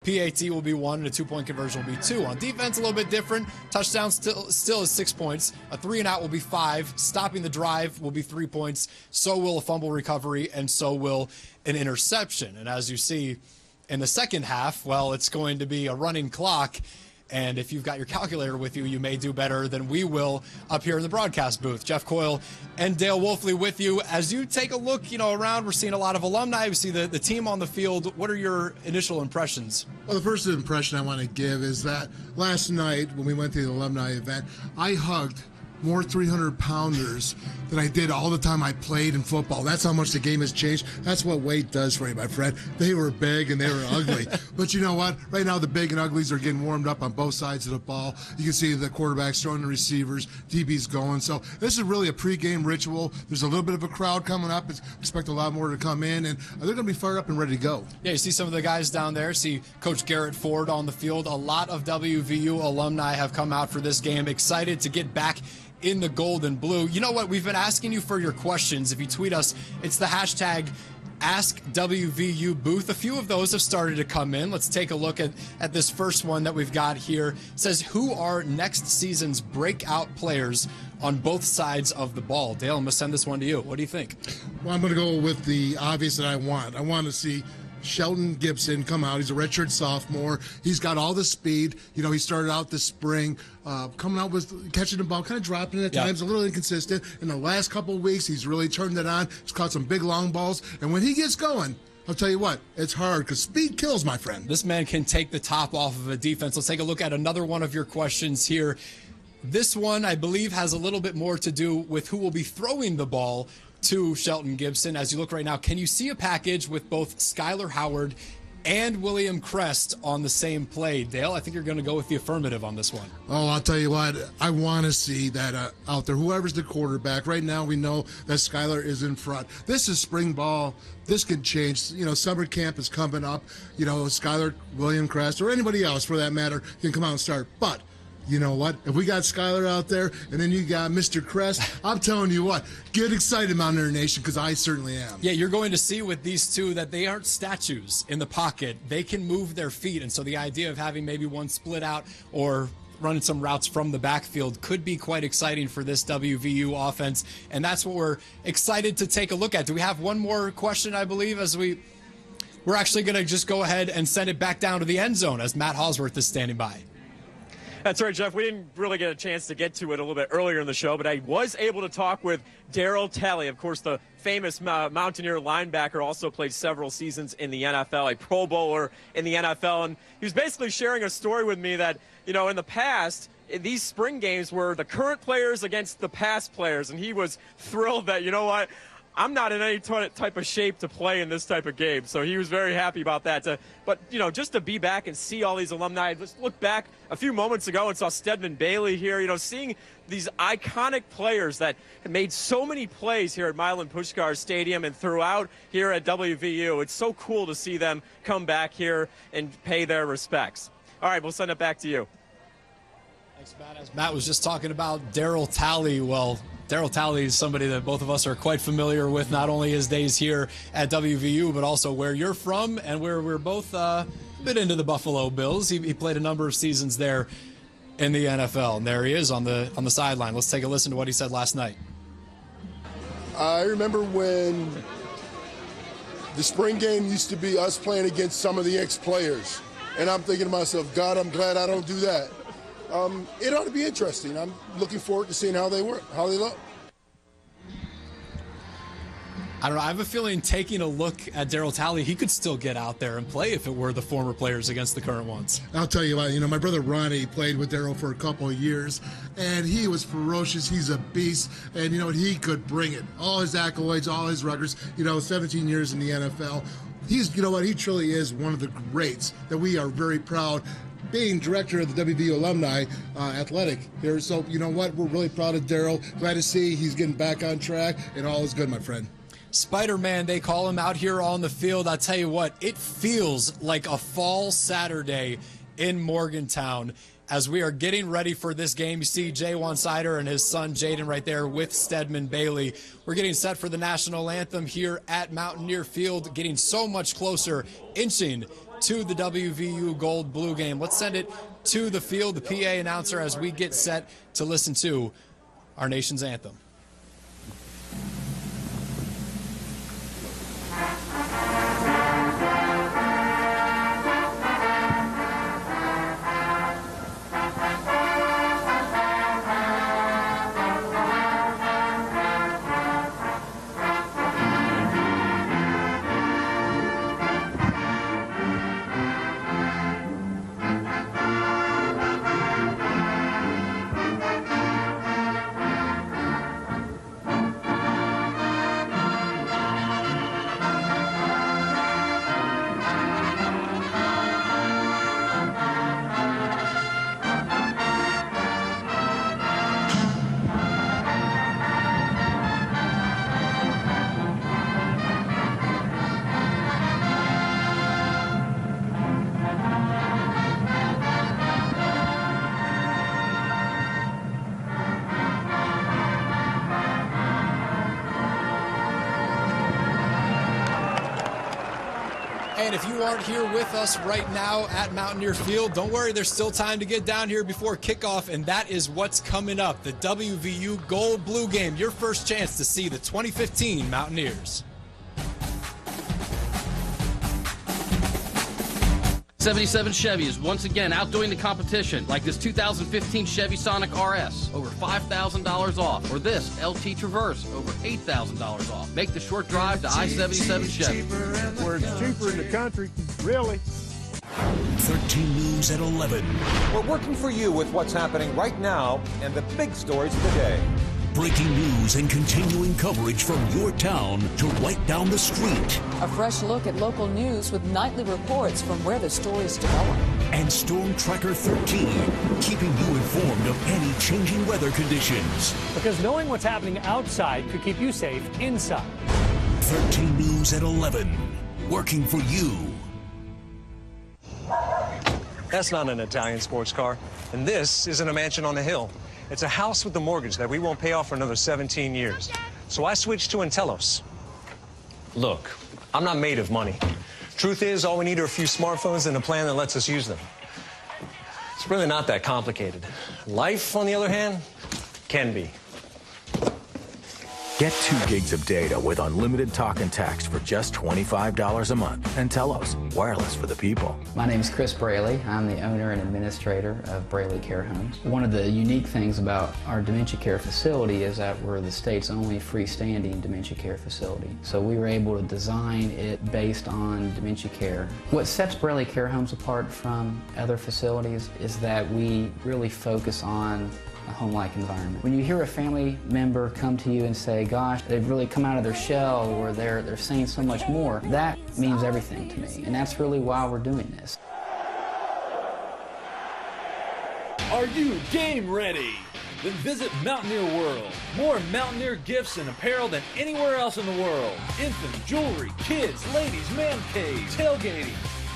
PAT will be 1, and a 2-point conversion will be 2. On defense, a little bit different. Touchdown still is 6 points. A 3-and-out will be 5. Stopping the drive will be 3 points. So will a fumble recovery, and so will an interception. And as you see in the second half, well, it's going to be a running clock. And if you've got your calculator with you, you may do better than we will up here in the broadcast booth. Jeff Coyle and Dale Wolfley with you. As you take a look, around, we're seeing a lot of alumni. We see the team on the field. What are your initial impressions? Well, the first impression I want to give is that last night when we went to the alumni event, I hugged more 300-pounders than I did all the time I played in football. That's how much the game has changed. That's what weight does for you, my friend. They were big and they were ugly. But you know what? Right now, the big and uglies are getting warmed up on both sides of the ball. You can see the quarterbacks throwing the receivers, DBs going. So this is really a pregame ritual. There's a little bit of a crowd coming up. Expect a lot more to come in, and they're going to be fired up and ready to go. Yeah, you see some of the guys down there. See Coach Garrett Ford on the field. A lot of WVU alumni have come out for this game, excited to get back in the gold and blue. You know what? We've been asking you for your questions. If you tweet us, it's the hashtag AskWVUBooth. A few of those have started to come in. Let's take a look at this first one that we've got here. It says, who are next season's breakout players on both sides of the ball? Dale, I'm going to send this one to you. What do you think? Well, I'm going to go with the obvious that I want. I want to see Shelton Gibson come out. He's a redshirt sophomore. He's got all the speed. He started out this spring coming out with catching the ball, kind of dropping it at times, a little inconsistent. In the last couple of weeks, he's really turned it on. He's caught some big long balls. And when he gets going, I'll tell you what, it's hard because speed kills, my friend. This man can take the top off of a defense. Let's take a look at another one of your questions here. This one, I believe, has a little bit more to do with who will be throwing the ball to Shelton Gibson. As you look right now, can you see a package with both Skylar Howard and William Crest on the same play? Dale, I think you're going to go with the affirmative on this one. Oh, I'll tell you what, I want to see that out there. Whoever's the quarterback. Right now we know that Skylar is in front. This is spring ball. This could change. Summer camp is coming up. Skylar, William Crest, or anybody else for that matter can come out and start. But you know what? If we got Skylar out there and then you got Mr. Crest, I'm telling you what, get excited, Mountaineer Nation, because I certainly am. Yeah, you're going to see with these two that they aren't statues in the pocket. They can move their feet, and so the idea of having maybe one split out or running some routes from the backfield could be quite exciting for this WVU offense, and that's what we're excited to take a look at. Do we have one more question, I believe, as we're actually going to just go ahead and send it back down to the end zone as Matt Hosworth is standing by. That's right, Jeff. We didn't really get a chance to get to it a little bit earlier in the show, but I was able to talk with Darryl Talley, of course, the famous Mountaineer linebacker, also played several seasons in the NFL, a Pro Bowler in the NFL, and he was basically sharing a story with me that, in the past, these spring games were the current players against the past players, and he was thrilled that, I'm not in any type of shape to play in this type of game. So he was very happy about that. But just to be back and see all these alumni. Just look back a few moments ago and saw Stedman Bailey here. Seeing these iconic players that have made so many plays here at Milan Puskar Stadium and throughout here at WVU. It's so cool to see them come back here and pay their respects. All right, we'll send it back to you. Thanks, Matt. As Matt was just talking about Darryl Talley, well, Darryl Talley is somebody that both of us are quite familiar with, not only his days here at WVU, but also where you're from and where we're both a bit into the Buffalo Bills. He played a number of seasons there in the NFL, and there he is on the sideline. Let's take a listen to what he said last night. I remember when the spring game used to be us playing against some of the ex-players, and I'm thinking to myself, God, I'm glad I don't do that. It ought to be interesting. I'm looking forward to seeing how they work, how they look. I don't know. I have a feeling taking a look at Darryl Talley, he could still get out there and play if it were the former players against the current ones. I'll tell you what, my brother Ronnie played with Darryl for a couple of years, and he was ferocious. He's a beast, and he could bring it. All his accolades, all his records, 17 years in the NFL. He truly is one of the greats that we are very proud being director of the WVU Alumni Athletic here. So, we're really proud of Darryl. Glad to see he's getting back on track, and all is good, my friend. Spider-Man, they call him out here on the field. I'll tell you what, it feels like a fall Saturday in Morgantown as we are getting ready for this game. You see Jaywan Sider and his son Jaden right there with Stedman Bailey. We're getting set for the national anthem here at Mountaineer Field, getting so much closer, inching to the WVU Gold Blue game. Let's send it to the field, the PA announcer, as we get set to listen to our nation's anthem. And if you aren't here with us right now at Mountaineer Field, don't worry, there's still time to get down here before kickoff, and that is what's coming up, the WVU Gold Blue game, your first chance to see the 2015 Mountaineers. 77 Chevy is once again outdoing the competition, like this 2015 Chevy Sonic RS, over $5,000 off, or this LT Traverse, over $8,000 off. Make the short drive to I-77 Chevy. Where it's cheaper in the country, really. 13 News at 11. We're working for you with what's happening right now and the big stories of the day. Breaking news and continuing coverage from your town to right down the street. A fresh look at local news with nightly reports from where the stories develop. And Storm Tracker 13, keeping you informed of any changing weather conditions. Because knowing what's happening outside could keep you safe inside. 13 News at 11, working for you. That's not an Italian sports car, and this isn't a mansion on a hill. It's a house with a mortgage that we won't pay off for another 17 years. So I switched to Intellos. Look, I'm not made of money. Truth is, all we need are a few smartphones and a plan that lets us use them. It's really not that complicated. Life, on the other hand, can be. Get 2 gigs of data with unlimited talk and text for just $25 a month. Intellos, wireless for the people. My name is Chris Braley. I'm the owner and administrator of Braley Care Homes. One of the unique things about our dementia care facility is that we're the state's only freestanding dementia care facility. So we were able to design it based on dementia care. What sets Braley Care Homes apart from other facilities is that we really focus on a home-like environment. When you hear a family member come to you and say, gosh, they've really come out of their shell, or they're saying so much more, that means everything to me, and that's really why we're doing this. Are you game ready? Then visit Mountaineer World. More Mountaineer gifts and apparel than anywhere else in the world. Infant, jewelry, kids, ladies, man caves, tailgating.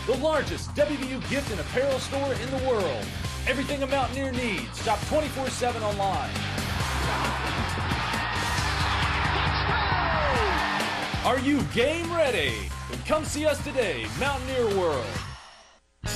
The largest WVU gift and apparel store in the world. Everything a Mountaineer needs. Shop 24/7 online. Are you game ready? Then come see us today, Mountaineer World.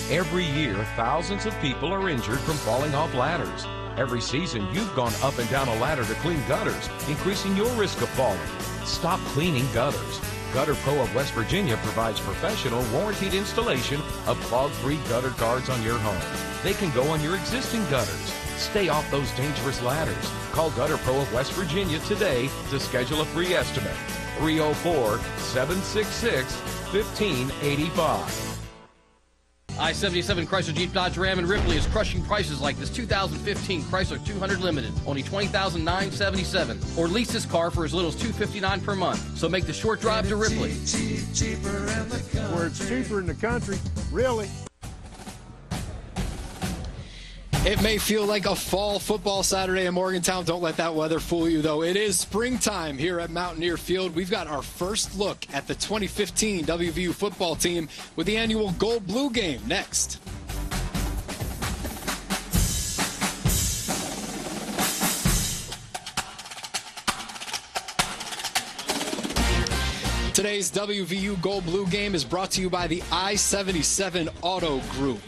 Every year, thousands of people are injured from falling off ladders. Every season, you've gone up and down a ladder to clean gutters, increasing your risk of falling. Stop cleaning gutters. Gutter Pro of West Virginia provides professional, warranted installation of clog-free gutter guards on your home. They can go on your existing gutters. Stay off those dangerous ladders. Call Gutter Pro of West Virginia today to schedule a free estimate. 304-766-1585. I-77 Chrysler Jeep Dodge Ram in Ripley is crushing prices like this 2015 Chrysler 200 Limited, only $20,977. Or lease this car for as little as $259 per month. So make the short drive to Ripley. Where it's cheaper in the country, really. It may feel like a fall football Saturday in Morgantown. Don't let that weather fool you, though. It is springtime here at Mountaineer Field. We've got our first look at the 2015 WVU football team with the annual Gold Blue game next. Today's WVU Gold Blue game is brought to you by the I-77 Auto Group.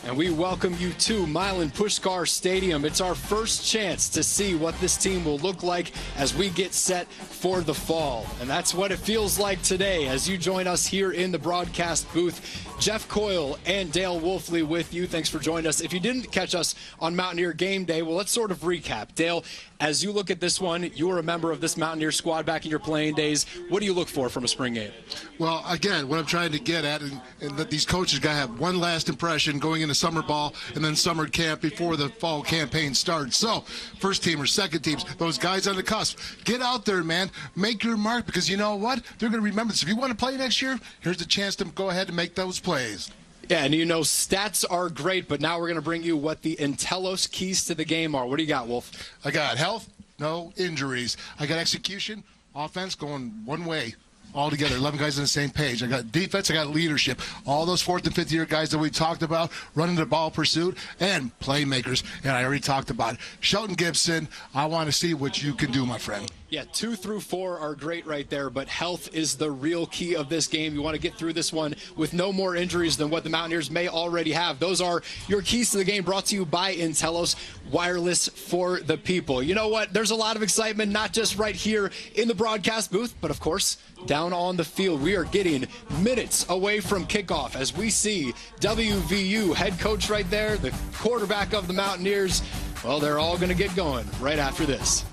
And we welcome you to Milan Puskar Stadium. It's our first chance to see what this team will look like as we get set for the fall. And that's what it feels like today as you join us here in the broadcast booth. Jeff Coyle and Dale Wolfley with you. Thanks for joining us. If you didn't catch us on Mountaineer Game Day, well, let's sort of recap. Dale, as you look at this one, you were a member of this Mountaineer squad back in your playing days. What do you look for from a spring game? Well, again, what I'm trying to get at, and that these coaches got to have one last impression going into summer ball and then summer camp before the fall campaign starts. So, first teamers, second teams, those guys on the cusp, get out there, man. Make your mark, because you know what? They're going to remember this. If you want to play next year, here's the chance to go ahead and make those plays. Yeah, and you know, stats are great, but now we're going to bring you what the Intellos keys to the game are. What do you got, Wolf? I got health, no injuries. I got execution, offense going one way. All together, 11 guys on the same page. I got defense, I got leadership. All those fourth and fifth year guys that we talked about, running the ball pursuit, and playmakers. And I already talked about it. Shelton Gibson, I want to see what you can do, my friend. Yeah, 2 through 4 are great right there, but health is the real key of this game. You want to get through this one with no more injuries than what the Mountaineers may already have. Those are your keys to the game, brought to you by Intellos, wireless for the people. You know what? There's a lot of excitement, not just right here in the broadcast booth, but of course, down on the field. We are getting minutes away from kickoff as we see WVU head coach right there, the quarterback of the Mountaineers. Well, they're all going to get going right after this.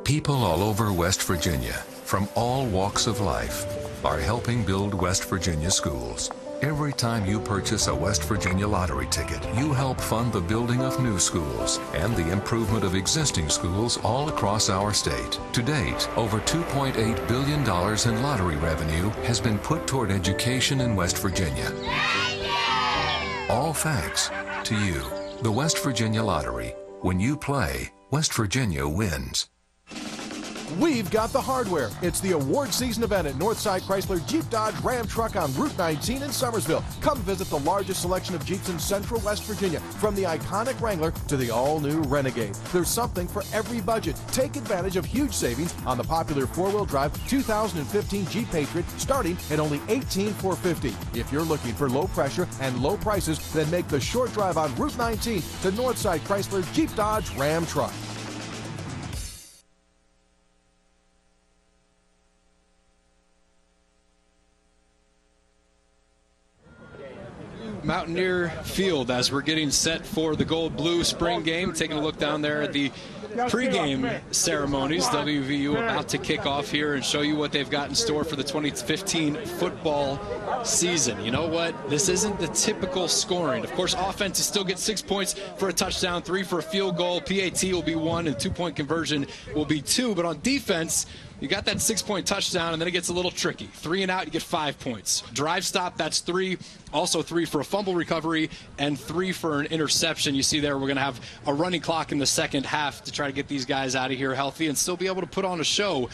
People all over West Virginia, from all walks of life, are helping build West Virginia schools. Every time you purchase a West Virginia lottery ticket, you help fund the building of new schools and the improvement of existing schools all across our state. To date, over $2.8 billion in lottery revenue has been put toward education in West Virginia. All thanks to you. The West Virginia Lottery. When you play, West Virginia wins. We've got the hardware. It's the award season event at Northside Chrysler Jeep Dodge Ram Truck on Route 19 in Summersville. Come visit the largest selection of Jeeps in central West Virginia, from the iconic Wrangler to the all-new Renegade. There's something for every budget. Take advantage of huge savings on the popular four-wheel drive 2015 Jeep Patriot, starting at only $18,450. If you're looking for low pressure and low prices, then make the short drive on Route 19 to Northside Chrysler Jeep Dodge Ram Truck. Mountaineer Field as we're getting set for the Gold Blue spring game. Taking a look down there at the pregame ceremonies. WVU about to kick off here and show you what they've got in store for the 2015 football season. You know what? This isn't the typical scoring. Of course, offense still gets 6 points for a touchdown, 3 for a field goal. PAT will be 1 and 2-point conversion will be 2. But on defense, you got that 6-point touchdown, and then it gets a little tricky. 3 and out, you get 5 points. Drive stop, that's 3. Also 3 for a fumble recovery and 3 for an interception. You see there, we're going to have a running clock in the second half to try to get these guys out of here healthy and still be able to put on a show.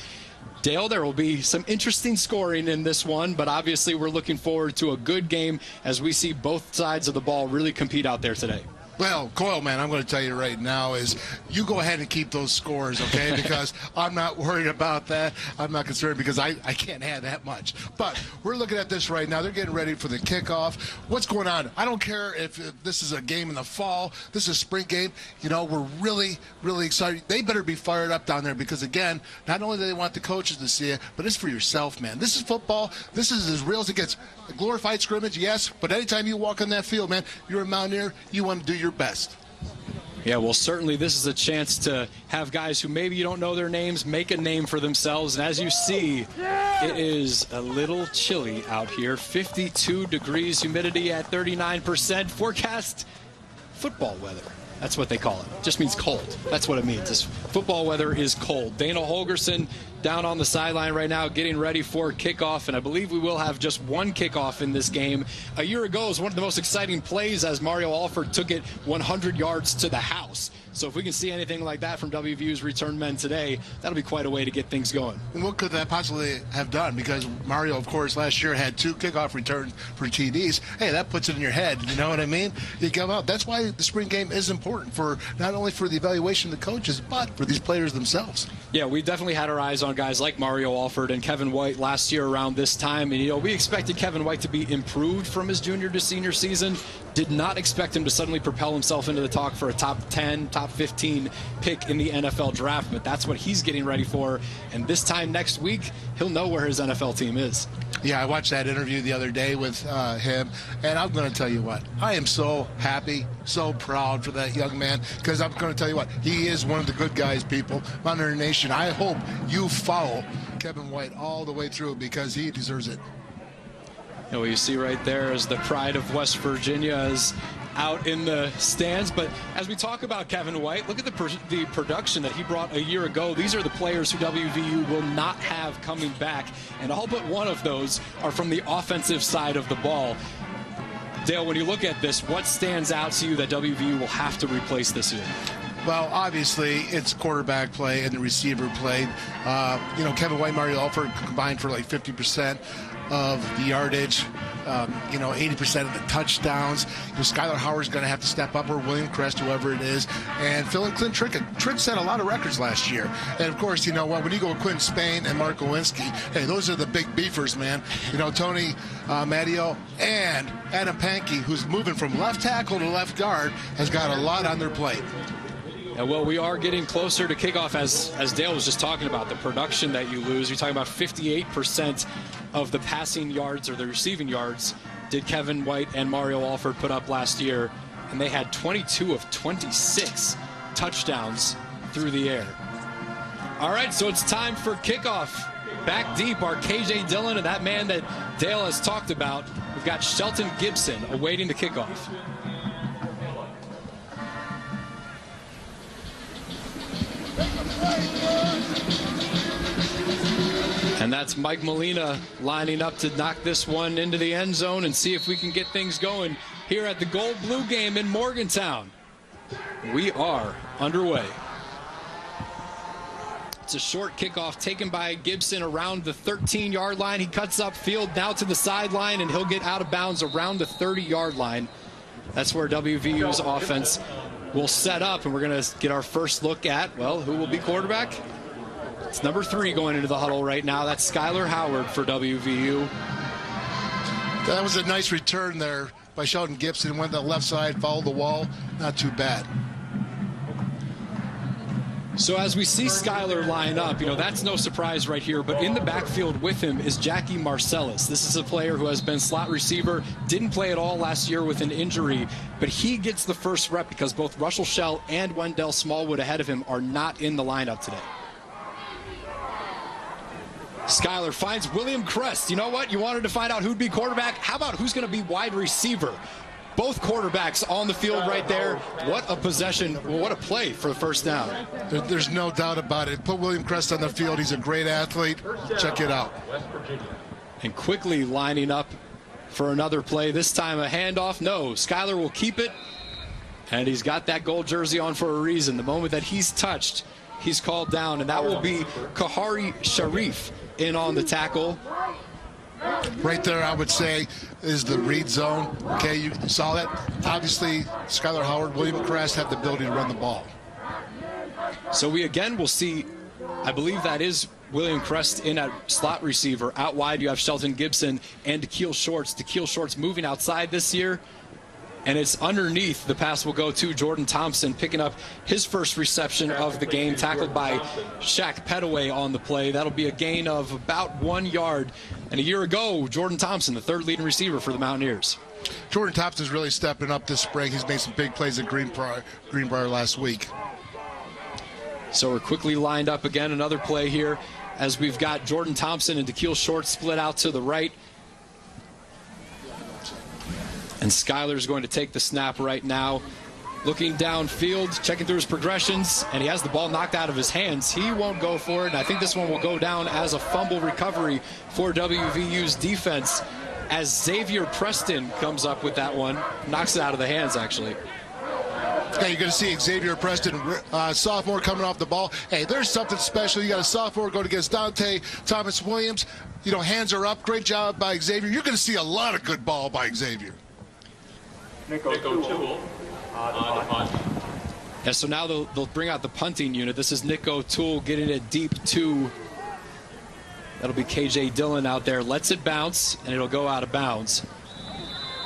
Dale, there will be some interesting scoring in this one, but obviously we're looking forward to a good game as we see both sides of the ball really compete out there today. Well, Coyle, man, I'm going to tell you right now is you go ahead and keep those scores, okay? Because I'm not worried about that. I'm not concerned because I can't have that much. But we're looking at this right now. They're getting ready for the kickoff. What's going on? I don't care if this is a game in the fall. This is a spring game. You know, we're really, really excited. They better be fired up down there because, again, not only do they want the coaches to see it, but it's for yourself, man. This is football. This is as real as it gets. A glorified scrimmage, yes, but anytime you walk on that field, man, you're a Mountaineer. You want to do your best. Yeah, well, certainly this is a chance to have guys who maybe you don't know their names make a name for themselves. And as you see, it is a little chilly out here. 52 degrees, humidity at 39%. Forecast football weather. That's what they call it. Just means cold. That's what it means. This football weather is cold. Dana Holgerson down on the sideline right now getting ready for kickoff, and I believe we will have just one kickoff in this game. A year ago was one of the most exciting plays as Mario Alford took it 100 yards to the house. So if we can see anything like that from WVU's return men today, that'll be quite a way to get things going. And what could that possibly have done? Because Mario, of course, last year had 2 kickoff returns for TDs. Hey, that puts it in your head. You know what I mean? You come out. That's why the spring game is important, for not only for the evaluation of the coaches, but for these players themselves. Yeah, we definitely had our eyes on guys like Mario Alford and Kevin White last year around this time. And, we expected Kevin White to be improved from his junior to senior season. Did not expect him to suddenly propel himself into the talk for a top 10, top 15 pick in the NFL draft. But that's what he's getting ready for. And this time next week, he'll know where his NFL team is. Yeah, I watched that interview the other day with him, and I'm going to tell you what, I am so happy, so proud for that young man, because I'm going to tell you what, he is one of the good guys, people. Mountaineer Nation, I hope you follow Kevin White all the way through, because he deserves it. What you see right there is the pride of West Virginia is out in the stands. But as we talk about Kevin White, look at the production that he brought a year ago. These are the players who WVU will not have coming back, and all but one of those are from the offensive side of the ball. Dale, when you look at this, what stands out to you that WVU will have to replace this year? Well, obviously, it's quarterback play and the receiver play. Kevin White, Mario Alford combined for like 50% of the yardage, 80% of the touchdowns. Skylar Howard's going to have to step up, or William Crest, whoever it is, and Phil and Clint Trickett. Trick set a lot of records last year. And, of course, when you go with Quentin Spain and Mark Lewinsky, hey, those are the big beefers, man. Tony Matteo and Adam Pankey, who's moving from left tackle to left guard, has got a lot on their plate. And well, we are getting closer to kickoff, as Dale was just talking about, the production that you lose. You're talking about 58% of the passing yards or the receiving yards did Kevin White and Mario Alford put up last year, and they had 22 of 26 touchdowns through the air. All right, so it's time for kickoff. Back deep are KJ Dillon and that man that Dale has talked about. We've got Shelton Gibson awaiting the kickoff. And that's Mike Molina lining up to knock this one into the end zone and see if we can get things going here at the Gold Blue game in Morgantown. We are underway. It's a short kickoff taken by Gibson around the 13-yard line. He cuts upfield now to the sideline, and he'll get out of bounds around the 30-yard line. That's where WVU's offense will set up, and we're going to get our first look at, well, who will be quarterback? It's number 3 going into the huddle right now. That's Skylar Howard for WVU. That was a nice return there by Shelton Gibson. Went to the left side, followed the wall. Not too bad. So as we see Skylar line up, that's no surprise right here, but in the backfield with him is Jackie Marcellus. This is a player who has been slot receiver, didn't play at all last year with an injury, but he gets the first rep because both Russell Shell and Wendell Smallwood ahead of him are not in the lineup today. Skylar finds William Crest. You know what? You wanted to find out who'd be quarterback? How about who's going to be wide receiver? Both quarterbacks on the field right there. What a possession. What a play for the first down. There's no doubt about it. Put William Crest on the field. He's a great athlete. Check it out. And quickly lining up for another play. This time a handoff. No, Skylar will keep it. And he's got that gold jersey on for a reason. The moment that he's touched, he's called down. And that will be Kahari Sharif in on the tackle. Right there, I would say, is the read zone. Okay, you saw that. Obviously, Skylar Howard, William Crest have the ability to run the ball. So we again will see, I believe that is William Crest in at slot receiver. Out wide, you have Shelton Gibson and Dakeil Shorts. Dakeil Shorts moving outside this year. And it's underneath. The pass will go to Jordan Thompson, picking up his first reception of the game, tackled by Shaq Petaway on the play. That'll be a gain of about 1 yard. And a year ago, Jordan Thompson, the third leading receiver for the Mountaineers. Jordan Thompson's really stepping up this spring. He's made some big plays at Greenbrier last week. So we're quickly lined up again. Another play here as we've got Jordan Thompson and Dakeil Shorts split out to the right. And Skylar's going to take the snap right now. looking downfield, checking through his progressions, and he has the ball knocked out of his hands. He won't go for it, and I think this one will go down as a fumble recovery for WVU's defense as Xavier Preston comes up with that one. Knocks it out of the hands, actually. Hey, you're going to see Xavier Preston, sophomore, coming off the ball. Hey, there's something special. You got a sophomore going against Dante Thomas Williams. You know, hands are up. Great job by Xavier. You're going to see a lot of good ball by Xavier. Nico Toole. Yeah, so now they'll bring out the punting unit. This is Nick O'Toole getting it deep to. That'll be KJ Dillon out there. Lets it bounce, and it'll go out of bounds.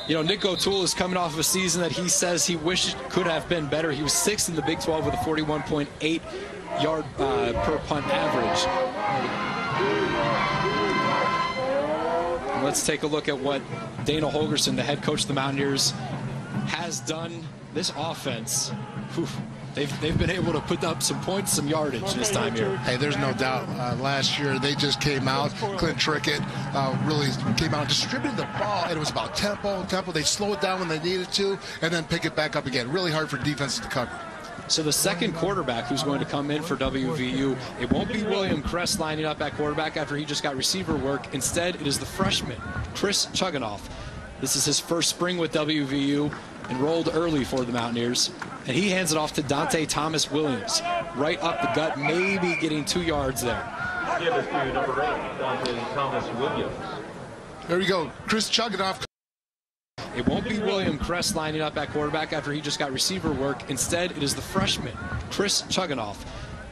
You know, Nick O'Toole is coming off of a season that he says he wished could have been better. He was 6th in the Big 12 with a 41.8 yard per punt average. And let's take a look at what Dana Holgerson, the head coach of the Mountaineers, has done. This offense, they've been able to put up some points, some yardage this time here. Hey, there's no doubt. Last year, they just came out. Clint Trickett really came out and distributed the ball, and it was about tempo. They slow it down when they needed to, and then pick it back up again. Really hard for defenses to cover. So the second quarterback who's going to come in for WVU, it won't be William Kress lining up at quarterback after he just got receiver work. Instead, it is the freshman, Chris Chuganoff. This is his first spring with WVU, enrolled early for the Mountaineers. And he hands it off to Dante Thomas Williams. Right up the gut, maybe getting 2 yards there. Give us to number 8, Dante Thomas Williams. There we go. Chris Chuganoff. It won't be William Kress lining up at quarterback after he just got receiver work. Instead, it is the freshman, Chris Chuganoff.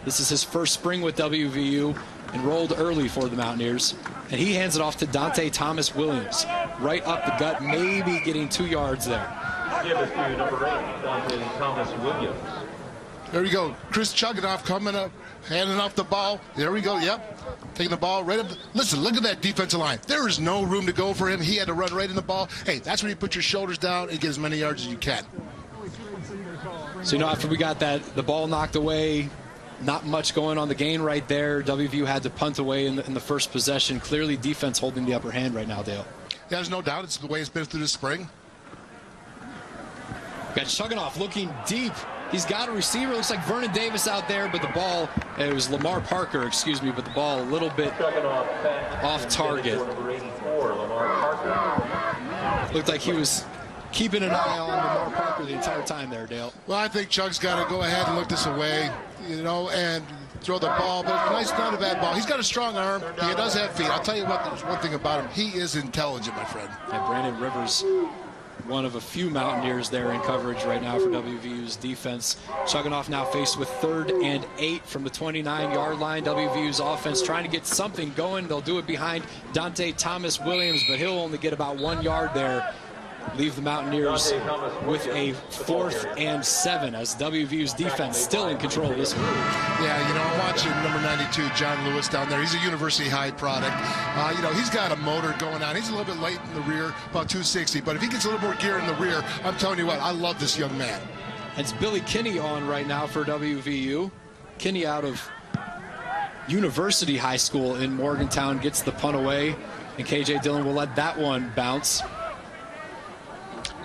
This is his first spring with WVU, enrolled early for the Mountaineers. And he hands it off to Dante Thomas Williams. Right up the gut, maybe getting 2 yards there. Give us to number 8, Dante Thomas Williams. There we go. Chris Chuganoff coming up, handing off the ball. There we go. Yep. Taking the ball right up. Listen, look at that defensive line. There is no room to go for him. He had to run right in the ball. Hey, that's when you put your shoulders down and get as many yards as you can. So, you know, after we got the ball knocked away, not much going on the gain right there. WVU had to punt away in the first possession. Clearly defense holding the upper hand right now, Dale. Yeah, there's no doubt. It's the way it's been through the spring. Got Chuganoff looking deep. He's got a receiver. Looks like Vernon Davis out there, but the ball, it was Lamar Parker, excuse me, but the ball a little bit off target. Looked like he was keeping an eye on Lamar Parker the entire time there, Dale. Well, I think Chug's got to go ahead and look this away, you know, and throw the ball. But it's nice, not a bad ball. He's got a strong arm. He does have feet. I'll tell you what, there's one thing about him. He is intelligent, my friend. Yeah, Brandon Rivers, one of a few Mountaineers there in coverage right now for WVU's defense. Chuganoff now faced with 3rd and 8 from the 29-yard line. WVU's offense trying to get something going. They'll do it behind Dante Thomas Williams, but he'll only get about 1 yard there. Leave the Mountaineers with a 4th and 7 as WVU's defense still in control of this one. Yeah, you know, I'm watching number 92, John Lewis, down there. He's a University High product. You know, he's got a motor going on. He's a little bit late in the rear, about 260. But if he gets a little more gear in the rear, I'm telling you what, I love this young man. It's Billy Kinney on right now for WVU. Kinney out of University High School in Morgantown gets the punt away. And KJ Dillon will let that one bounce.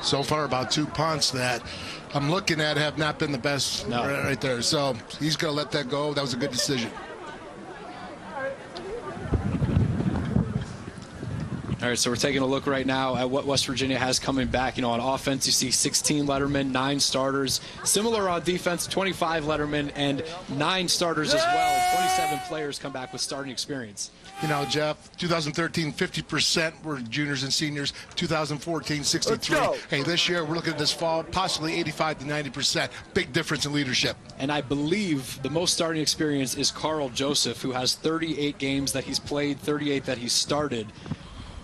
So far, about 2 punts that I'm looking at have not been the best right there. So he's going to let that go. That was a good decision. All right, so we're taking a look right now at what West Virginia has coming back. You know, on offense, you see 16 lettermen, 9 starters. Similar on defense, 25 lettermen and 9 starters as well. 27 players come back with starting experience. You know, Jeff, 2013, 50% were juniors and seniors. 2014, 63. Hey, this year, we're looking at this fall, possibly 85 to 90%. Big difference in leadership. And I believe the most starting experience is Carl Joseph, who has 38 games that he's played, 38 that he's started.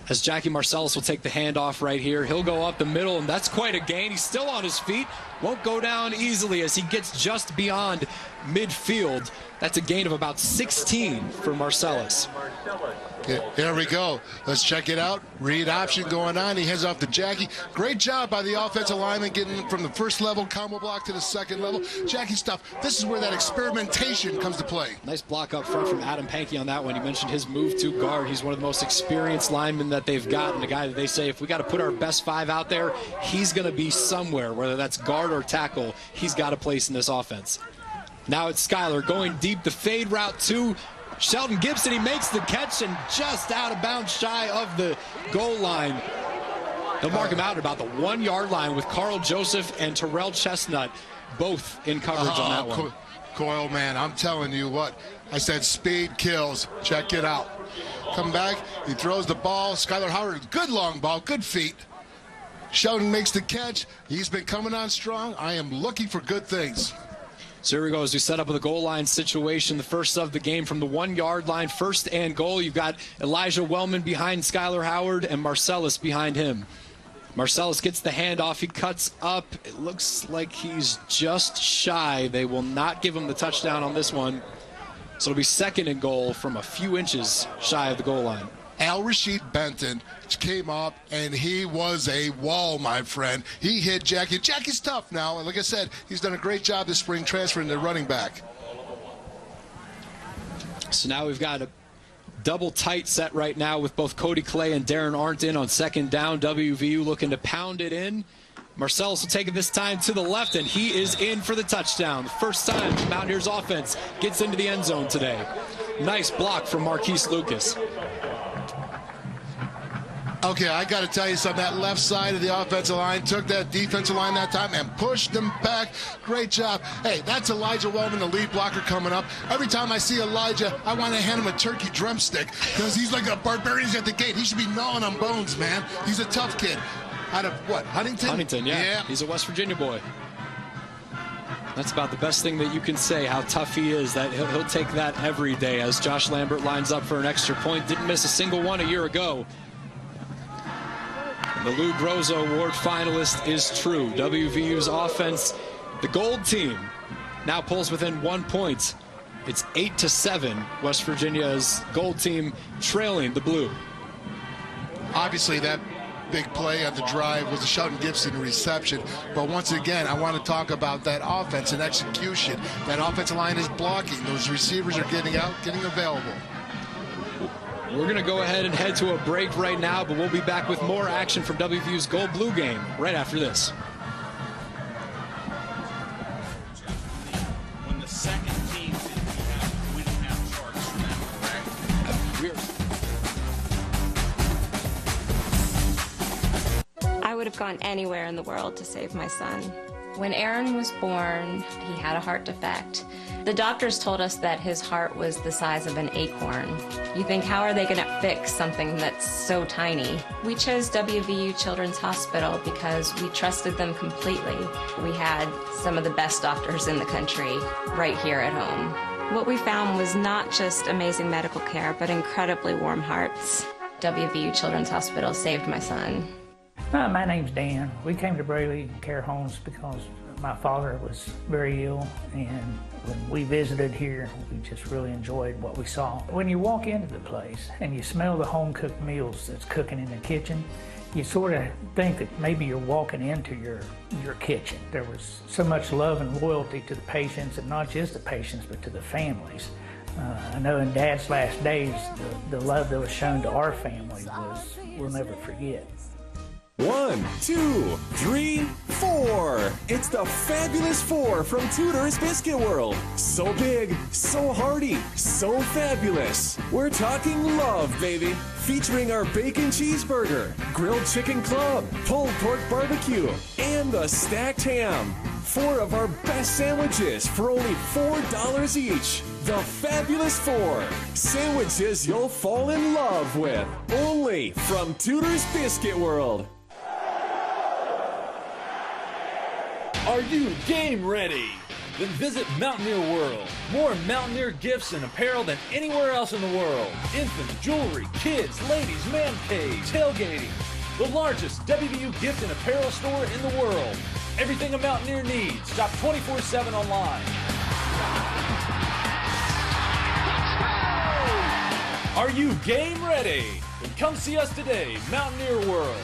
As Jackie Marcellus will take the handoff right here. He'll go up the middle, and that's quite a gain. He's still on his feet. Won't go down easily as he gets just beyond midfield. That's a gain of about 16 for Marcellus. Okay, here we go. Let's check it out. Read option going on. He heads off to Jackie. Great job by the offensive lineman getting from the first level combo block to the second level. Jackie's tough. This is where that experimentation comes to play. Nice block up front from Adam Pankey on that one. You mentioned his move to guard. He's one of the most experienced linemen that they've got, and a guy that they say if we got to put our best 5 out there, he's going to be somewhere, whether that's guard or tackle. He's got a place in this offense. Now it's Skyler going deep, the fade route to Shelton Gibson. He makes the catch and just out of bounds shy of the goal line. They'll mark him out at about the 1 yard line with Carl Joseph and Terrell Chestnut both in coverage on that one. Coyle, man, I'm telling you what. I said speed kills. Check it out. Come back. He throws the ball. Skyler Howard, good long ball, good feet. Shelton makes the catch. He's been coming on strong. I am looking for good things. So here we go as we set up with a goal line situation. The first of the game from the 1 yard line, 1st and goal. You've got Elijah Wellman behind Skyler Howard and Marcellus behind him. Marcellus gets the handoff. He cuts up. It looks like he's just shy. They will not give him the touchdown on this one. So it'll be 2nd and goal from a few inches shy of the goal line. Al Rashid Benton came up, and he was a wall, my friend. He hit Jackie. Jackie's tough now, and like I said, he's done a great job this spring transferring to running back. So now we've got a double tight set right now with both Cody Clay and Darren Arnton on 2nd down. WVU looking to pound it in. Marcellus will take it this time to the left, and he is in for the touchdown. The first time the Mountaineers offense gets into the end zone today. Nice block from Marquise Lucas. Okay, I got to tell you something. That left side of the offensive line took that defensive line that time and pushed them back. Great job. Hey, that's Elijah Wellman, the lead blocker, coming up. Every time I see Elijah, I want to hand him a turkey drumstick because he's like a barbarian at the gate. He should be gnawing on bones, man. He's a tough kid. Out of what, Huntington? Huntington, yeah. He's a West Virginia boy. That's about the best thing that you can say, how tough he is. That he'll take that every day as Josh Lambert lines up for an extra point. Didn't miss a single one a year ago. The Lou Groza Award finalist is true. WVU's offense, the gold team, now pulls within 1 point. It's 8-7. West Virginia's gold team trailing the blue. Obviously, that big play on the drive was the Shelton Gibson reception. But once again, I want to talk about that offense and execution. That offensive line is blocking. Those receivers are getting out, getting available. We're going to go ahead and head to a break right now, but we'll be back with more action from WVU's Gold Blue game right after this. When the second team didn't have charts for that, correct? I would have gone anywhere in the world to save my son. When Aaron was born, he had a heart defect. The doctors told us that his heart was the size of an acorn. You think, how are they going to fix something that's so tiny? We chose WVU Children's Hospital because we trusted them completely. We had some of the best doctors in the country right here at home. What we found was not just amazing medical care, but incredibly warm hearts. WVU Children's Hospital saved my son. My name's Dan. We came to Braley Care Homes because my father was very ill, and when we visited here, we just really enjoyed what we saw. When you walk into the place and you smell the home-cooked meals that's cooking in the kitchen, you sort of think that maybe you're walking into your kitchen. There was so much love and loyalty to the patients, and not just the patients, but to the families. I know in Dad's last days, the love that was shown to our family was, we'll never forget. 1, 2, 3, 4. It's the Fabulous Four from Tudor's Biscuit World. So big, so hearty, so fabulous. We're talking love, baby. Featuring our bacon cheeseburger, grilled chicken club, pulled pork barbecue, and the stacked ham. 4 of our best sandwiches for only $4 each. The Fabulous Four. Sandwiches you'll fall in love with. Only from Tudor's Biscuit World. Are you game ready? Then visit Mountaineer World. More Mountaineer gifts and apparel than anywhere else in the world. Infants, jewelry, kids, ladies, man caves, tailgating. The largest WVU gift and apparel store in the world. Everything a Mountaineer needs. Shop 24/7 online. Are you game ready? Then come see us today, Mountaineer World.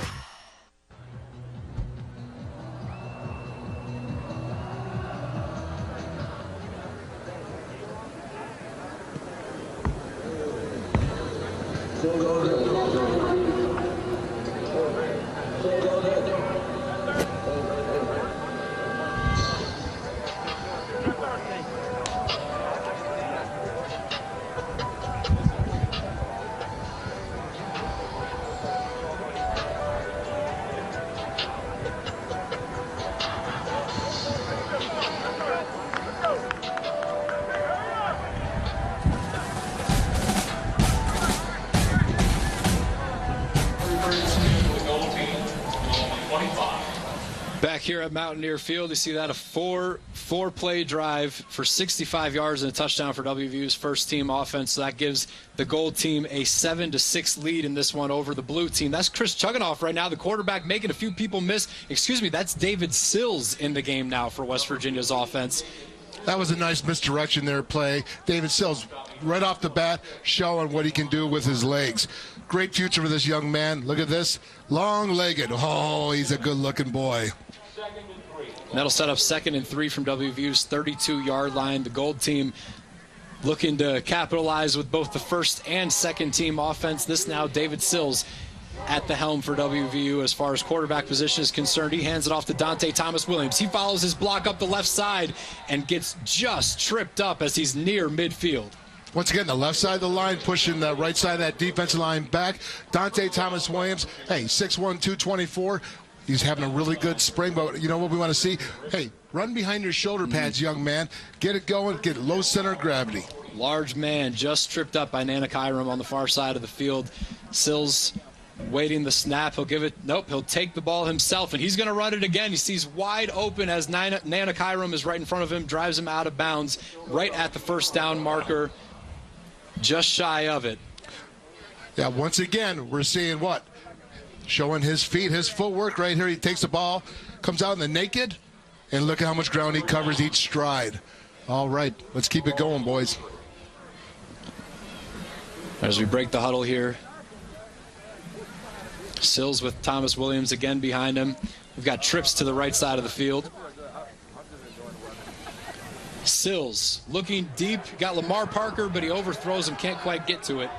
Back here at Mountaineer Field, you see that a four-play drive for 65 yards and a touchdown for WVU's first team offense. So that gives the gold team a 7-6 lead in this one over the blue team. That's Chris Chuganoff right now, the quarterback, making a few people miss. Excuse me, that's David Sills in the game now for West Virginia's offense. That was a nice misdirection there play. David Sills, right off the bat, showing what he can do with his legs. Great future for this young man. Look at this. Long-legged. Oh, he's a good-looking boy. And that'll set up 2nd and 3 from WVU's 32-yard line. The gold team looking to capitalize with both the first and second team offense. This now David Sills at the helm for WVU as far as quarterback position is concerned. He hands it off to Dante Thomas-Williams. He follows his block up the left side and gets just tripped up as he's near midfield. Once again, the left side of the line pushing the right side of that defensive line back. Dante Thomas-Williams, hey, 6'1", 224. He's having a really good spring, but you know what we want to see? Hey, run behind your shoulder pads, young man. Get it going, get low center of gravity. Large man just tripped up by Nana Kyram on the far side of the field. Sills waiting the snap. He'll give it. Nope, he'll take the ball himself, and he's going to run it again. He sees wide open as Nana Kyram is right in front of him, drives him out of bounds, right at the first down marker, just shy of it. Yeah, once again, we're seeing what? Showing his feet, his footwork right here. He takes the ball, comes out in the naked, and look at how much ground he covers each stride. All right, let's keep it going, boys. As we break the huddle here, Sills with Thomas-Williams again behind him. We've got trips to the right side of the field. Sills looking deep. Got Lamar Parker, but he overthrows him, can't quite get to it.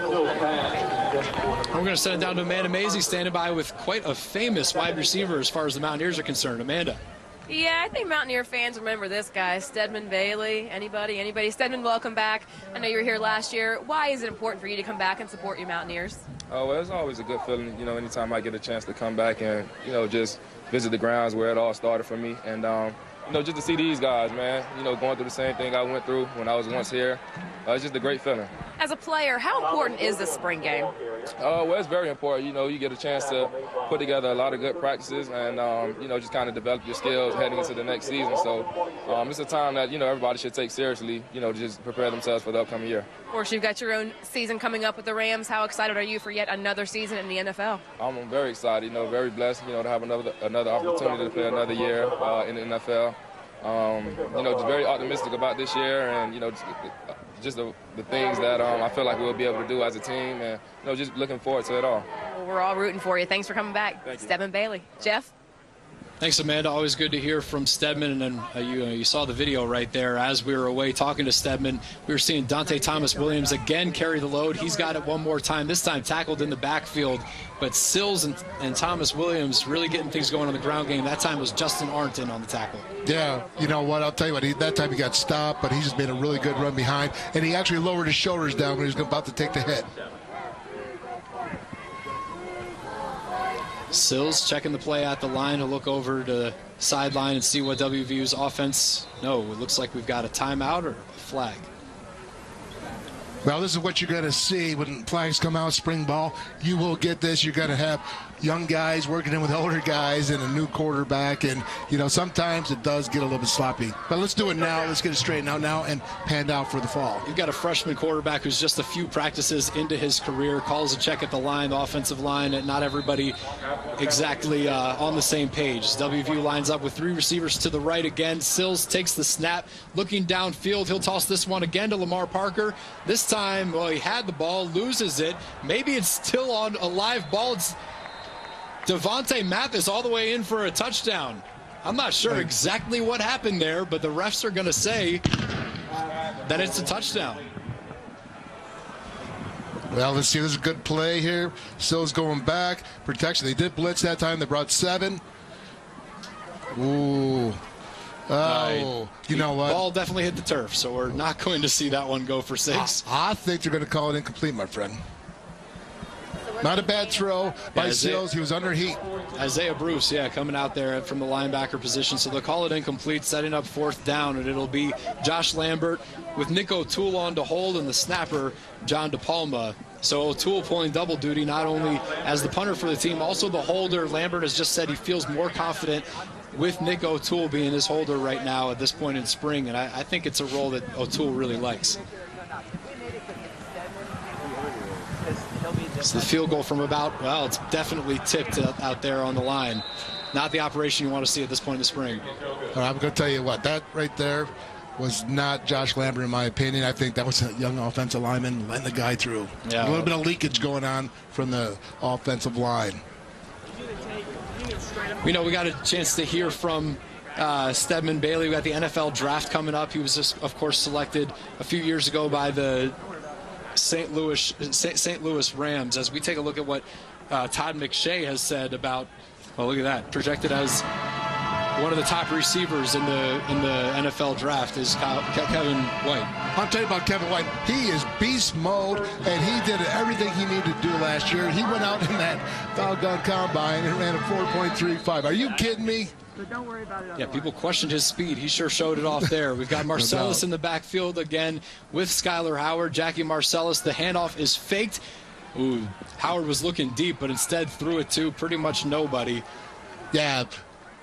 We're going to send it down to Amanda Mazey, standing by with quite a famous wide receiver as far as the Mountaineers are concerned. Amanda. Yeah, I think Mountaineer fans remember this guy, Stedman Bailey. Anybody? Stedman, welcome back. I know you were here last year. Why is it important for you to come back and support your Mountaineers? Oh, well, it's always a good feeling, you know, anytime I get a chance to come back and, you know, just visit the grounds where it all started for me. And, you know, just to see these guys, man, you know, going through the same thing I went through when I was once here, it's just a great feeling. As a player, how important is the spring game? Well, it's very important. You know, you get a chance to put together a lot of good practices and, you know, just kind of develop your skills heading into the next season. So it's a time that, you know, everybody should take seriously, you know, just prepare themselves for the upcoming year. Of course, you've got your own season coming up with the Rams. How excited are you for yet another season in the NFL? I'm very excited, you know, very blessed, you know, to have another opportunity to play another year in the NFL. You know, just very optimistic about this year and, you know, just the things that I feel like we'll be able to do as a team and, you know, just looking forward to it all. Well, we're all rooting for you. Thanks for coming back. Stedman Bailey. Jeff? Thanks, Amanda. Always good to hear from Stedman. And then you saw the video right there. As we were away talking to Stedman, we were seeing Dante Thomas-Williams again carry the load. He's got it one more time, this time tackled in the backfield. But Sills and Thomas-Williams really getting things going on the ground game. That time was Justin Arnton on the tackle. Yeah, you know what, I'll tell you what, that time he got stopped, but he just made a really good run behind. And he actually lowered his shoulders down when he was about to take the hit. Sills checking the play at the line. He'll look over to the sideline and see what WVU's offense. No, it looks like we've got a timeout or a flag. Well, this is what you're going to see when flags come out, spring ball. You will get this. You're going to have young guys working in with older guys and a new quarterback. And, you know, sometimes it does get a little bit sloppy. But let's do it now. Let's get it straightened out now and panned out for the fall. You've got a freshman quarterback who's just a few practices into his career, calls a check at the line, the offensive line, and not everybody exactly on the same page. WVU lines up with 3 receivers to the right again. Sills takes the snap, looking downfield. He'll toss this one again to Lamar Parker. This time, well, he had the ball, loses it. Maybe it's still on a live ball. It's Devontae Mathis all the way in for a touchdown. I'm not sure exactly what happened there, but the refs are going to say that it's a touchdown. Well, let's see. This is a good play here. Sills going back. Protection. They did blitz that time. They brought 7. Ooh. Oh, you know what? Ball definitely hit the turf, so we're not going to see that one go for 6. I think they're going to call it incomplete, my friend. Not a bad throw by Sills. He was under heat. Isaiah Bruce, coming out there from the linebacker position. So they'll call it incomplete, setting up 4th down, and it'll be Josh Lambert with Nick O'Toole on to hold and the snapper, John DePalma. So O'Toole pulling double duty, not only as the punter for the team, also the holder. Lambert has just said he feels more confident with Nick O'Toole being his holder right now at this point in spring, and I think it's a role that O'Toole really likes. So the field goal from about, well, it's definitely tipped out there on the line. Not the operation you want to see at this point in the spring. I'm going to tell you what, that right there was not Josh Lambert, in my opinion. I think that was a young offensive lineman letting the guy through. Yeah. A little bit of leakage going on from the offensive line. We know we got a chance to hear from Stedman Bailey. We got the NFL draft coming up. He was just, of course, selected a few years ago by the St. Louis Rams. As we take a look at what Todd McShay has said about, well, look at that, projected as one of the top receivers in the NFL draft is Kevin White. I'll tell you about Kevin White. He is beast mode, and he did everything he needed to do last year. He went out in that doggone combine and ran a 4.35. Are you kidding me? But don't worry about it. Yeah, people questioned his speed. He sure showed it off there. We've got Marcellus in the backfield again with Skylar Howard. Jackie Marcellus, the handoff is faked. Ooh, Howard was looking deep, but instead threw it to pretty much nobody. Yeah,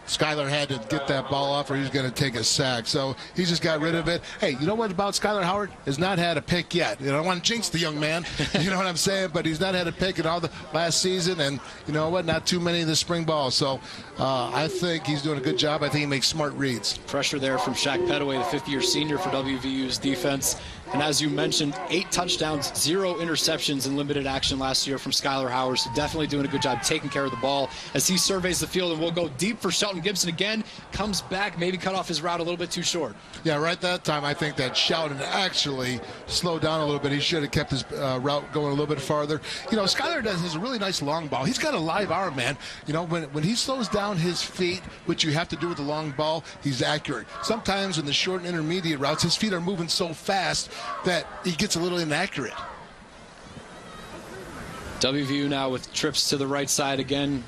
Skylar had to get that ball off or he's going to take a sack. So he just got rid of it. Hey, you know what about Skylar Howard? Has not had a pick yet. You know, I don't want to jinx the young man. You know what I'm saying? But he's not had a pick in all the last season. And you know what? Not too many in the spring ball. So I think he's doing a good job. I think he makes smart reads. Pressure there from Shaq Pettaway, the 5th-year senior for WVU's defense. And as you mentioned, 8 touchdowns, 0 interceptions in limited action last year from Skylar Howard. So definitely doing a good job taking care of the ball as he surveys the field. And we'll go deep for Shelton Gibson again. Comes back, maybe cut off his route a little bit too short. Yeah, right that time, I think that Shelton actually slowed down a little bit. He should have kept his route going a little bit farther. You know, Skylar has a really nice long ball. He's got a live arm, man. You know, when he slows down his feet, which you have to do with the long ball, he's accurate. Sometimes in the short and intermediate routes, his feet are moving so fast that he gets a little inaccurate. WVU now with trips to the right side again.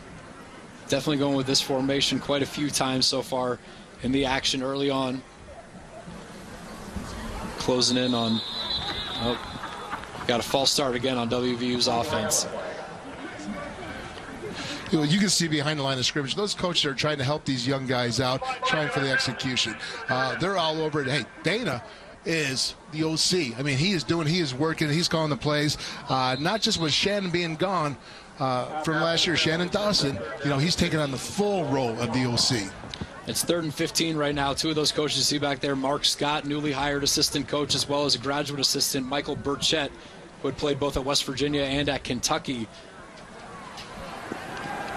Definitely going with this formation quite a few times so far in the action early on. Closing in on, got a false start again on WVU's offense. You can see behind the line of scrimmage, those coaches are trying to help these young guys out, trying for the execution. They're all over it. Hey, Dana is the OC. I mean, he is working, he's calling the plays. Not just with Shannon being gone from last year, Shannon Dawson, you know, he's taking on the full role of the OC. It's 3rd and 15 right now. 2 of those coaches you see back there, Mark Scott, newly hired assistant coach, as well as a graduate assistant, Michael Burchett, who had played both at West Virginia and at Kentucky.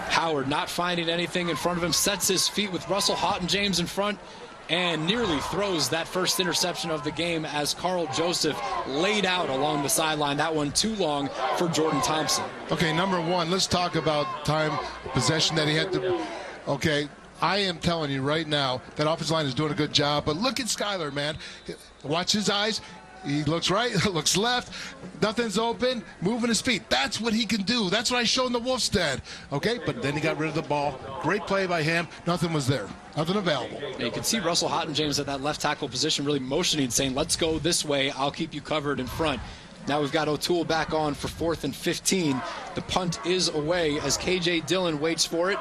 Howard not finding anything in front of him, sets his feet with Russell Houghton James in front, and nearly throws that first interception of the game as Carl Joseph laid out along the sideline. That one too long for Jordan Thompson. Okay, number one, let's talk about time possession that he had to. Okay, I am telling you right now that offensive line is doing a good job, but look at Skylar, man. Watch his eyes. He looks right, looks left, nothing's open, moving his feet. That's what he can do. That's what I showed in the Wolf's Den. Okay, but then he got rid of the ball. Great play by him. Nothing was there. Nothing available. Yeah, you can see Russell Houghton James at that left tackle position really motioning, saying, let's go this way. I'll keep you covered in front. Now we've got O'Toole back on for 4th and 15. The punt is away as KJ Dillon waits for it.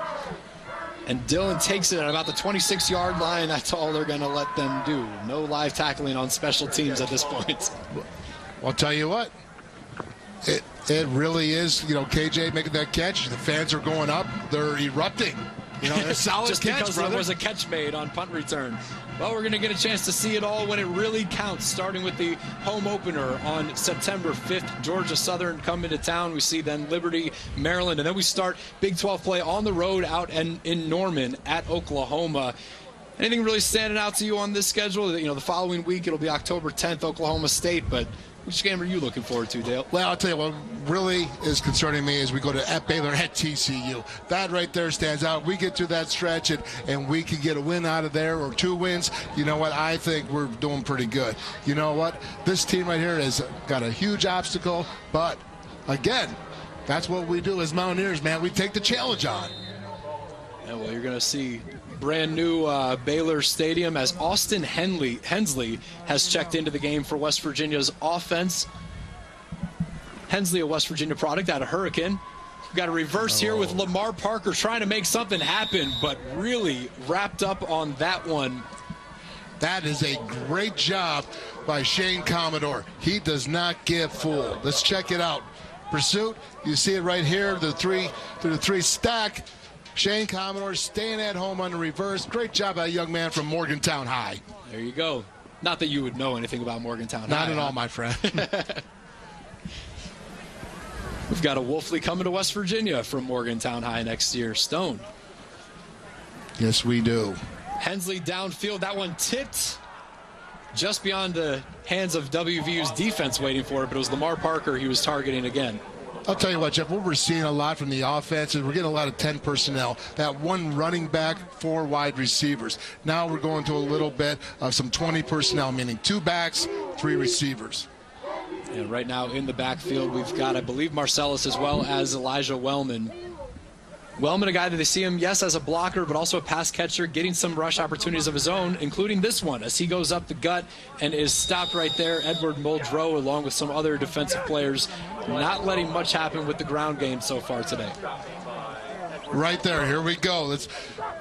And Dillon takes it at about the 26-yard line. That's all they're going to let them do. No live tackling on special teams at this point. I'll tell you what. It really is, KJ making that catch. The fans are going up. They're erupting. A solid Just catch, because brother. there was a catch made on punt return. Well, we're going to get a chance to see it all when it really counts, starting with the home opener on September 5th. Georgia Southern come into town. We see then Liberty, Maryland, and then we start Big 12 play on the road out in Norman at Oklahoma. Anything really standing out to you on this schedule? The following week it'll be October 10th, Oklahoma State, but which game are you looking forward to, Dale? Well, I'll tell you what really is concerning me is we go to at Baylor at TCU. That right there stands out. We get to that stretch and we can get a win out of there or 2 wins. You know what? I think we're doing pretty good. You know what? This team right here has got a huge obstacle, but again, that's what we do as Mountaineers, man. We take the challenge on. Yeah, well, you're going to see brand new Baylor Stadium as Austin Hensley has checked into the game for West Virginia's offense. Hensley, a West Virginia product out of Hurricane. We've got a reverse here with Lamar Parker trying to make something happen, but really wrapped up on that one. That is a great job by Shane Commodore. He does not get fooled. Let's check it out. Pursuit, you see it right here, the three stack. Shane Commodore staying at home on the reverse. Great job by a young man from Morgantown High. There you go. Not that you would know anything about Morgantown High. Not at all, my friend. We've got a Wolfley coming to West Virginia from Morgantown High next year. Stone. Yes, we do. Hensley downfield. That one tipped just beyond the hands of WVU's defense waiting for it, but it was Lamar Parker he was targeting again. I'll tell you what, Jeff, what we're seeing a lot from the offense is we're getting a lot of 10 personnel. That 1 running back, 4 wide receivers. Now we're going to a little bit of some 20 personnel, meaning 2 backs, 3 receivers. And right now in the backfield, we've got, I believe, Marcellus as well as Elijah Wellman. Wellman, a guy that they see him, yes, as a blocker, but also a pass catcher, getting some rush opportunities of his own, including this one, as he goes up the gut and is stopped right there. Edward Muldrow, along with some other defensive players, not letting much happen with the ground game so far today. Right there, here we go. Let's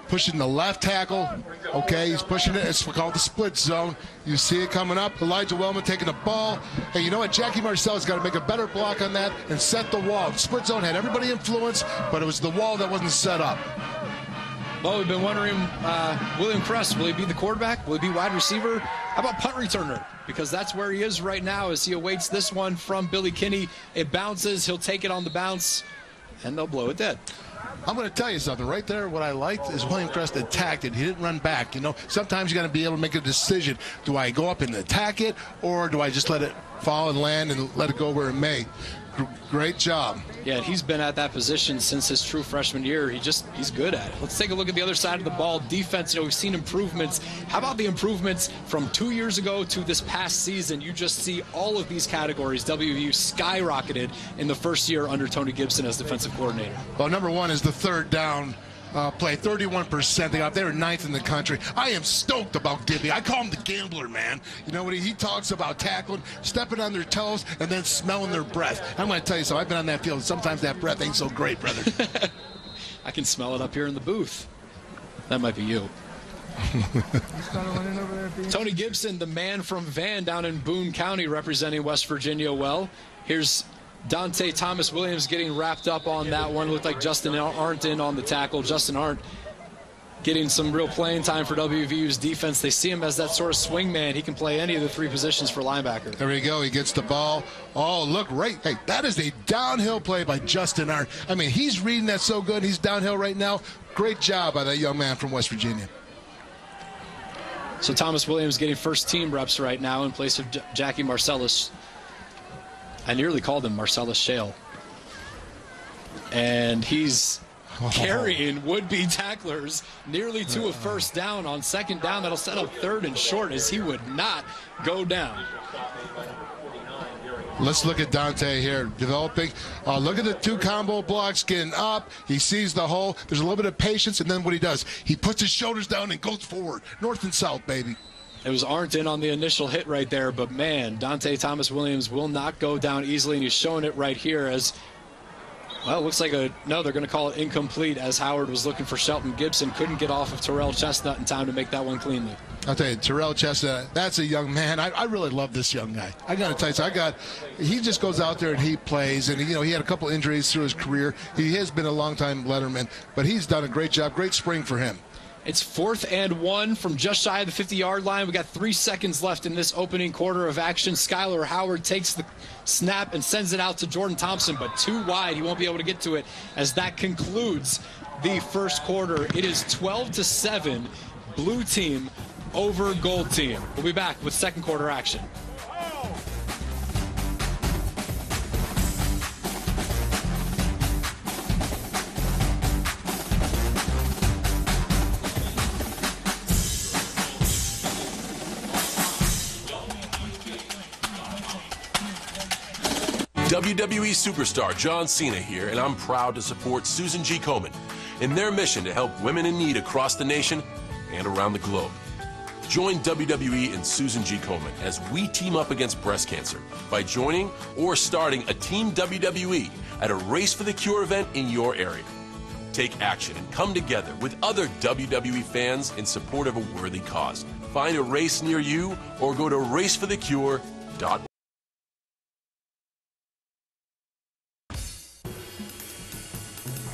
pushing the left tackle. Okay, he's pushing it. It's called the split zone. You see it coming up. Elijah Wellman taking the ball. Hey, you know what? Jackie Marcel's got to make a better block on that and set the wall. Split zone had everybody influenced, but it was the wall that wasn't set up. Well, we've been wondering, William Kress, will he be the quarterback? Will he be wide receiver? How about punt returner? Because that's where he is right now as he awaits this one from Billy Kinney. It bounces. He'll take it on the bounce, and they'll blow it dead. I'm going to tell you something right there. What I liked is William Crest attacked it. He didn't run back. Sometimes you got to be able to make a decision. Do I go up and attack it, or do I just let it fall and land and let it go where it may? Great job. Yeah, he's been at that position since his true freshman year. He's good at it. Let's take a look at the other side of the ball. Defense, we've seen improvements. How about the improvements from 2 years ago to this past season? You just see all of these categories. WVU skyrocketed in the first year under Tony Gibson as defensive coordinator. Well, number one is the third down play, 31%. They were 9th in the country. I am stoked about Gibby. I call him the gambler, man. You know what he talks about tackling, stepping on their toes, and then smelling their breath. I'm going to tell you something. I've been on that field. Sometimes that breath ain't so great, brother. I can smell it up here in the booth. That might be you. Tony Gibson, the man from Van down in Boone County, representing West Virginia well. Here's Dante Thomas Williams getting wrapped up on that one. Looked like Justin Arndt in on the tackle. Justin Arndt getting some real playing time for WVU's defense. They see him as that sort of swing man. He can play any of the 3 positions for linebacker. There we go. He gets the ball. Oh, look, right. Hey, that is a downhill play by Justin Arndt. I mean, he's reading that so good. He's downhill right now. Great job by that young man from West Virginia. So Thomas Williams getting first team reps right now in place of Jackie Marcellus. I nearly called him Marcellus Shale. And he's carrying would-be tacklers nearly to a first down on second down. That'll set up 3rd and short as he would not go down. Let's look at Dante here, developing. Look at the 2 combo blocks getting up. He sees the hole. There's a little bit of patience, and then what he does, he puts his shoulders down and goes forward. North and south, baby. It was Arnton on the initial hit right there, but man, Dante Thomas-Williams will not go down easily, and he's showing it right here as, well, it looks like they're going to call it incomplete, as Howard was looking for Shelton Gibson, couldn't get off of Terrell Chestnut in time to make that one cleanly. I'll tell you, Terrell Chestnut, that's a young man. I really love this young guy. I got to tell you, he just goes out there and he plays, and he had a couple injuries through his career. He has been a long-time letterman, but he's done a great job. Great spring for him. It's 4th and 1 from just shy of the 50-yard line. We got 3 seconds left in this opening quarter of action. Skylar Howard takes the snap and sends it out to Jordan Thompson, but too wide. He won't be able to get to it as that concludes the first quarter. It is 12-7, blue team over gold team. We'll be back with second quarter action. WWE superstar John Cena here, and I'm proud to support Susan G. Komen in their mission to help women in need across the nation and around the globe. Join WWE and Susan G. Komen as we team up against breast cancer by joining or starting a Team WWE at a Race for the Cure event in your area. Take action and come together with other WWE fans in support of a worthy cause. Find a race near you or go to raceforthecure.org.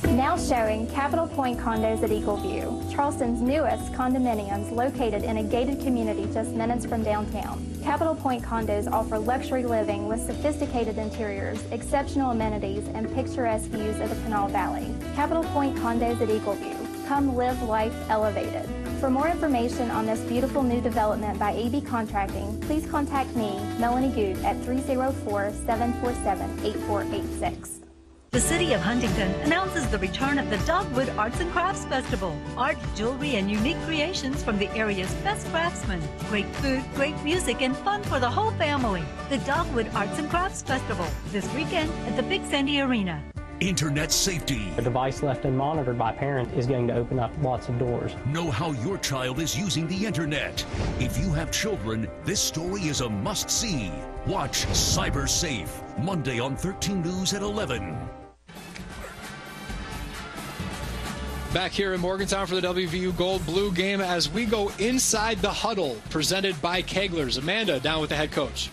Now showing Capital Point Condos at Eagleview, Charleston's newest condominiums located in a gated community just minutes from downtown. Capital Point Condos offer luxury living with sophisticated interiors, exceptional amenities, and picturesque views of the Kanawha Valley. Capital Point Condos at Eagleview. Come live life elevated. For more information on this beautiful new development by AB Contracting, please contact me, Melanie Good, at 304-747-8486. The City of Huntington announces the return of the Dogwood Arts and Crafts Festival. Art, jewelry, and unique creations from the area's best craftsmen. Great food, great music, and fun for the whole family. The Dogwood Arts and Crafts Festival, this weekend at the Big Sandy Arena. Internet safety. A device left unmonitored by a parent is going to open up lots of doors. Know how your child is using the internet. If you have children, this story is a must-see. Watch Cyber Safe, Monday on 13 News at 11. Back here in Morgantown for the WVU Gold Blue game as we go inside the huddle, presented by Kegler's. Amanda, down with the head coach.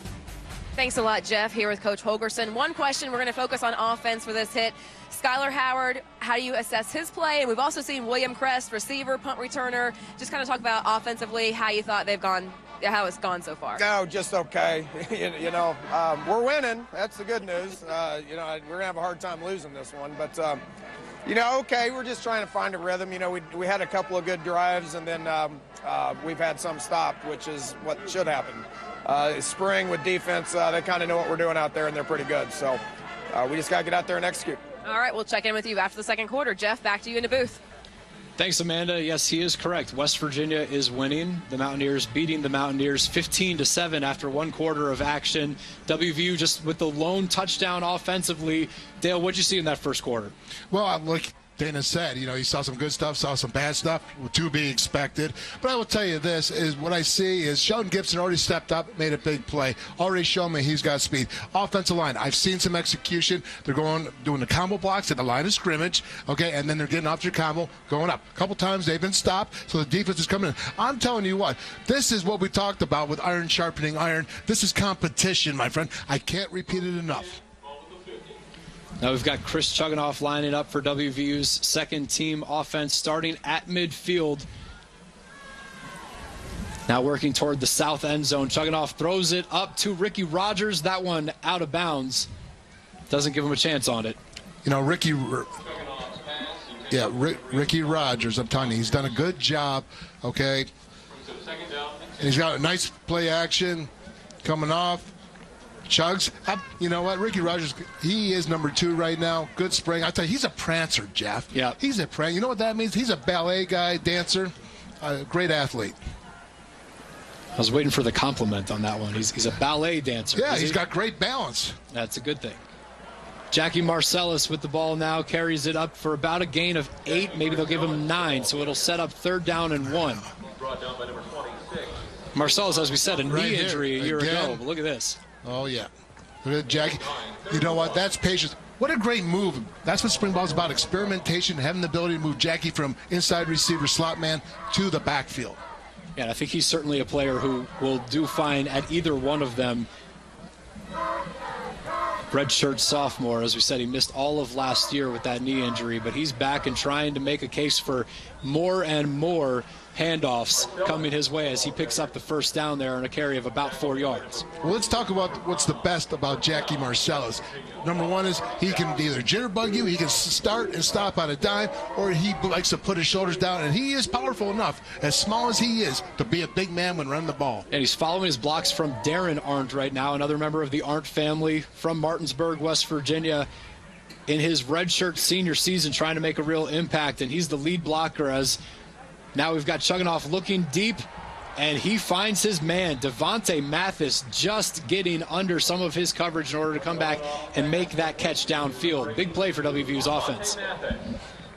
Thanks a lot, Jeff. Here with Coach Holgerson. One question, we're going to focus on offense for this hit. Skylar Howard, how do you assess his play? And we've also seen William Crest, receiver, punt returner. Just kind of talk about offensively, how you thought they've gone, how it's gone so far. No, just okay. We're winning. That's the good news. We're going to have a hard time losing this one. But, okay, we're just trying to find a rhythm. We had a couple of good drives, and then we've had some stopped, which is what should happen. Spring with defense, they kind of know what we're doing out there, and they're pretty good. So we just got to get out there and execute. All right, we'll check in with you after the second quarter. Jeff, back to you in the booth. Thanks, Amanda. Yes, he is correct. West Virginia is winning. The Mountaineers beating the Mountaineers 15-7 after one quarter of action. WVU just with the lone touchdown offensively. Dale, what'd you see in that first quarter? Well, look, Dana said, he saw some good stuff, saw some bad stuff, to be expected. But I will tell you this, is what I see is Sheldon Gibson already stepped up, made a big play, already shown me he's got speed. Offensive line, I've seen some execution. They're doing the combo blocks at the line of scrimmage, okay, and then they're getting off their combo, going up. A couple times they've been stopped, so the defense is coming in. I'm telling you what, this is what we talked about with iron sharpening iron. This is competition, my friend. I can't repeat it enough. Now we've got Chris Chuganoff lining up for WVU's second team offense, starting at midfield. Now working toward the south end zone. Chuganoff throws it up to Ricky Rogers. That one out of bounds. Doesn't give him a chance on it. Ricky Rogers, I'm telling you, he's done a good job, okay? And he's got a nice play action coming off. Chugs, you know what? Ricky Rogers, he is number 2 right now. Good spring. I tell you, he's a prancer, Jeff. Yeah. He's a prancer. You know what that means? He's a ballet guy, dancer, great athlete. I was waiting for the compliment on that one. He's a ballet dancer. Yeah, he's got great balance. That's a good thing. Jackie Marcellus with the ball now carries it up for about a gain of 8. Maybe they'll give him 9, so it'll set up 3rd down and 1. Brought down by number 26. Marcellus, as we said, a Right knee here, injury a year again. ago. But look at this. Oh, yeah. Look at Jackie. You know what? That's patience. What a great move. That's what spring ball is about, experimentation, having the ability to move Jackie from inside receiver slot man to the backfield. Yeah, and I think he's certainly a player who will do fine at either one of them. Redshirt sophomore, as we said, he missed all of last year with that knee injury, but he's back and trying to make a case for more and more handoffs coming his way as he picks up the first down there on a carry of about 4 yards. Well, let's talk about what's the best about Jackie Marcellus. Number one is he can either jitterbug you, he can start and stop on a dime, or he likes to put his shoulders down, and he is powerful enough, as small as he is, to be a big man when running the ball. And he's following his blocks from Darren Arndt right now, another member of the Arndt family from Martinsburg, West Virginia, in his redshirt senior season, trying to make a real impact, and he's the lead blocker. As now we've got Chugginoff looking deep, and he finds his man. Devontae Mathis just getting under some of his coverage in order to come back and make that catch downfield. Big play for WVU's offense.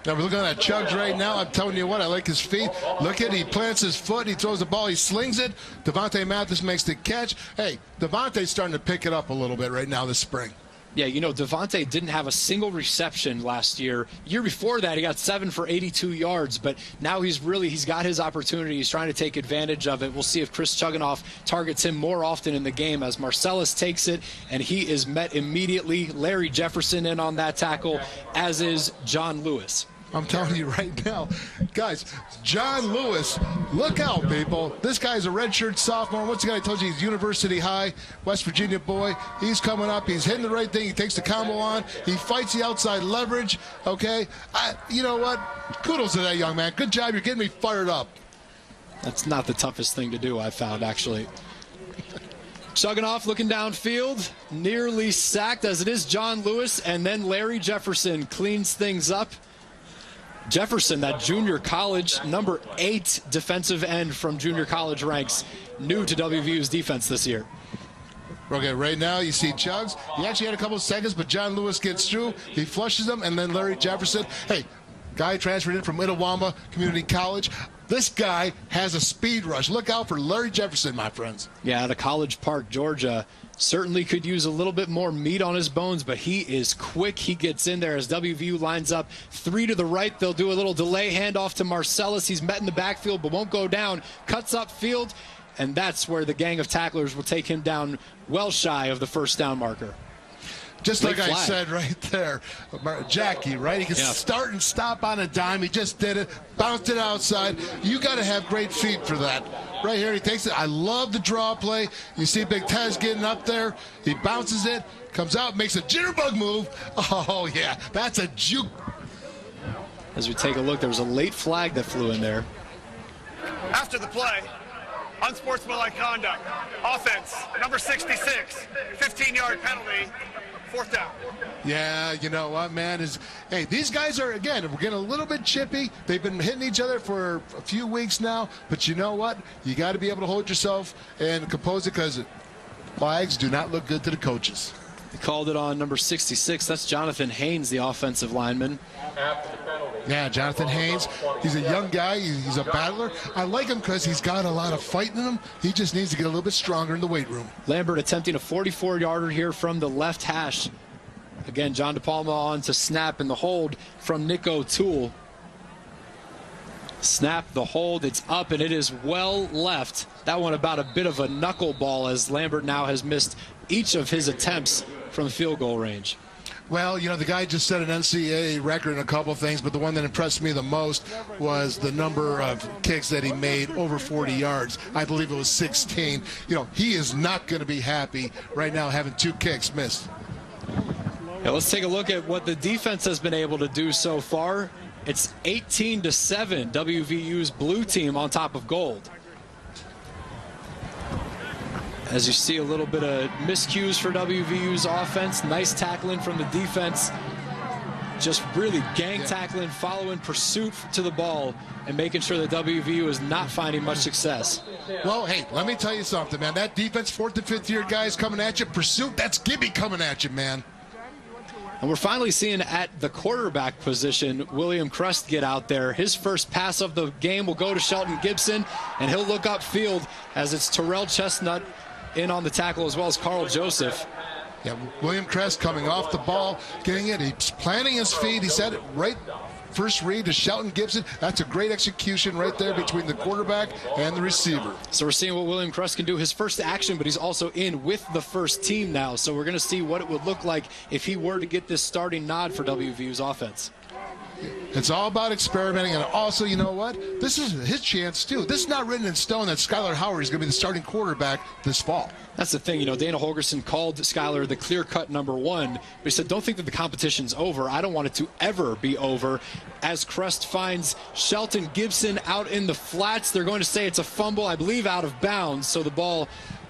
Now we're looking at Chugs right now. I'm telling you what, I like his feet. Look at it, he plants his foot, he throws the ball, he slings it. Devontae Mathis makes the catch. Hey, Devontae's starting to pick it up a little bit right now this spring. Yeah, you know, Devontae didn't have a single reception last year. Year before that, he got 7 for 82 yards, but now he's got his opportunity. He's trying to take advantage of it. We'll see if Chris Chugginoff targets him more often in the game as Marcellus takes it, and he is met immediately. Larry Jefferson in on that tackle, as is John Lewis. I'm telling you right now, guys, John Lewis, look out, people. This guy's a redshirt sophomore. Once again, I told you he's University High, West Virginia boy. He's coming up. He's hitting the right thing. He takes the combo on. He fights the outside leverage, okay? You know what? Kudos to that young man. Good job. You're getting me fired up. That's not the toughest thing to do, I've found, actually. Chugginoff looking downfield, nearly sacked, as it is John Lewis, and then Larry Jefferson cleans things up. Jefferson, that junior college, number 8 defensive end from junior college ranks, new to WVU's defense this year. Okay, right now you see Chugs. He actually had a couple of seconds, but John Lewis gets through. He flushes them, and then Larry Jefferson. Hey, guy transferred in from Itawamba Community College. This guy has a speed rush. Look out for Larry Jefferson, my friends. Yeah, out of College Park, Georgia. Certainly could use a little bit more meat on his bones, but he is quick. He gets in there as WVU lines up 3 to the right. They'll do a little delay handoff to Marcellus. He's met in the backfield but won't go down. Cuts up field, and that's where the gang of tacklers will take him down well shy of the first down marker. Just like I said right there, Jackie, right? He can start and stop on a dime. He just did it, bounced it outside. You got to have great feet for that. Right here, he takes it. I love the draw play. You see Big Tez getting up there. He bounces it, comes out, makes a jitterbug move. Oh, yeah, that's a juke. As we take a look, there was a late flag that flew in there. After the play, unsportsmanlike conduct, offense, number 66, 15-yard penalty. 4th down. Yeah, you know what, man? Hey, these guys are, again, we're getting a little bit chippy. They've been hitting each other for a few weeks now. But you know what? You got to be able to hold yourself and compose it, because flags do not look good to the coaches. They called it on number 66. That's Jonathan Haynes, the offensive lineman. Yeah, Jonathan Haynes. He's a young guy. He's a battler. I like him because he's got a lot of fight in him. He just needs to get a little bit stronger in the weight room. Lambert attempting a 44-yarder here from the left hash. Again, John DePalma on to snap in the hold from Nick O'Toole. Snap, the hold, it's up, and it is well left. That one about a bit of a knuckleball, as Lambert now has missed each of his attempts from field goal range. Well, you know, the guy just set an NCAA record in a couple of things, but the one that impressed me the most was the number of kicks that he made over 40 yards. I believe it was 16. You know, he is not going to be happy right now having 2 kicks missed. Yeah, let's take a look at what the defense has been able to do so far. It's 18-7, WVU's blue team on top of gold. As you see, a little bit of miscues for WVU's offense. Nice tackling from the defense. Just really gang tackling, following pursuit to the ball, and making sure that WVU is not finding much success. Well, hey, let me tell you something, man. That defense, 4th and 5th year guys coming at you. Pursuit, that's Gibby coming at you, man. And we're finally seeing at the quarterback position, William Crest get out there. His first pass of the game will go to Shelton Gibson, and he'll look upfield as it's Terrell Chestnut in on the tackle, as well as Carl Joseph. Yeah, William Crest coming off the ball, getting it. He's planting his feet. He said it right. First read to Shelton Gibson. That's a great execution right there between the quarterback and the receiver. So we're seeing what William Crest can do. His first action, but he's also in with the first team now. So we're going to see what it would look like if he were to get this starting nod for WVU's offense. It's all about experimenting, and also, you know what? This is his chance, too. This is not written in stone that Skylar Howard is going to be the starting quarterback this fall. That's the thing. You know, Dana Holgerson called Skylar the clear-cut number one, but he said, don't think that the competition's over. I don't want it to ever be over. As Crest finds Shelton Gibson out in the flats, they're going to say it's a fumble, I believe, out of bounds, so the ball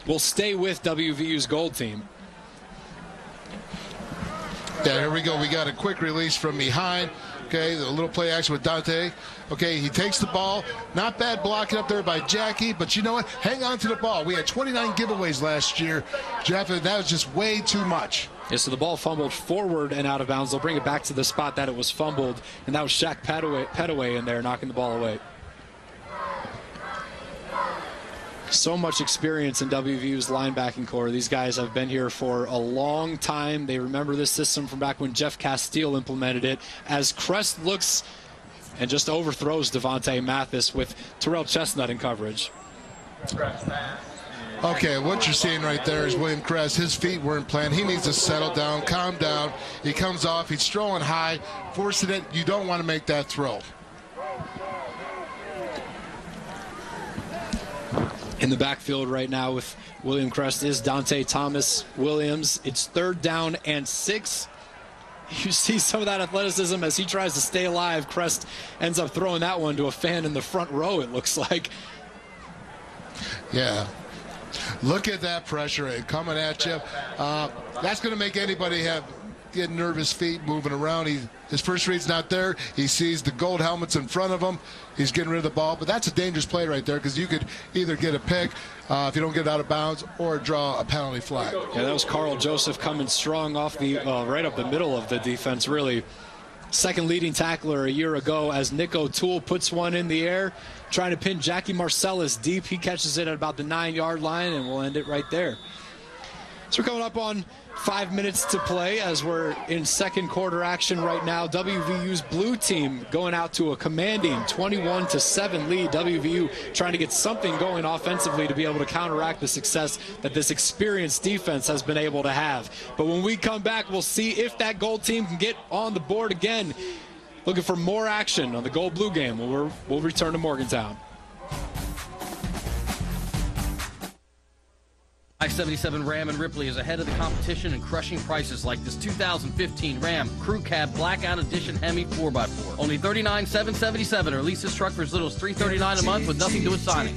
will stay with WVU's gold team. Yeah, here we go. We got a quick release from behind. Okay, a little play action with Dante. Okay, he takes the ball. Not bad blocking up there by Jackie, but you know what? Hang on to the ball. We had 29 giveaways last year. Jeff, that was just way too much. Yeah, so the ball fumbled forward and out of bounds. They'll bring it back to the spot that it was fumbled, and that was Shaq Petaway in there knocking the ball away. So much experience in WVU's linebacking core. These guys have been here for a long time. They remember this system from back when Jeff Castile implemented it. As Crest looks and just overthrows Devontae Mathis with Terrell Chestnut in coverage. Okay, what you're seeing right there is William Crest. His feet weren't planted. He needs to settle down, calm down. He comes off. He's throwing high, forcing it. You don't want to make that throw. In the backfield right now with William Crest is Dante Thomas Williams. It's 3rd down and 6. You see some of that athleticism as he tries to stay alive. Crest ends up throwing that one to a fan in the front row, it looks like. Yeah. Look at that pressure coming at you. That's going to make anybody get nervous feet moving around. His first read's not there. He sees the gold helmets in front of him. He's getting rid of the ball. But that's a dangerous play right there because you could either get a pick if you don't get it out of bounds or draw a penalty flag. Yeah, that was Carl Joseph coming strong off the right up the middle of the defense, really. Second leading tackler a year ago as Nick O'Toole puts one in the air, trying to pin Jackie Marcellus deep. He catches it at about the 9-yard line, and we'll end it right there. So we're coming up on 5 minutes to play as we're in second quarter action right now. WVU's blue team going out to a commanding 21-7 lead. WVU trying to get something going offensively to be able to counteract the success that this experienced defense has been able to have. But when we come back, we'll see if that gold team can get on the board again. Looking for more action on the gold blue game. We'll return to Morgantown. I-77 Ram in Ripley is ahead of the competition and crushing prices like this 2015 Ram Crew Cab Blackout Edition Hemi 4x4. Only $39,777 or lease this truck for as little as $339 a month with nothing to assign.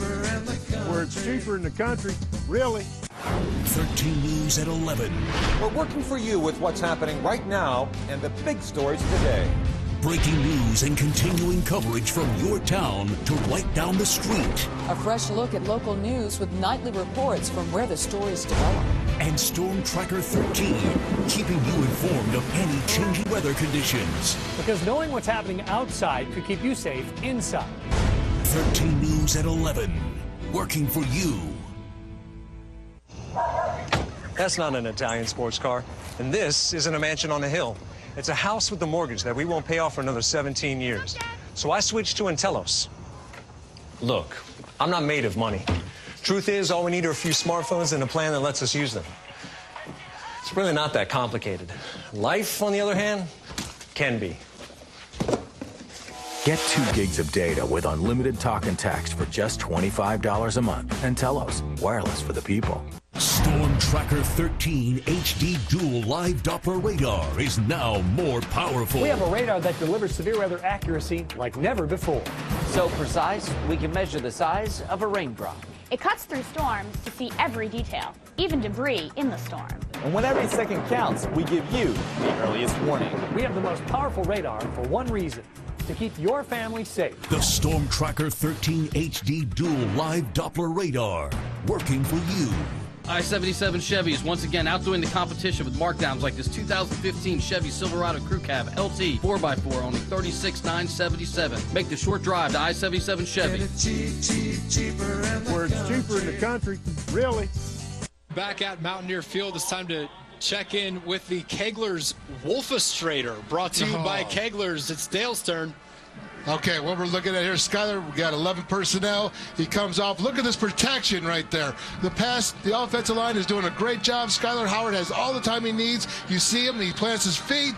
Where it's cheaper in the country, really. 13 News at 11. We're working for you with what's happening right now and the big stories of the day. Breaking news and continuing coverage from your town to right down the street. A fresh look at local news with nightly reports from where the stories develop. And Storm Tracker 13, keeping you informed of any changing weather conditions. Because knowing what's happening outside could keep you safe inside. 13 News at 11, working for you. That's not an Italian sports car, and this isn't a mansion on a hill. It's a house with a mortgage that we won't pay off for another 17 years. So I switched to Intellos. Look, I'm not made of money. Truth is, all we need are a few smartphones and a plan that lets us use them. It's really not that complicated. Life, on the other hand, can be. Get 2 gigs of data with unlimited talk and text for just $25 a month. Intellos, wireless for the people. Storm Tracker 13 HD Dual Live Doppler Radar is now more powerful. We have a radar that delivers severe weather accuracy like never before. So precise, we can measure the size of a raindrop. It cuts through storms to see every detail, even debris in the storm. And when every second counts, we give you the earliest warning. We have the most powerful radar for one reason: to keep your family safe. The Storm Tracker 13 HD Dual Live Doppler Radar, working for you. I-77 Chevy is once again outdoing the competition with markdowns like this 2015 Chevy Silverado Crew Cab LT 4x4, only $36,977. Make the short drive to I-77 Chevy. Where it's cheaper in the country, really. Back at Mountaineer Field, it's time to check in with the Kegler's Wolfestrator, brought to you by Kegler's. It's Dale's turn. Okay, what we're looking at here, Skyler, we got 11 personnel. He comes off. Look at this protection right there. The offensive line is doing a great job. Skyler Howard has all the time he needs. You see him, he plants his feet.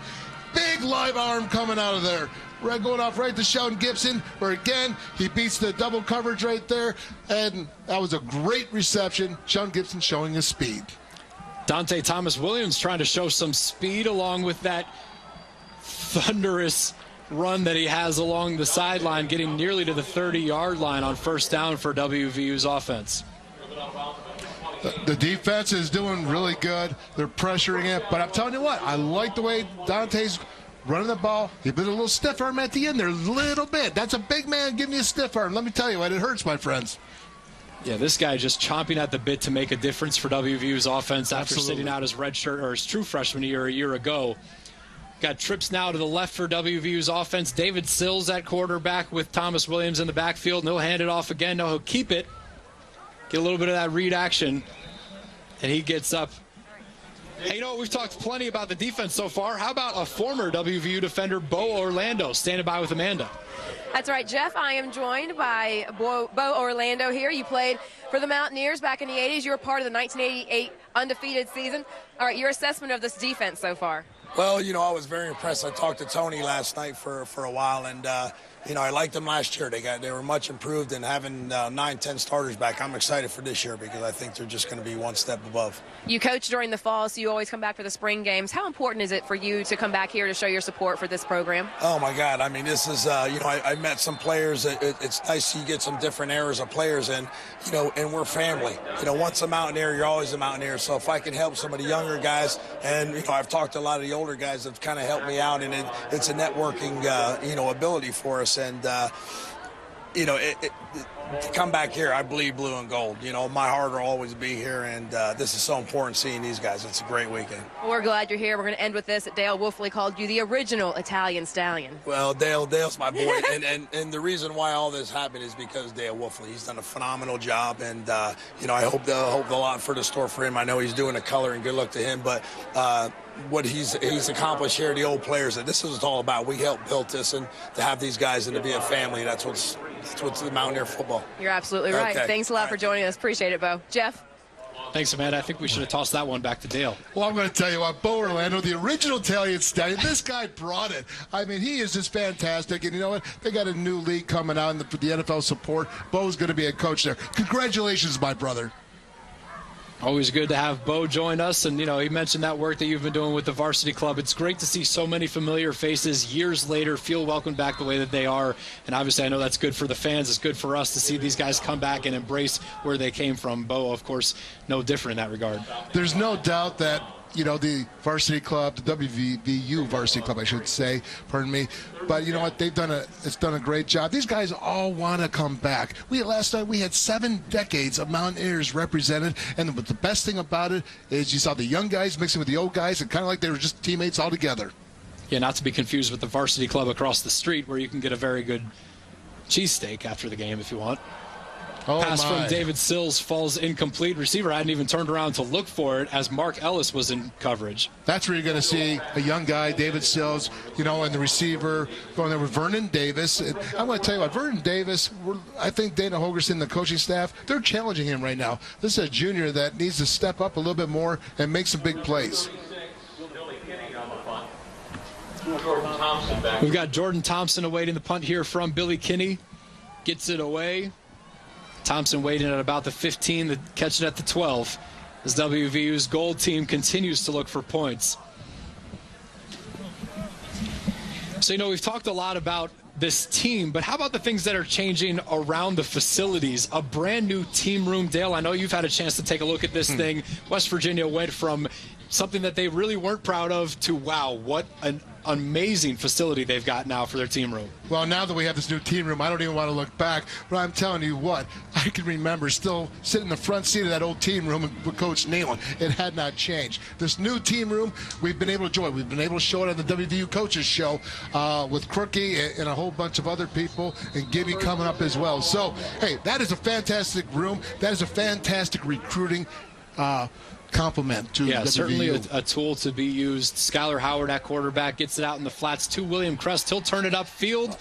Big live arm coming out of there. Red going off right to Sheldon Gibson, where again, he beats the double coverage right there. And that was a great reception. Sheldon Gibson showing his speed. Dante Thomas-Williams trying to show some speed along with that thunderous run that he has along the sideline, getting nearly to the 30-yard line on first down for WVU's offense. The defense is doing really good. They're pressuring it. But I'm telling you what, I like the way Dante's running the ball. He bit a little stiff arm at the end there, a little bit. That's a big man giving you a stiff arm. Let me tell you what, it hurts, my friends. Yeah, this guy just chomping at the bit to make a difference for WVU's offense after sitting out his redshirt or his true freshman year a year ago. Got trips now to the left for WVU's offense. David Sills at quarterback with Thomas Williams in the backfield. No, hand it off again. No, he'll keep it. Get a little bit of that read action. And he gets up. Hey, you know, we've talked plenty about the defense so far. How about a former WVU defender, Bo Orlando, standing by with Amanda? That's right, Jeff. I am joined by Bo Orlando here. You played for the Mountaineers back in the 80s. You were part of the 1988 undefeated season. All right, your assessment of this defense so far? Well, you know, I was very impressed. I talked to Tony last night for a while, and you know, I liked them last year. They were much improved, and having 9-10 starters back, I'm excited for this year because I think they're just going to be one step above. You coach during the fall, so you always come back for the spring games. How important is it for you to come back here to show your support for this program? Oh my God! I mean, this is you know, I met some players. It's nice you get some different eras of players, and you know, and we're family. You know, once a Mountaineer, you're always a Mountaineer. So if I can help some of the younger guys, and you know, I've talked to a lot of the older guys that have kind of helped me out, and it's a networking you know, ability for us. And you know, to come back here, I bleed blue and gold. You know, my heart will always be here, and this is so important seeing these guys. It's a great weekend. Well, we're glad you're here. We're going to end with this. Dale Wolfley called you the original Italian Stallion. Well, Dale's my boy, and the reason why all this happened is because Dale Wolfley. He's done a phenomenal job, and you know, I hope a lot for the store for him. I know he's doing the color, and good luck to him, but what he's accomplished here, the old players, that this is what it's all about. We helped build this, and to have these guys and to be a family, that's what's the Mountaineer football. You're absolutely right. Okay. Thanks a lot for joining us. Appreciate it, Bo. Jeff? Thanks, Amanda. I think we should have tossed that one back to Dale. Well, I'm going to tell you what, Bo Orlando, the original Italian Stallion, this guy brought it. I mean, he is just fantastic. And you know what? They got a new league coming out in the NFL support. Bo's going to be a coach there. Congratulations, my brother. Always good to have Bo join us. And, you know, he mentioned that work that you've been doing with the varsity club. It's great to see so many familiar faces years later feel welcomed back the way that they are. And obviously, I know that's good for the fans. It's good for us to see these guys come back and embrace where they came from. Bo, of course, no different in that regard. There's no doubt that, you know, the varsity club, the WVU varsity club, I should say, pardon me. But you know what? It's done a great job. These guys all want to come back. Last night we had 7 decades of Mountaineers represented, and the best thing about it is you saw the young guys mixing with the old guys, and kind of like they were just teammates all together. Yeah, not to be confused with the varsity club across the street, where you can get a very good cheesesteak after the game if you want. Pass from David Sills falls incomplete. Receiver hadn't even turned around to look for it as Mark Ellis was in coverage. That's where you're going to see a young guy, David Sills, you know, and the receiver going there with Vernon Davis. And I'm going to tell you what, Vernon Davis, I think Dana Hogerson, the coaching staff, they're challenging him right now. This is a junior that needs to step up a little bit more and make some big plays. We've got Jordan Thompson awaiting the punt here from Billy Kinney. Gets it away. Thompson waiting at about the 15, catching at the 12 as WVU's gold team continues to look for points. So, you know, we've talked a lot about this team, but how about the things that are changing around the facilities? A brand new team room. Dale, I know you've had a chance to take a look at this thing. West Virginia went from something that they really weren't proud of to, wow, what an amazing facility they've got now for their team room. Well, now that we have this new team room, I don't even want to look back. But I'm telling you what, I can remember still sitting in the front seat of that old team room with Coach Nalen. It had not changed. This new team room, we've been able to enjoy. We've been able to show it on the WVU Coaches Show with Crookie and a whole bunch of other people, and Gibby coming up as well. So, hey, that is a fantastic room. That is a fantastic recruiting compliment to WVU. Certainly a tool to be used. Skylar Howard at quarterback gets it out in the flats to William Crest. He'll turn it upfield,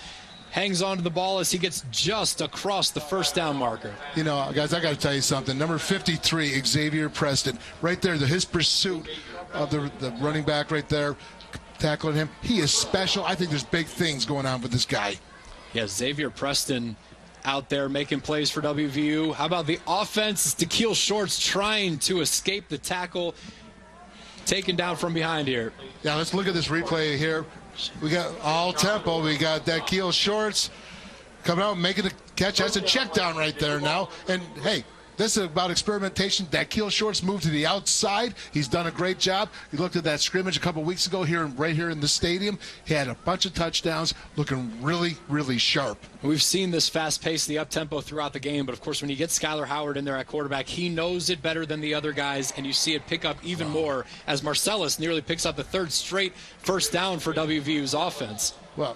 hangs onto the ball as he gets just across the first down marker. You know, guys, I got to tell you something. Number 53, Xavier Preston, right there, his pursuit of the running back right there, tackling him. He is special. I think there's big things going on with this guy. Yeah, Xavier Preston out there making plays for WVU. How about the offense? Dakeil Shorts trying to escape the tackle, taken down from behind here. Yeah, let's look at this replay here. We got all tempo. We got Dakeil Shorts coming out and making the catch. That's a check down right there now. And, hey, this is about experimentation. Dakeil Shorts moved to the outside. He's done a great job. You looked at that scrimmage a couple weeks ago right here in the stadium. He had a bunch of touchdowns, looking really, really sharp. We've seen this fast pace, the up-tempo throughout the game, but of course when you get Skylar Howard in there at quarterback, he knows it better than the other guys, and you see it pick up even more as Marcellus nearly picks up the third straight first down for WVU's offense. Well,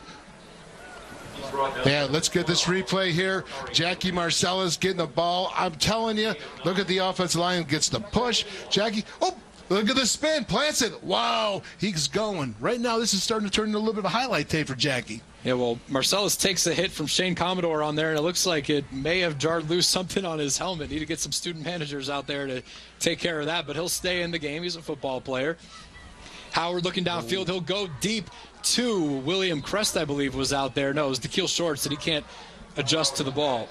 yeah, let's get this replay here. Jackie Marcellus getting the ball. I'm telling you, look at the offensive line, gets the push. Jackie, oh, look at the spin, plants it. Wow, he's going. Right now, this is starting to turn into a little bit of a highlight tape for Jackie. Yeah, well, Marcellus takes a hit from Shane Commodore on there, and it looks like it may have jarred loose something on his helmet. Need to get some student managers out there to take care of that, but he'll stay in the game. He's a football player. Howard looking downfield. He'll go deep to William Crest, I believe, was out there. No, it was Dakeil Shorts, and he can't adjust to the ball.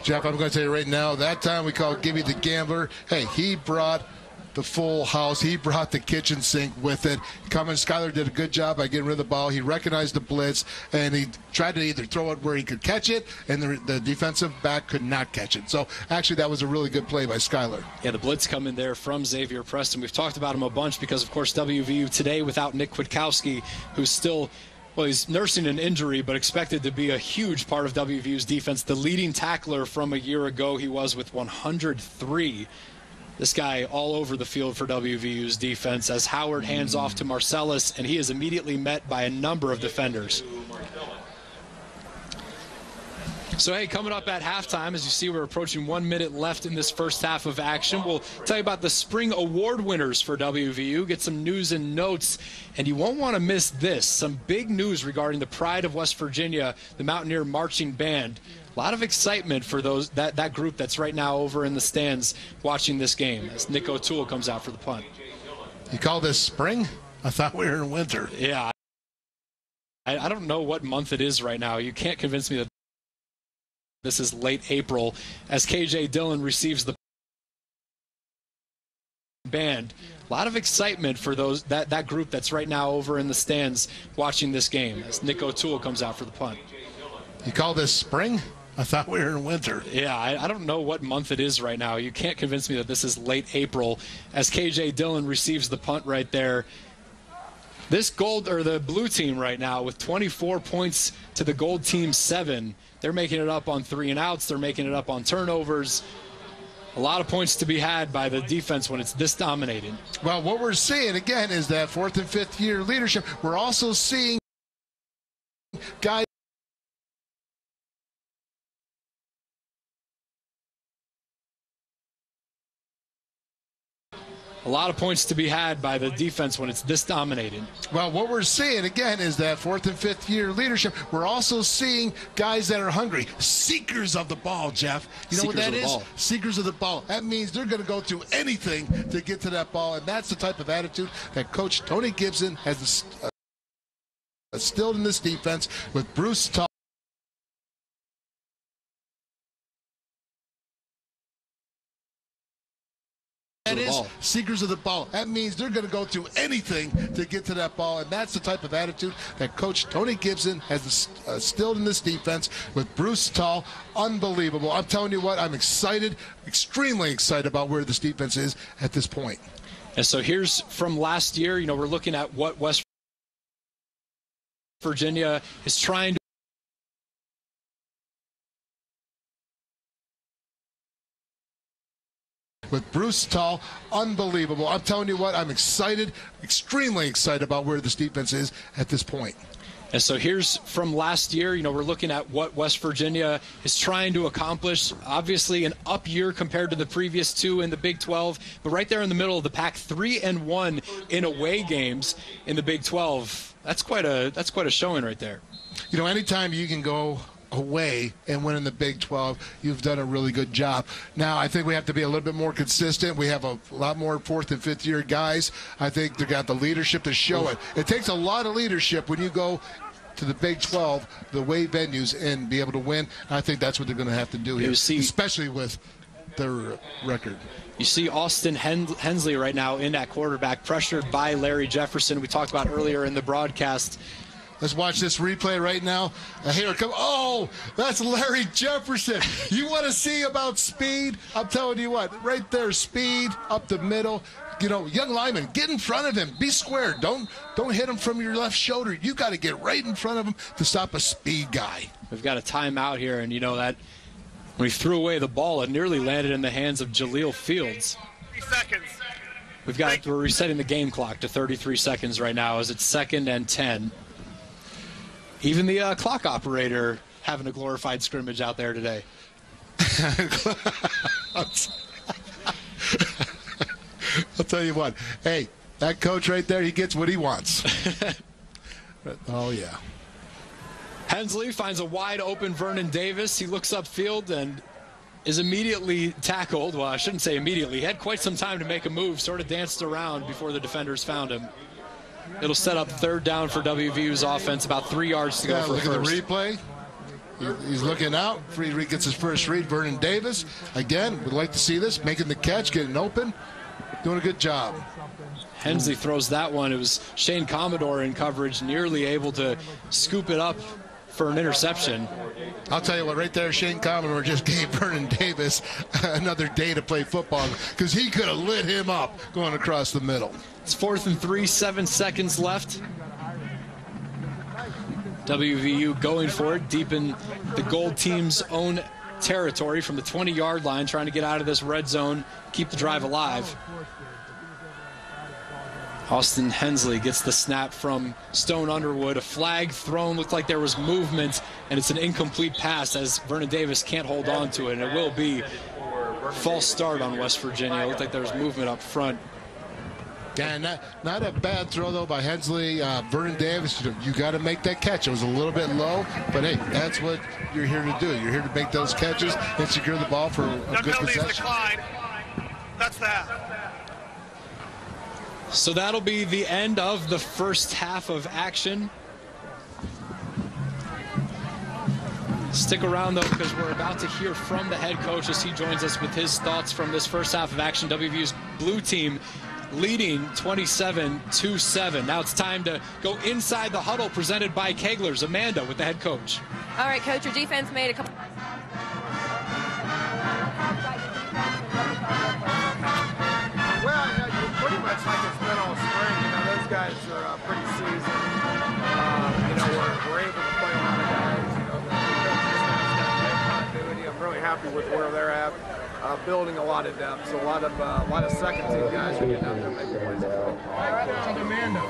Jeff, I'm going to tell you right now, that time we called Gibby the Gambler. Hey, he brought the full house. He brought the kitchen sink with it. Skylar did a good job by getting rid of the ball. He recognized the blitz, and he tried to either throw it where he could catch it, and the defensive back could not catch it. So, actually, that was a really good play by Skylar. Yeah, the blitz coming there from Xavier Preston. We've talked about him a bunch because, of course, WVU today without Nick Kwiatkowski, who's still, well, he's nursing an injury, but expected to be a huge part of WVU's defense. The leading tackler from a year ago, he was with 103. This guy all over the field for WVU's defense as Howard hands off to Marcellus, and he is immediately met by a number of defenders. So, hey, coming up at halftime, as you see, we're approaching 1 minute left in this first half of action. We'll tell you about the spring award winners for WVU, get some news and notes, and you won't want to miss this. Some big news regarding the Pride of West Virginia, the Mountaineer Marching Band. A lot of excitement for that group that's right now over in the stands watching this game as Nick O'Toole comes out for the punt. You call this spring? I thought we were in winter. Yeah. I don't know what month it is right now. You can't convince me that this is late April as KJ Dillon receives the band. A lot of excitement for that group that's right now over in the stands watching this game as Nick O'Toole comes out for the punt. You call this spring? I thought we were in winter. Yeah, I don't know what month it is right now. You can't convince me that this is late April as KJ Dillon receives the punt right there. This the blue team right now with 24 points to the gold team 7. They're making it up on 3 and outs. They're making it up on turnovers. A lot of points to be had by the defense when it's this dominated. Well, what we're seeing, again, is that 4th and 5th year leadership. We're also seeing guys a lot of points to be had by the defense when it's this dominated. Well, what we're seeing, again, is that 4th and 5th year leadership. We're also seeing guys that are hungry. Seekers of the ball, Jeff. You know what that is? Seekers of the ball. That means they're going to go through anything to get to that ball, and that's the type of attitude that Coach Tony Gibson has instilled in this defense with Bruce Tall. That is seekers of the ball. That means they're going to go through anything to get to that ball, and that's the type of attitude that Coach Tony Gibson has instilled in this defense with Bruce Tall. Unbelievable. I'm telling you what, I'm excited, extremely excited about where this defense is at this point. And so here's from last year, we're looking at what West Virginia is trying to with Bruce Tull, unbelievable. I'm telling you what, I'm excited, extremely excited about where this defense is at this point. And so here's from last year, we're looking at what West Virginia is trying to accomplish. Obviously an up year compared to the previous two in the Big 12, but right there in the middle of the pack, 3-1 in away games in the Big 12. That's quite a showing right there. Anytime you can go away and win in the Big 12, you've done a really good job. Now, I think we have to be a little bit more consistent. We have a lot more 4th and 5th year guys. I think they've got the leadership to show it. It takes a lot of leadership when you go to the Big 12, the way venues, and be able to win. I think that's what they're going to have to do here, especially with their record. You see Austin Hensley right now in that quarterback, pressured by Larry Jefferson. We talked about earlier in the broadcast. Let's watch this replay right now. Here it comes. Oh, that's Larry Jefferson. You want to see about speed? I'm telling you what, right there, speed up the middle. Young lineman, get in front of him. Be square. Don't hit him from your left shoulder. You got to get right in front of him to stop a speed guy. We've got a timeout here, and that when he threw away the ball, it nearly landed in the hands of Jaleel Fields. 3 seconds. We're resetting the game clock to 33 seconds right now as it's 2nd and 10. Even the clock operator having a glorified scrimmage out there today. I'll tell you what. Hey, that coach right there, he gets what he wants. Oh, yeah. Hensley finds a wide open Vernon Davis. He looks upfield and is immediately tackled. Well, I shouldn't say immediately. He had quite some time to make a move, sort of danced around before the defenders found him. It'll set up 3rd down for WVU's offense, about 3 yards to go for look first. At the replay. He's looking out. Friedrich gets his first read. Vernon Davis, again, would like to see this, making the catch, getting open, doing a good job. Hensley throws that one. It was Shane Commodore in coverage, nearly able to scoop it up for an interception. I'll tell you what, right there, Shane Commodore just gave Vernon Davis another day to play football because he could have lit him up going across the middle. It's 4th and 3, 7 seconds left. WVU going for it deep in the gold team's own territory from the 20-yard line, trying to get out of this red zone, keep the drive alive. Austin Hensley gets the snap from Stone Underwood. A flag thrown, looked like there was movement, and it's an incomplete pass as Vernon Davis can't hold on to it, and it will be false start on West Virginia. It looked like there was movement up front. Yeah, not a bad throw, though, by Hensley. Vernon Davis, you got to make that catch. It was a little bit low, but, hey, that's what you're here to do. You're here to make those catches and secure the ball for a good possession. That's that. So that'll be the end of the first half of action. Stick around, though, because we're about to hear from the head coach as he joins us with his thoughts from this first half of action. WVU's blue team leading 27-7. Now it's time to go inside the huddle presented by Kegler's. Amanda with the head coach. All right, Coach, your defense made a couple... Well, pretty much like it's been all spring. Those guys are pretty seasoned. We're able to play a lot of guys. The coaches have that continuity. I'm really happy with where they're at. Building a lot of depth, so a lot of second team guys are getting out there making plays. Amanda,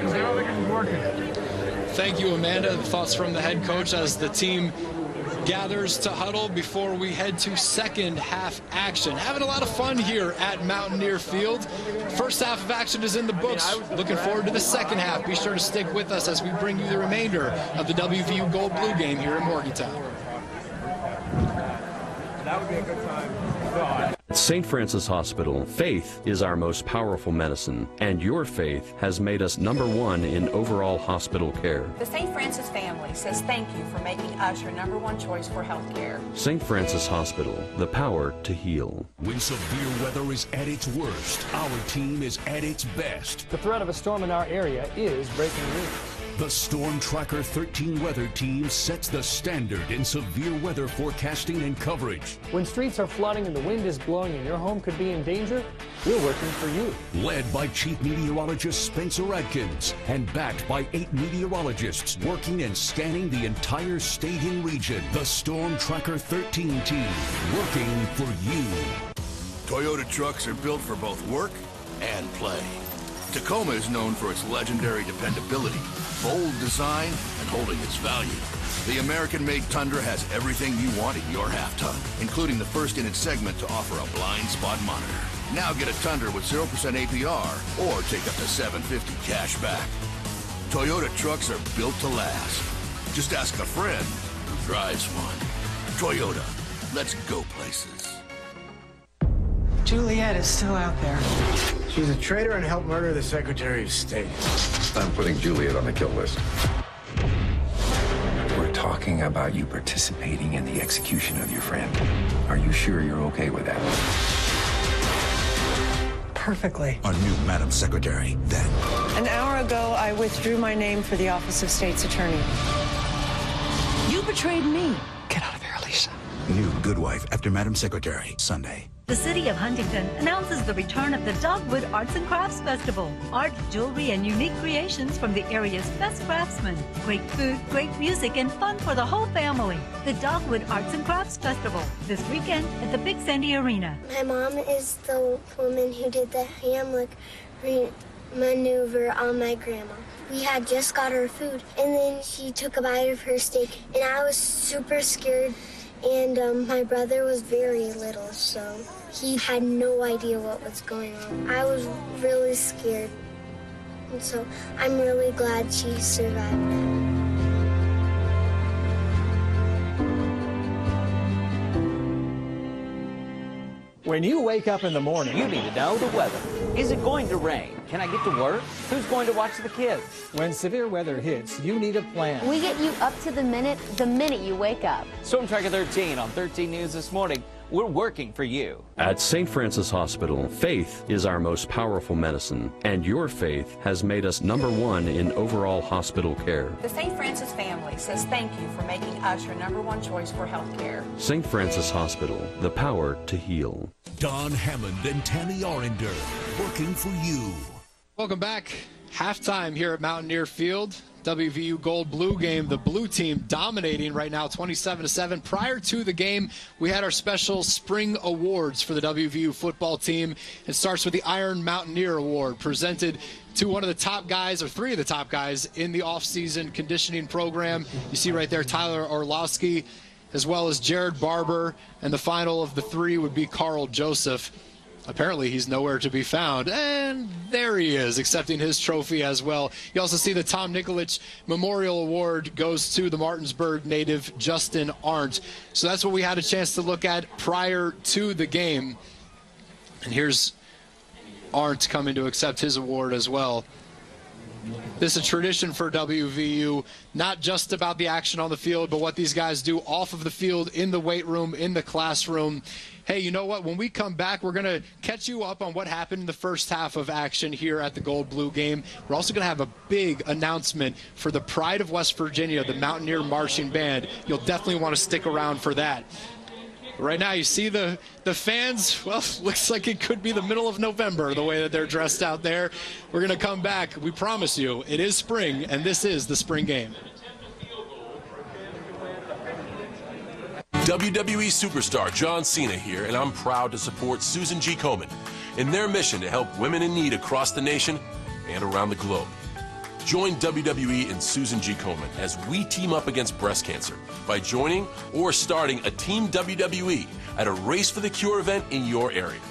is everything working? Thank you, Amanda. The thoughts from the head coach as the team gathers to huddle before we head to second half action. Having a lot of fun here at Mountaineer Field. First half of action is in the books. Looking forward to the second half. Be sure to stick with us as we bring you the remainder of the WVU Gold Blue game here in Morgantown. That would be a good time. At St. Francis Hospital, faith is our most powerful medicine, and your faith has made us #1 in overall hospital care. The St. Francis family says thank you for making us your #1 choice for health care. St. Francis Hospital, the power to heal. When severe weather is at its worst, our team is at its best. The threat of a storm in our area is breaking news. The Storm Tracker 13 weather team sets the standard in severe weather forecasting and coverage. When streets are flooding and the wind is blowing and your home could be in danger, we're working for you. Led by Chief Meteorologist Spencer Adkins and backed by 8 meteorologists working and scanning the entire state and region. The Storm Tracker 13 team working for you. Toyota trucks are built for both work and play. Tacoma is known for its legendary dependability, bold design, and holding its value. The American-made Tundra has everything you want in your half-ton, including the first in its segment to offer a blind spot monitor. Now get a Tundra with 0% APR or take up to $750 cash back. Toyota trucks are built to last. Just ask a friend who drives one. Toyota, let's go places. Juliet is still out there. She's a traitor and helped murder the Secretary of State. I'm putting Juliet on the kill list. We're talking about you participating in the execution of your friend. Are you sure you're okay with that? Perfectly. Our new Madam Secretary, then. An hour ago, I withdrew my name for the Office of State's Attorney. You betrayed me. Get out of here, Alicia. New Good Wife after Madam Secretary, Sunday. The city of Huntington announces the return of the Dogwood Arts and Crafts Festival. Art, jewelry, and unique creations from the area's best craftsmen. Great food, great music, and fun for the whole family. The Dogwood Arts and Crafts Festival, this weekend at the Big Sandy Arena. My mom is the woman who did the Hamlet maneuver on my grandma. We had just got her food, and then she took a bite of her steak, and I was super scared. And my brother was very little, so he had no idea what was going on. I was really scared, and so I'm really glad she survived that. When you wake up in the morning, You need to know the weather. Is it going to rain? Can I get to work? Who's going to watch the kids? when severe weather hits, you need a plan. We get you up to the minute you wake up. Storm Tracker 13 on 13 News this morning. We're working for you. At St. Francis Hospital, faith is our most powerful medicine, and your faith has made us #1 in overall hospital care. The St. Francis family says thank you for making us your #1 choice for health care. St. Francis Hospital, the power to heal. Don Hammond and Tammy Arender, working for you. Welcome back. Halftime here at Mountaineer Field. WVU Gold-Blue game. The blue team dominating right now, 27-7. Prior to the game, we had our special spring awards for the WVU football team. It starts with the Iron Mountaineer Award, presented to one of the top guys, or three of the top guys, in the off-season conditioning program. You see right there Tyler Orlowski, as well as Jared Barber, and the final of the three would be Carl Joseph. Apparently, he's nowhere to be found. And there he is, accepting his trophy as well. You also see the Tom Nikolic Memorial Award goes to the Martinsburg native Justin Arndt. So that's what we had a chance to look at prior to the game. And here's Arndt coming to accept his award as well. This is a tradition for WVU, not just about the action on the field, but what these guys do off of the field, in the weight room, in the classroom. Hey, you know what? When we come back, we're going to catch you up on what happened in the first half of action here at the Gold-Blue game. We're also going to have a big announcement for the Pride of West Virginia, the Mountaineer Marching Band. You'll definitely want to stick around for that. Right now, you see the fans. Well, looks like it could be the middle of November, the way that they're dressed out there. We're going to come back. We promise you, it is spring, and this is the spring game. WWE superstar John Cena here, and I'm proud to support Susan G. Komen in their mission to help women in need across the nation and around the globe. Join WWE and Susan G. Komen as we team up against breast cancer by joining or starting a Team WWE at a Race for the Cure event in your area.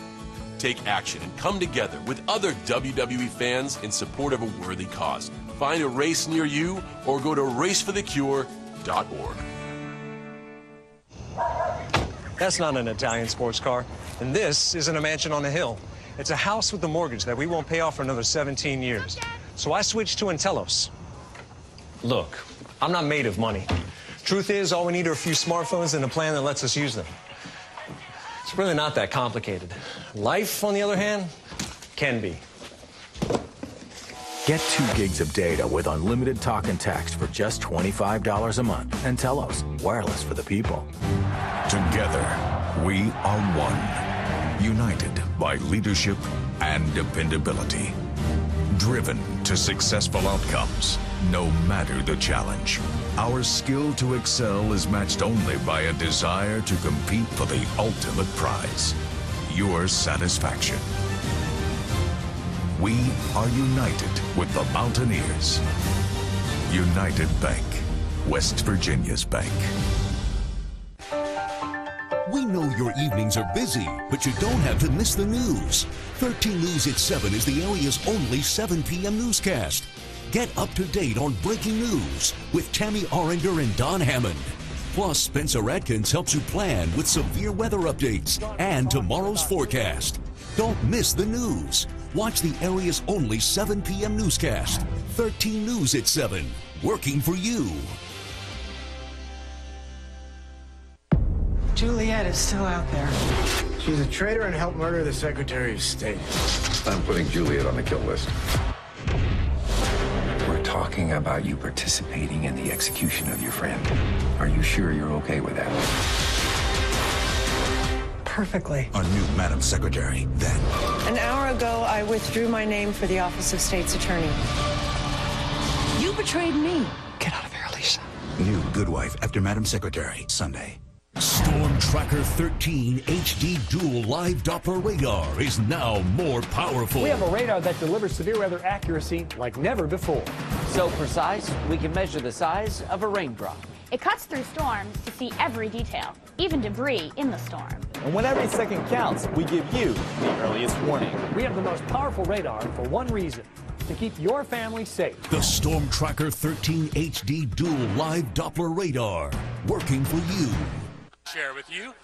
Take action and come together with other WWE fans in support of a worthy cause. Find a race near you or go to raceforthecure.org. That's not an Italian sports car, and this isn't a mansion on a hill. It's a house with a mortgage that we won't pay off for another 17 years. So I switched to Intellos. Look, I'm not made of money. Truth is, all we need are a few smartphones and a plan that lets us use them. It's really not that complicated. Life, on the other hand, can be. Get 2 gigs of data with unlimited talk and text for just $25 a month. And Telos, wireless for the people. Together, we are one. United by leadership and dependability. Driven to successful outcomes, no matter the challenge. Our skill to excel is matched only by a desire to compete for the ultimate prize, your satisfaction. We are united with the Mountaineers. United Bank, West Virginia's bank. We know your evenings are busy, but you don't have to miss the news. 13 News at 7 is the area's only 7 p.m. newscast. Get up to date on breaking news with Tammy Oringer and Don Hammond. Plus, Spencer Atkins helps you plan with severe weather updates and tomorrow's forecast. Don't miss the news. Watch the area's only 7 p.m. newscast. 13 News at 7. Working for you. Juliet is still out there. She's a traitor and helped murder the Secretary of State. I'm putting Juliet on the kill list. We're talking about you participating in the execution of your friend. Are you sure you're okay with that? Perfectly. A new Madam Secretary, then. An hour ago, I withdrew my name for the Office of State's Attorney. You betrayed me. Get out of here, Lisa. New Good Wife after Madam Secretary, Sunday. Storm Tracker 13 HD Dual Live Doppler Radar is now more powerful. We have a radar that delivers severe weather accuracy like never before. So precise, we can measure the size of a raindrop. It cuts through storms to see every detail, even debris in the storm. And when every second counts, we give you the earliest warning. We have the most powerful radar for one reason: to keep your family safe. The Storm Tracker 13 HD Dual Live Doppler Radar, working for you. Share with you.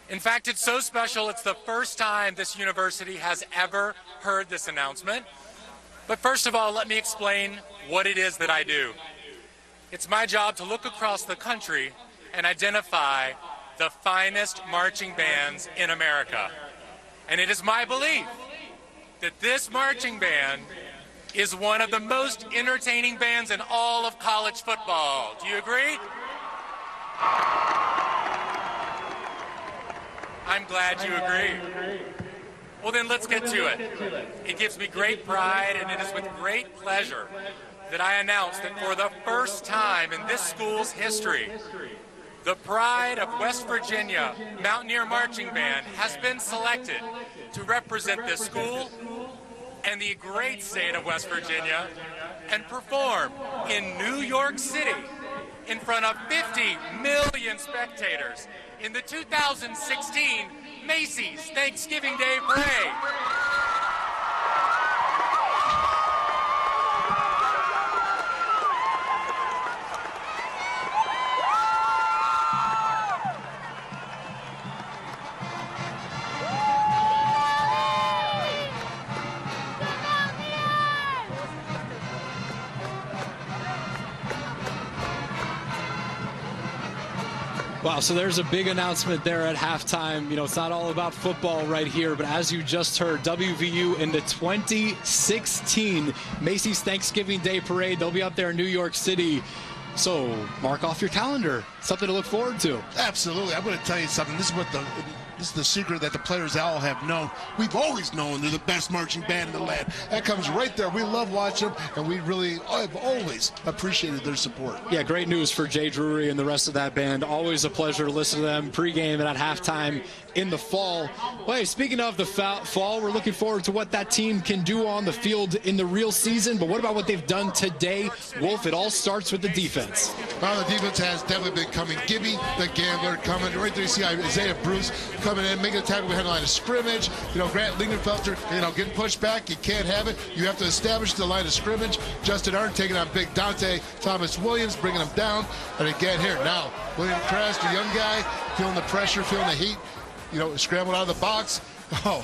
In fact, it's so special, it's the first time this university has ever heard this announcement. But first of all, let me explain what it is that I do. It's my job to look across the country and identify the finest marching bands in America. And it is my belief that this marching band is one of the most entertaining bands in all of college football. Do you agree? I'm glad you agree. Well, then let's get to it. It gives me great pride, and it is with great pleasure that I announce that for the first time in this school's history, the pride of West Virginia Mountaineer Marching Band has been selected to represent this school and the great state of West Virginia and perform in New York City in front of 50 million spectators in the 2016 Macy's Thanksgiving Day Parade. Wow, so there's a big announcement there at halftime. You know, it's not all about football right here, but as you just heard, WVU in the 2016 Macy's Thanksgiving Day Parade. They'll be up there in New York City. So mark off your calendar. Something to look forward to. Absolutely. I'm going to tell you something. This is the secret that the players all have known. We've always known they're the best marching band in the land. That comes right there. We love watching them, and we really have always appreciated their support. Yeah, great news for Jay Drury and the rest of that band. Always a pleasure to listen to them pregame and at halftime in the fall. Well, hey, speaking of the fall, we're looking forward to what that team can do on the field in the real season. But what about what they've done today? Wolf, it all starts with the defense. Well, the defense has definitely been coming. Gibby, the gambler, coming right there. You see Isaiah Bruce coming in, making a tackle behind the line of scrimmage. You know, Grant Lingenfelter, getting pushed back. You can't have it. You have to establish the line of scrimmage. Justin Arndt taking on big Dante Thomas Williams, bringing him down. And again here now, William Crest, the young guy, feeling the pressure, feeling the heat. Scrambled out of the box. Oh,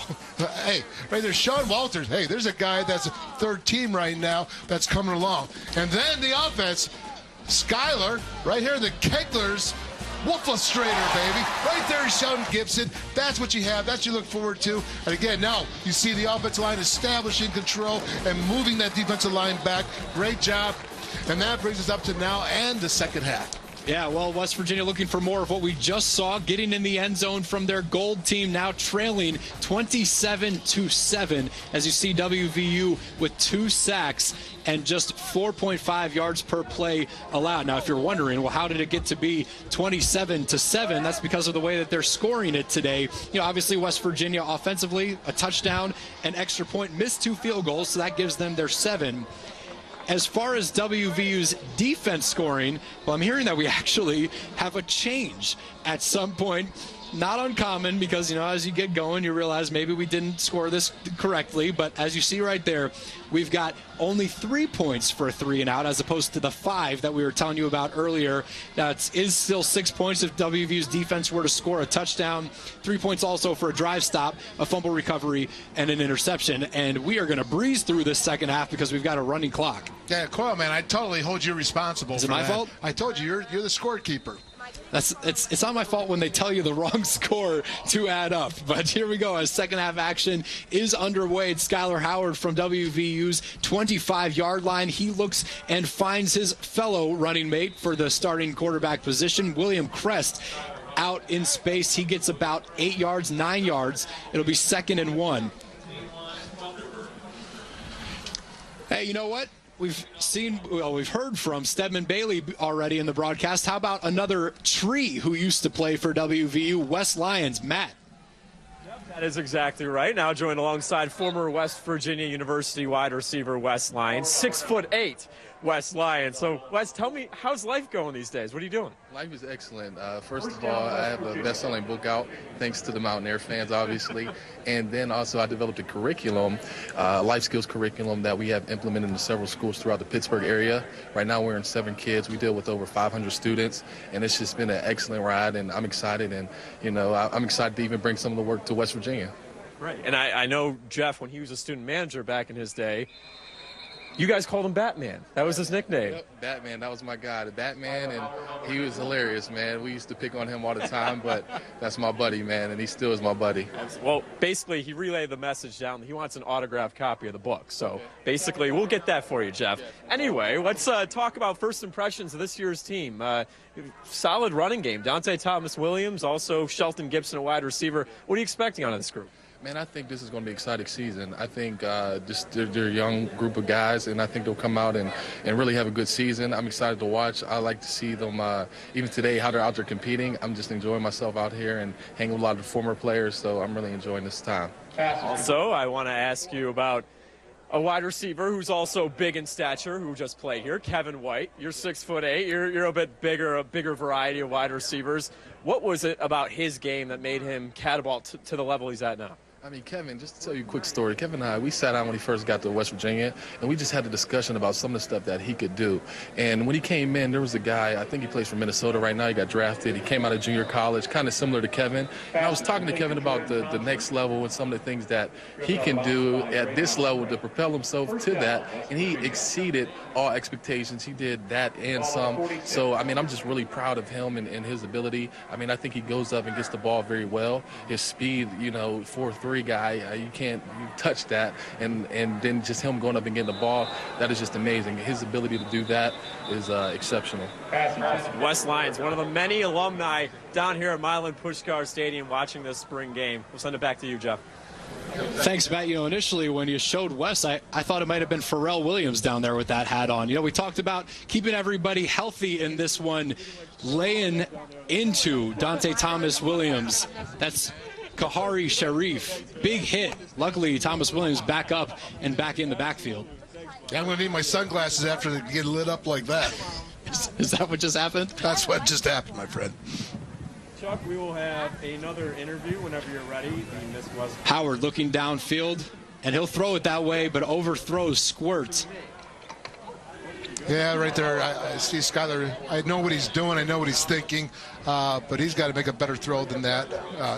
hey, right there, Sean Walters. Hey, there's a guy that's a third team right now that's coming along. And then the offense, Skylar, right here, the Keglers Wolf-a-strainer, baby. Right there is Sheldon Gibson. That's what you have. That's what you look forward to. And again, now you see the offensive line establishing control and moving that defensive line back. Great job. And that brings us up to now and the second half. Yeah, well, West Virginia looking for more of what we just saw, getting in the end zone from their gold team, now trailing 27-7, as you see WVU with 2 sacks and just 4.5 yards per play allowed. Now, if you're wondering, well, how did it get to be 27-7? That's because of the way that they're scoring it today. You know, obviously West Virginia offensively, a touchdown, an extra point, missed 2 field goals, so that gives them their 7. As far as WVU's defense scoring, well, I'm hearing that we actually have a change at some point. Not uncommon because, you know, as you get going, you realize maybe we didn't score this correctly. But as you see right there, we've got only 3 points for a 3 and out as opposed to the 5 that we were telling you about earlier. Now, it is still 6 points if WVU's defense were to score a touchdown. 3 points also for a drive stop, a fumble recovery, and an interception. And we are going to breeze through this second half because we've got a running clock. Yeah, Coyle, man, I totally hold you responsible for that. Is it my fault? I told you, you're the scorekeeper. It's not my fault when they tell you the wrong score to add up. But here we go. As second half action is underway. It's Skylar Howard from WVU's 25-yard line. He looks and finds his fellow running mate for the starting quarterback position, William Crest, out in space. He gets about 8 yards, 9 yards. It'll be 2nd and 1. Hey, you know what? We've heard from Stedman Bailey already in the broadcast. How about another tree who used to play for WVU, West Lions, Matt? That is exactly right. Now joined alongside former West Virginia University wide receiver West Lions, 6'8" West Lions. So, Wes, tell me, how's life going these days? What are you doing? Life is excellent. First of all, I have a best-selling book out, thanks to the Mountaineer fans, obviously. And then also I developed a curriculum, life skills curriculum that we have implemented in several schools throughout the Pittsburgh area. Right now we're in 7 kids. We deal with over 500 students, and it's just been an excellent ride, and I'm excited. And, you know, I'm excited to even bring some of the work to West Virginia. Right. And I know Jeff, when he was a student manager back in his day, you guys called him Batman. That was his nickname. Yep, Batman. That was my guy, the Batman, and he was hilarious, man. We used to pick on him all the time, but that's my buddy, man, and he still is my buddy. Well, basically, he relayed the message down. He wants an autographed copy of the book. So basically, we'll get that for you, Jeff. Anyway, let's talk about first impressions of this year's team. Solid running game. Dante Thomas-Williams, also Shelton Gibson, a wide receiver. What are you expecting out of this group? Man, I think this is going to be an exciting season. I think just they're a young group of guys, and I think they'll come out and really have a good season. I'm excited to watch. I like to see them, even today, how they're out there competing. I'm just enjoying myself out here and hanging with a lot of the former players, so I'm really enjoying this time. Also, I want to ask you about a wide receiver who's also big in stature, who just played here, Kevin White. You're 6'8". You're a bit bigger, a bigger variety of wide receivers. What was it about his game that made him catapult to the level he's at now? I mean, Kevin, just to tell you a quick story, Kevin and I, we sat down when he first got to West Virginia, and we just had a discussion about some of the stuff that he could do. And when he came in, there was a guy, I think he plays for Minnesota right now. He got drafted. He came out of junior college, kind of similar to Kevin. And I was talking to Kevin about the next level and some of the things that he can do at this level to propel himself to that. And he exceeded all expectations. He did that and some. So, I mean, I'm just really proud of him and his ability. I mean, I think he goes up and gets the ball very well. His speed, you know, 4'3" guy, you touch that, and then just him going up and getting the ball, that is just amazing. His ability to do that is exceptional. West Lions, one of the many alumni down here at Milan Puskar Stadium watching this spring game. We'll send it back to you, Jeff. Thanks, Matt. You know, initially when you showed Wes, I thought it might have been Pharrell Williams down there with that hat on. You know, we talked about keeping everybody healthy in this one, laying into Dante Thomas-Williams. That's Kahari Sharif, big hit. Luckily, Thomas-Williams back up and back in the backfield. Yeah, I'm going to need my sunglasses after they get lit up like that. Is that what just happened? That's what just happened, my friend. Chuck, we will have another interview whenever you're ready. Howard looking downfield, and he'll throw it that way, but overthrows Squirt. Yeah, right there. I see Skylar. I know what he's doing. I know what he's thinking. But he's got to make a better throw than that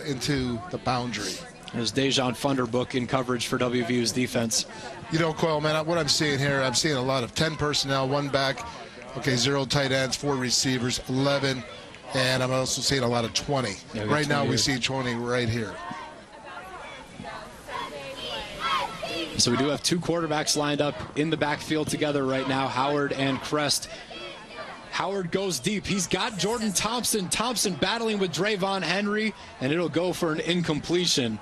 into the boundary. There's Dejan Funderbook in coverage for WVU's defense. You know, Coyle, man, what I'm seeing here, I'm seeing a lot of 10 personnel, 1 back. Okay, 0 tight ends, 4 receivers, 11 and I'm also seeing a lot of 20. Yeah, right now, 20 we see 20 right here. So we do have two quarterbacks lined up in the backfield together right now, Howard and Crest. Howard goes deep. He's got Jordan Thompson. Thompson battling with Drayvon Henry, and it'll go for an incompletion.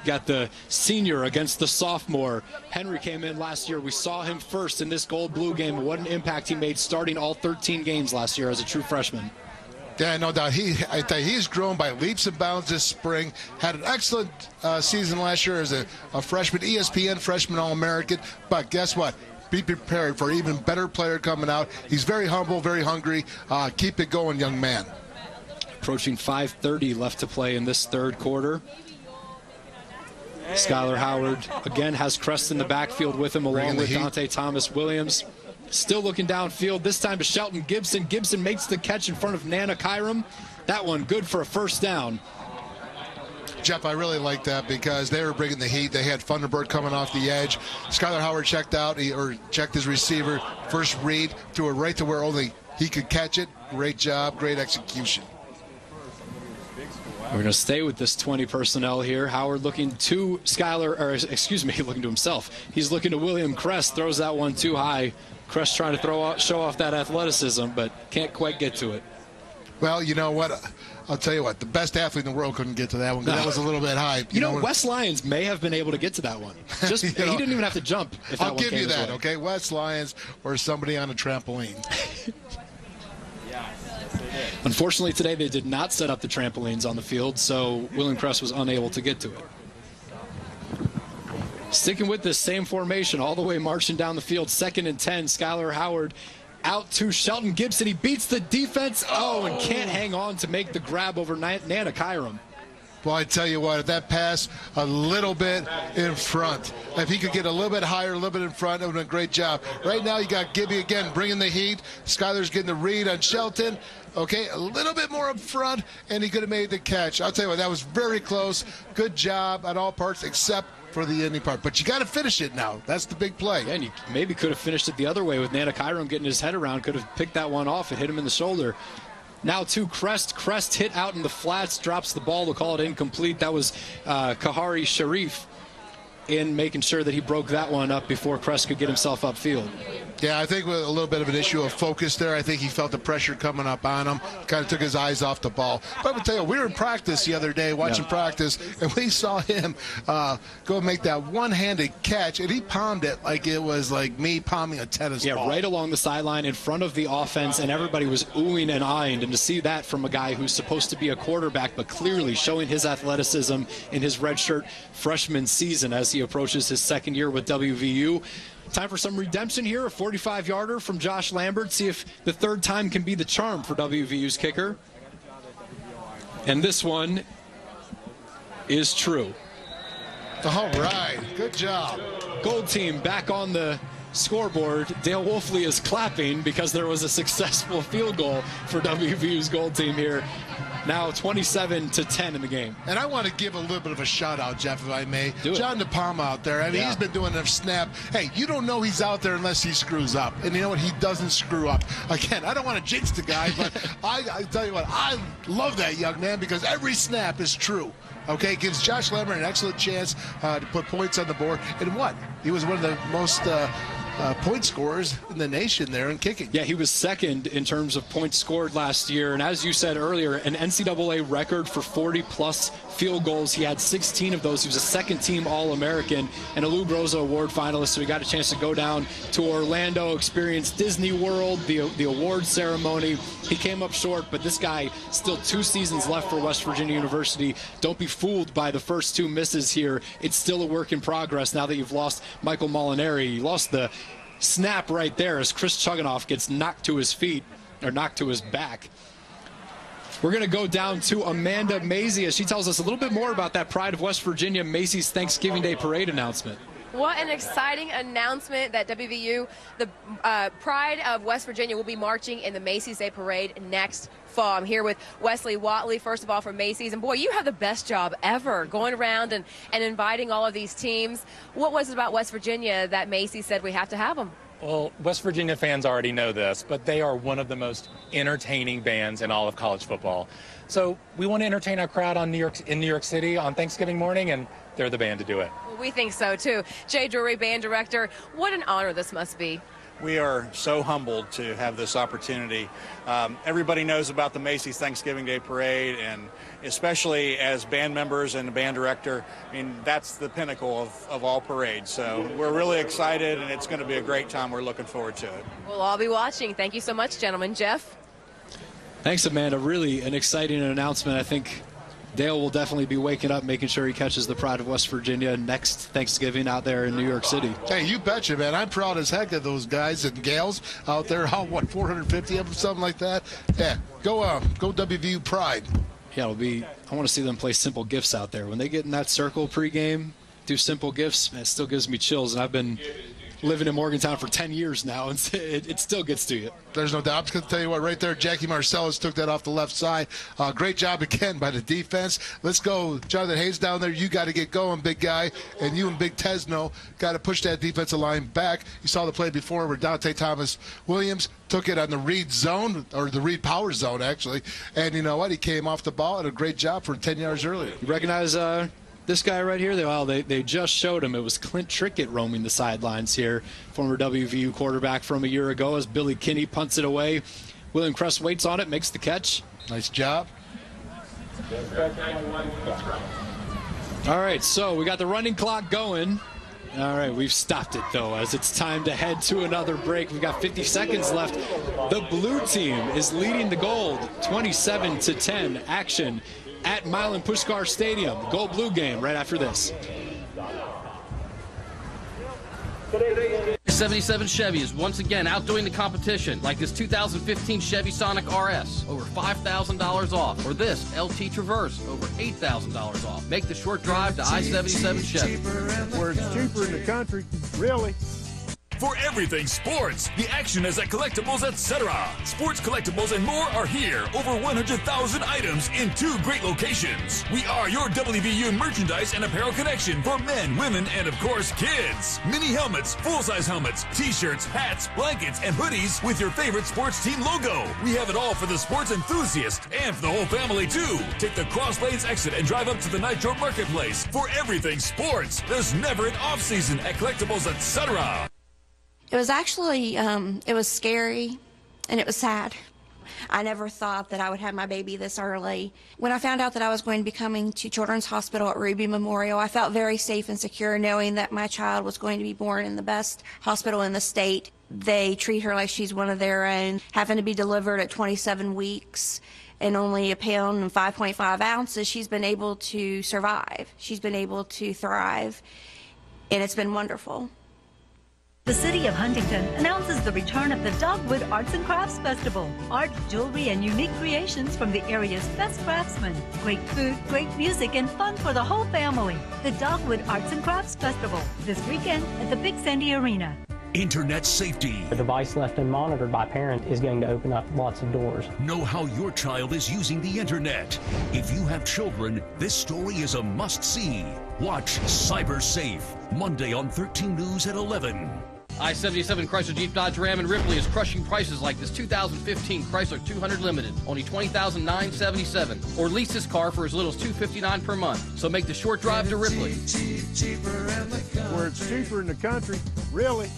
Got the senior against the sophomore. Henry came in last year. We saw him first in this gold-blue game. What an impact he made starting all 13 games last year as a true freshman. Yeah, no doubt. I tell you, he's grown by leaps and bounds this spring. Had an excellent season last year as a freshman, ESPN freshman All-American. But guess what? Be prepared for an even better player coming out. He's very humble, very hungry. Keep it going, young man. Approaching 5:30 left to play in this third quarter. Skylar Howard again has Crest in the backfield with him, along with Dante Thomas Williams. Still looking downfield, this time to Shelton Gibson. Gibson makes the catch in front of Nana Kyram. That one good for a first down. Jeff, I really like that because they were bringing the heat. They had Thunderbird coming off the edge. Skylar Howard checked out, or checked his receiver. First read, threw it right to where only he could catch it. Great job, great execution. We're going to stay with this 20 personnel here. Howard looking to Skylar, or excuse me, looking to himself. He's looking to William Crest, throws that one too high. Crest trying to show off that athleticism, but can't quite get to it. Well, you know what? I'll tell you what, the best athlete in the world couldn't get to that one because that was a little bit high. You know, Wes Lyons may have been able to get to that one. Just he didn't even have to jump. If I'll give you that, okay? Wes Lyons or somebody on a trampoline. Unfortunately, today they did not set up the trampolines on the field, so William Crest was unable to get to it. Sticking with this same formation, all the way marching down the field, 2nd and 10, Skylar Howard out to Shelton Gibson. He beats the defense, and can't hang on to make the grab over Nana Kyram. Well, I tell you what, if that pass a little bit in front, if he could get a little bit higher, a little bit in front, it would have been a great job. Right now, you got Gibby again bringing the heat. Skylar's getting the read on Shelton. Okay, a little bit more up front, and he could have made the catch. I'll tell you what, that was very close. Good job on all parts except for the ending part. But you got to finish it now. That's the big play. Yeah, and you maybe could have finished it the other way with Nana Kyram getting his head around. Could have picked that one off and hit him in the shoulder. Now to Crest. Crest hit out in the flats, drops the ball to call it incomplete. That was Kahari Sharif in making sure that he broke that one up before Crest could get himself upfield. Yeah, I think with a little bit of an issue of focus there. I think he felt the pressure coming up on him, kind of took his eyes off the ball. But I would tell you, we were in practice the other day, watching practice, and we saw him go make that one-handed catch, and he palmed it like it was like me palming a tennis ball. Yeah, right along the sideline in front of the offense, and everybody was oohing and eyeing. And to see that from a guy who's supposed to be a quarterback, but clearly showing his athleticism in his redshirt freshman season as he approaches his second year with WVU. Time for some redemption here, a 45-yarder from Josh Lambert. See if the third time can be the charm for WVU's kicker. And this one is true. All right, good job. Gold team back on the scoreboard. Dale Wolfley is clapping because there was a successful field goal for WVU's gold team here. Now 27-10 in the game. And I want to give a little bit of a shout out, Jeff, if I may. Do John DePalma out there. I mean, he's been doing a snap. Hey, you don't know he's out there unless he screws up. And you know what? He doesn't screw up. Again, I don't want to jinx the guy, but I tell you what, I love that young man because every snap is true. Okay, gives Josh Lambert an excellent chance to put points on the board. And what? He was one of the most point scorers in the nation there in kicking. Yeah, he was second in terms of points scored last year. And as you said earlier, an NCAA record for 40-plus field goals. He had 16 of those. He was a second-team All-American and a Lou Groza Award finalist. So he got a chance to go down to Orlando, experience Disney World, the award ceremony. He came up short, but this guy, still 2 seasons left for West Virginia University. Don't be fooled by the first 2 misses here. It's still a work in progress now that you've lost Michael Molinari. You lost the snap right there as Chris Chuganoff gets knocked to his feet, or knocked to his back. We're going to go down to Amanda Mazie as she tells us a little bit more about that Pride of West Virginia Macy's Thanksgiving Day Parade announcement. What an exciting announcement that WVU, the Pride of West Virginia, will be marching in the Macy's Day Parade next fall. I'm here with Wesley Watley, first of all, from Macy's. And, boy, you have the best job ever going around and inviting all of these teams. What was it about West Virginia that Macy's said we have to have them? Well, West Virginia fans already know this, but they are one of the most entertaining bands in all of college football. So we want to entertain our crowd in New York City on Thanksgiving morning, and they're the band to do it. Well, we think so, too. Jay Drury, band director, what an honor this must be. We are so humbled to have this opportunity. Everybody knows about the Macy's Thanksgiving Day Parade, and especially as band members and the band director, I mean, that's the pinnacle of all parades. So we're really excited, and it's going to be a great time. We're looking forward to it. We'll all be watching. Thank you so much, gentlemen. Jeff? Thanks, Amanda. Really an exciting announcement. I think Dale will definitely be waking up, making sure he catches the pride of West Virginia next Thanksgiving out there in New York City. Hey, you betcha, man. I'm proud as heck of those guys and gals out there. How, what, 450 of them, something like that? Yeah, go WVU Pride. Yeah, I want to see them play Simple Gifts out there. When they get in that circle pregame, do Simple Gifts, man, it still gives me chills. And I've been living in Morgantown for 10 years now, and it still gets to you. There's no doubt. I'm just going to tell you what, right there, Jackie Marcellus took that off the left side. Great job again by the defense. Let's go. Jonathan Hayes down there, you got to get going, big guy. And you and Big Tesno got to push that defensive line back. You saw the play before where Dante Thomas Williams took it on the read zone, or the read power zone, actually. And you know what? He came off the ball and a great job for 10 yards earlier. You recognize this guy right here? They just showed him. It was Clint Trickett roaming the sidelines here, former WVU quarterback from a year ago, as Billy Kinney punts it away. William Crest waits on it, makes the catch. Nice job. All right, so we got the running clock going. All right, we've stopped it, though, as it's time to head to another break. We've got 50 seconds left. The blue team is leading the Gold 27-10 action at Milan Puskar Stadium. The Gold Blue game right after this. 77 Chevy is once again outdoing the competition, like this 2015 Chevy Sonic RS, over $5,000 off, or this LT Traverse, over $8,000 off. Make the short drive to I-77 Chevy. Where it's cheaper in the country, really. For everything sports, the action is at Collectibles, etc. Sports collectibles and more are here. Over 100,000 items in 2 great locations. We are your WVU merchandise and apparel connection for men, women, and of course, kids. Mini helmets, full-size helmets, t-shirts, hats, blankets, and hoodies with your favorite sports team logo. We have it all for the sports enthusiast and for the whole family, too. Take the Cross Lanes exit and drive up to the Nitro Marketplace. For everything sports, there's never an off-season at Collectibles, etc. It was actually, it was scary and it was sad. I never thought that I would have my baby this early. When I found out that I was going to be coming to Children's Hospital at Ruby Memorial, I felt very safe and secure knowing that my child was going to be born in the best hospital in the state. They treat her like she's one of their own. Having to be delivered at 27 weeks and only 1 pound and 5.5 ounces, she's been able to survive. She's been able to thrive, and it's been wonderful. The City of Huntington announces the return of the Dogwood Arts and Crafts Festival. Art, jewelry, and unique creations from the area's best craftsmen. Great food, great music, and fun for the whole family. The Dogwood Arts and Crafts Festival, this weekend at the Big Sandy Arena. Internet safety. A device left unmonitored by parent is going to open up lots of doors. Know how your child is using the internet. If you have children, this story is a must-see. Watch Cyber Safe, Monday on 13 News at 11. I-77 Chrysler Jeep Dodge Ram in Ripley is crushing prices like this 2015 Chrysler 200 Limited, only $20,977. Or lease this car for as little as $259 per month. So make the short drive to Ripley. Where it's cheaper in the country, really.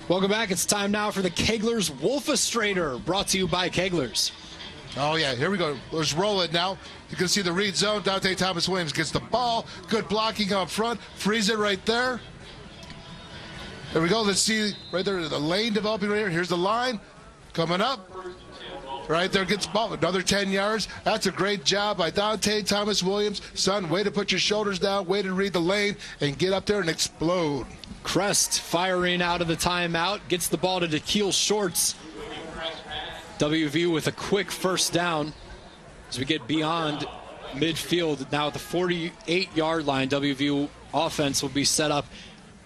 Welcome back. It's time now for the Kegler's Wolfestrator, brought to you by Kegler's. Oh, yeah, here we go. Let's roll it now. You can see the read zone. Dante Thomas Williams gets the ball. Good blocking up front. Freeze it right there. There we go. Let's see right there, the lane developing right here. Here's the line coming up. Right there, gets the ball. Another 10 yards. That's a great job by Dante Thomas Williams. Son, way to put your shoulders down, way to read the lane, and get up there and explode. Crest firing out of the timeout. Gets the ball to DeKeel Shorts. WVU with a quick first down as we get beyond midfield. Now at the 48-yard line, WVU offense will be set up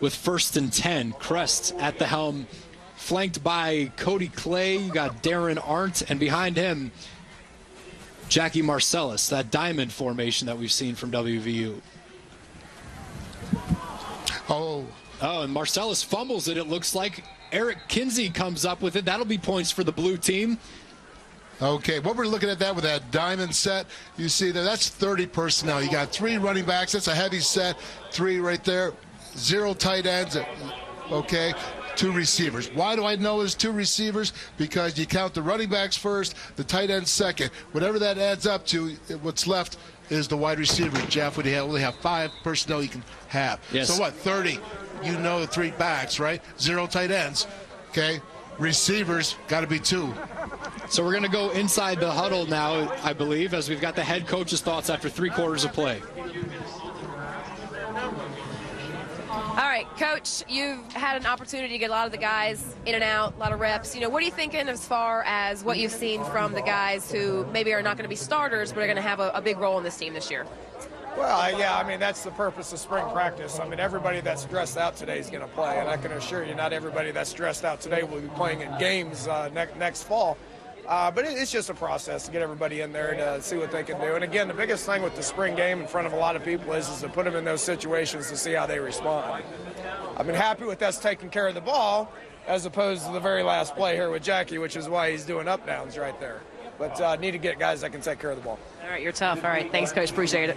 with 1st and 10. Crest at the helm, flanked by Cody Clay. You got Darren Arndt, and behind him, Jackie Marcellus, that diamond formation that we've seen from WVU. Oh, Oh, and Marcellus fumbles it, it looks like. Eric Kinsey comes up with it. That'll be points for the blue team. Okay, what we're looking at that with that diamond set, you see there, that's 30 personnel. You got 3 running backs. That's a heavy set. 3 right there. 0 tight ends. Okay. 2 receivers. Why do I know there's 2 receivers? Because you count the running backs first, the tight ends second. Whatever that adds up to, what's left is the wide receiver. Jeff, would only have 5 personnel you can have. Yes. So what, 30? You know the 3 backs, right? 0 tight ends. Okay. Receivers, got to be 2. So we're going to go inside the huddle now, I believe, as we've got the head coach's thoughts after 3 quarters of play. All right, Coach, you've had an opportunity to get a lot of the guys in and out, a lot of reps. What are you thinking as far as what you've seen from the guys who maybe are not going to be starters, but are going to have a big role in this team this year? Well, yeah, I mean, that's the purpose of spring practice. I mean, everybody that's dressed out today is going to play, and I can assure you not everybody that's dressed out today will be playing in games next fall. But it's just a process to get everybody in there to see what they can do. And again, the biggest thing with the spring game in front of a lot of people is to put them in those situations to see how they respond. I've been happy with us taking care of the ball as opposed to the very last play here with Jackie, which is why he's doing up downs right there. But need to get guys that can take care of the ball. All right, you're tough. All right, thanks, Coach. Appreciate it.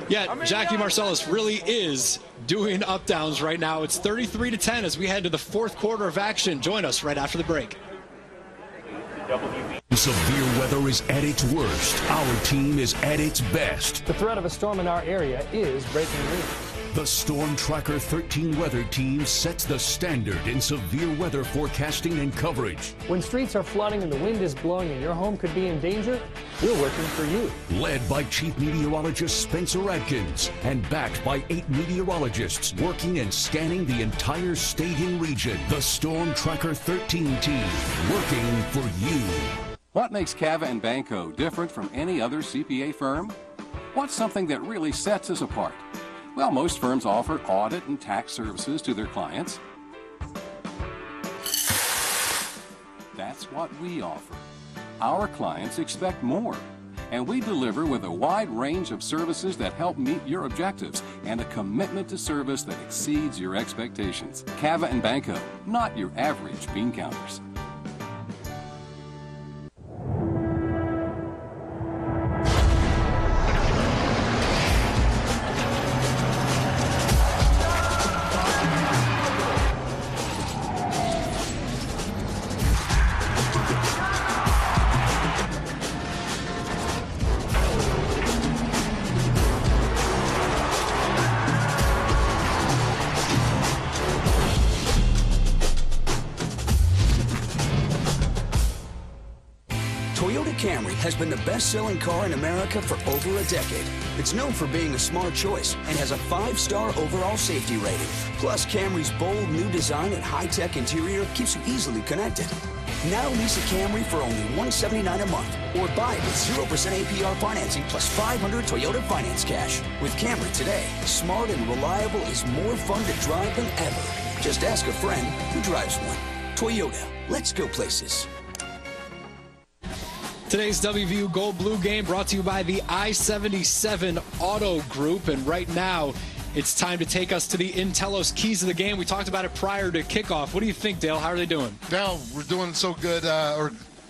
Yeah, Jackie Marcellus really is doing up downs right now. It's 33-10 as we head to the 4th quarter of action. Join us right after the break. Severe weather is at its worst. Our team is at its best. The threat of a storm in our area is breaking news. The Storm Tracker 13 weather team sets the standard in severe weather forecasting and coverage. When streets are flooding and the wind is blowing and your home could be in danger, we're working for you. Led by Chief Meteorologist Spencer Adkins and backed by 8 meteorologists working and scanning the entire state and region. The Storm Tracker 13 team working for you. What makes Cava and Banco different from any other CPA firm? What's something that really sets us apart? Well, most firms offer audit and tax services to their clients. That's what we offer. Our clients expect more, and we deliver with a wide range of services that help meet your objectives and a commitment to service that exceeds your expectations. Cava and Banco, not your average bean counters. has been the best-selling car in America for over a decade. It's known for being a smart choice and has a 5-star overall safety rating. Plus, Camry's bold new design and high-tech interior keeps you easily connected. Now lease a Camry for only $179 a month or buy it with 0% APR financing plus $500 Toyota finance cash. With Camry today, smart and reliable is more fun to drive than ever. Just ask a friend who drives one. Toyota, let's go places. Today's WVU Gold Blue game brought to you by the I-77 Auto Group. And right now, it's time to take us to the Intelos keys of the game. We talked about it prior to kickoff. What do you think, Dale? How are they doing? Now, we're doing so good,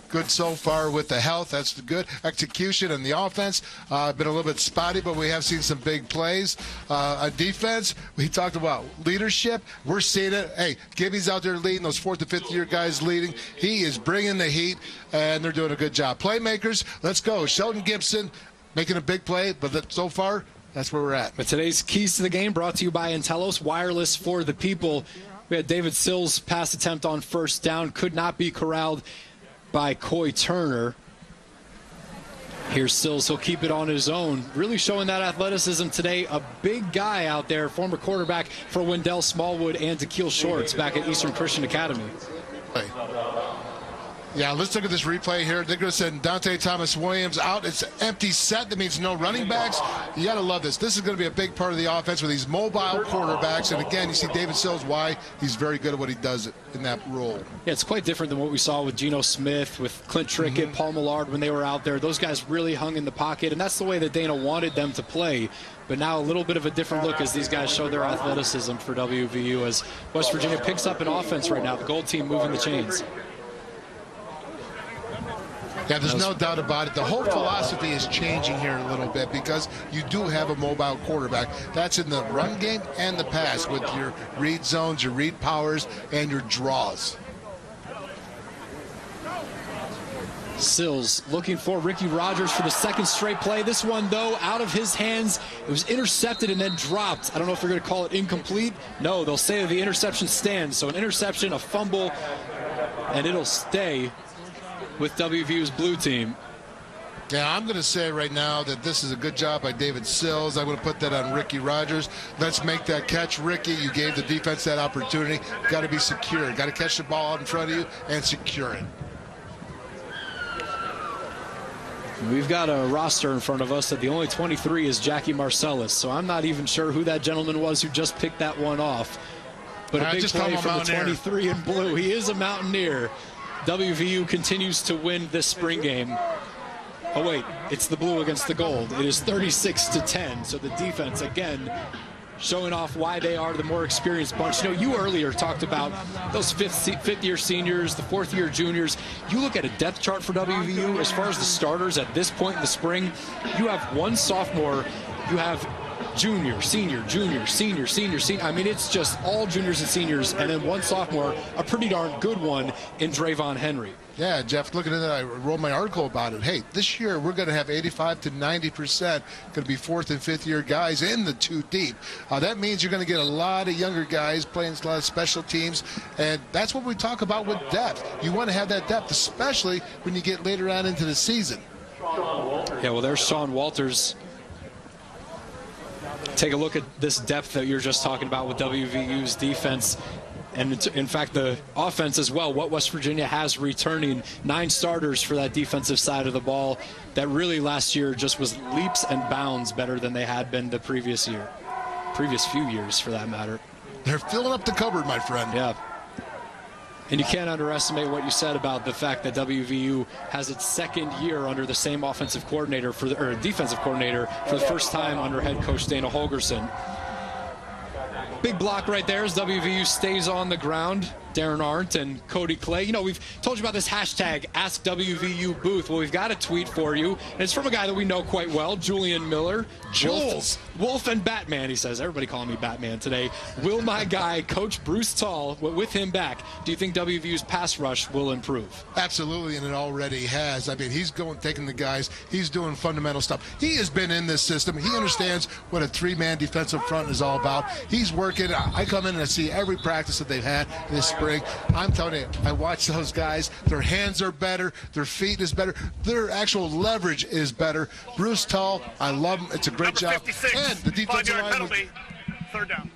good so far with the health. That's the good execution and the offense. Been a little bit spotty, but we have seen some big plays. On defense, we talked about leadership. We're seeing it. Hey, Gibby's out there leading, those 4th to 5th year guys leading. He is bringing the heat, and they're doing a good job. Playmakers, let's go. Sheldon Gibson making a big play, but so far, that's where we're at. But today's keys to the game brought to you by Intelos, wireless for the people. We had David Sills' pass attempt on first down, could not be corralled by Coy Turner. Here's Sills. He'll keep it on his own. Really showing that athleticism today. A big guy out there, former quarterback for Wendell Smallwood and Tequil Shorts back at Eastern Christian Academy. Yeah, let's look at this replay here. They're going to send Dante Thomas-Williams out. It's an empty set. That means no running backs. You got to love this. This is going to be a big part of the offense with these mobile quarterbacks. And again, you see David Sills, why he's very good at what he does in that role. Yeah, it's quite different than what we saw with Geno Smith, with Clint Trickett, Paul Millard when they were out there. Those guys really hung in the pocket, and that's the way that Dana wanted them to play. But now a little bit of a different look as these guys show their athleticism for WVU as West Virginia picks up an offense right now. The Gold team moving the chains. Yeah, there's no doubt about it. The whole philosophy is changing here a little bit because you do have a mobile quarterback. That's in the run game and the pass with your read zones, your read powers, and your draws. Sills looking for Ricky Rogers for the second straight play. This one, though, out of his hands. It was intercepted and then dropped. I don't know if you're going to call it incomplete. No, they'll say that the interception stands. So an interception, a fumble, and it'll stay with WVU's blue team. Yeah, I'm going to say right now that this is a good job by David Sills. I'm going to put that on Ricky Rogers. Let's make that catch, Ricky. You gave the defense that opportunity. Got to be secure. Got to catch the ball out in front of you and secure it. We've got a roster in front of us that the only 23 is Jackie Marcellus, so I'm not even sure who that gentleman was who just picked that one off. But a big play from the 23 in blue. He is a Mountaineer. WVU continues to win this spring game. Oh, wait, it's the blue against the gold. It is 36-10, so the defense, again, showing off why they are the more experienced bunch. You know, you earlier talked about those fifth-year seniors, the fourth-year juniors. You look at a depth chart for WVU, as far as the starters at this point in the spring, you have one sophomore, you have junior, senior, junior, senior, senior, senior. I mean, it's just all juniors and seniors, and then one sophomore, a pretty darn good one in Drayvon Henry. Yeah, Jeff, looking at that, I wrote my article about it. Hey, this year we're going to have 85 to 90% going to be fourth and fifth year guys in the two deep. That means you're going to get a lot of younger guys playing a lot of special teams, and that's what we talk about with depth. You want to have that depth, especially when you get later on into the season. Yeah, well, there's Sean Walters. Take a look at this depth that you're just talking about with WVU's defense. And in fact, the offense as well, what West Virginia has returning, 9 starters for that defensive side of the ball. That really last year just was leaps and bounds better than they had been the previous few years for that matter. They're filling up the cupboard, my friend. Yeah. And you can't underestimate what you said about the fact that WVU has its second year under the same offensive coordinator or defensive coordinator for the first time under head coach Dana Holgerson. Big block right there as WVU stays on the ground. Darren Arndt and Cody Clay. You know, we've told you about this hashtag, AskWVUBooth. Well, we've got a tweet for you, and it's from a guy that we know quite well, Julian Miller. Jules. Wolf and Batman, he says. Everybody calling me Batman today. Will my guy, Coach Bruce Tall, with him back, do you think WVU's pass rush will improve? Absolutely, and it already has. I mean, he's taking the guys. He's doing fundamental stuff. He has been in this system. He understands what a 3-man defensive front is all about. He's working. I come in and I see every practice that they've had this spring. I'm telling you, I watch those guys. Their hands are better. Their feet is better. Their actual leverage is better. Bruce Tall, I love him. It's a great job. 56, and the defensive line penalty, third down.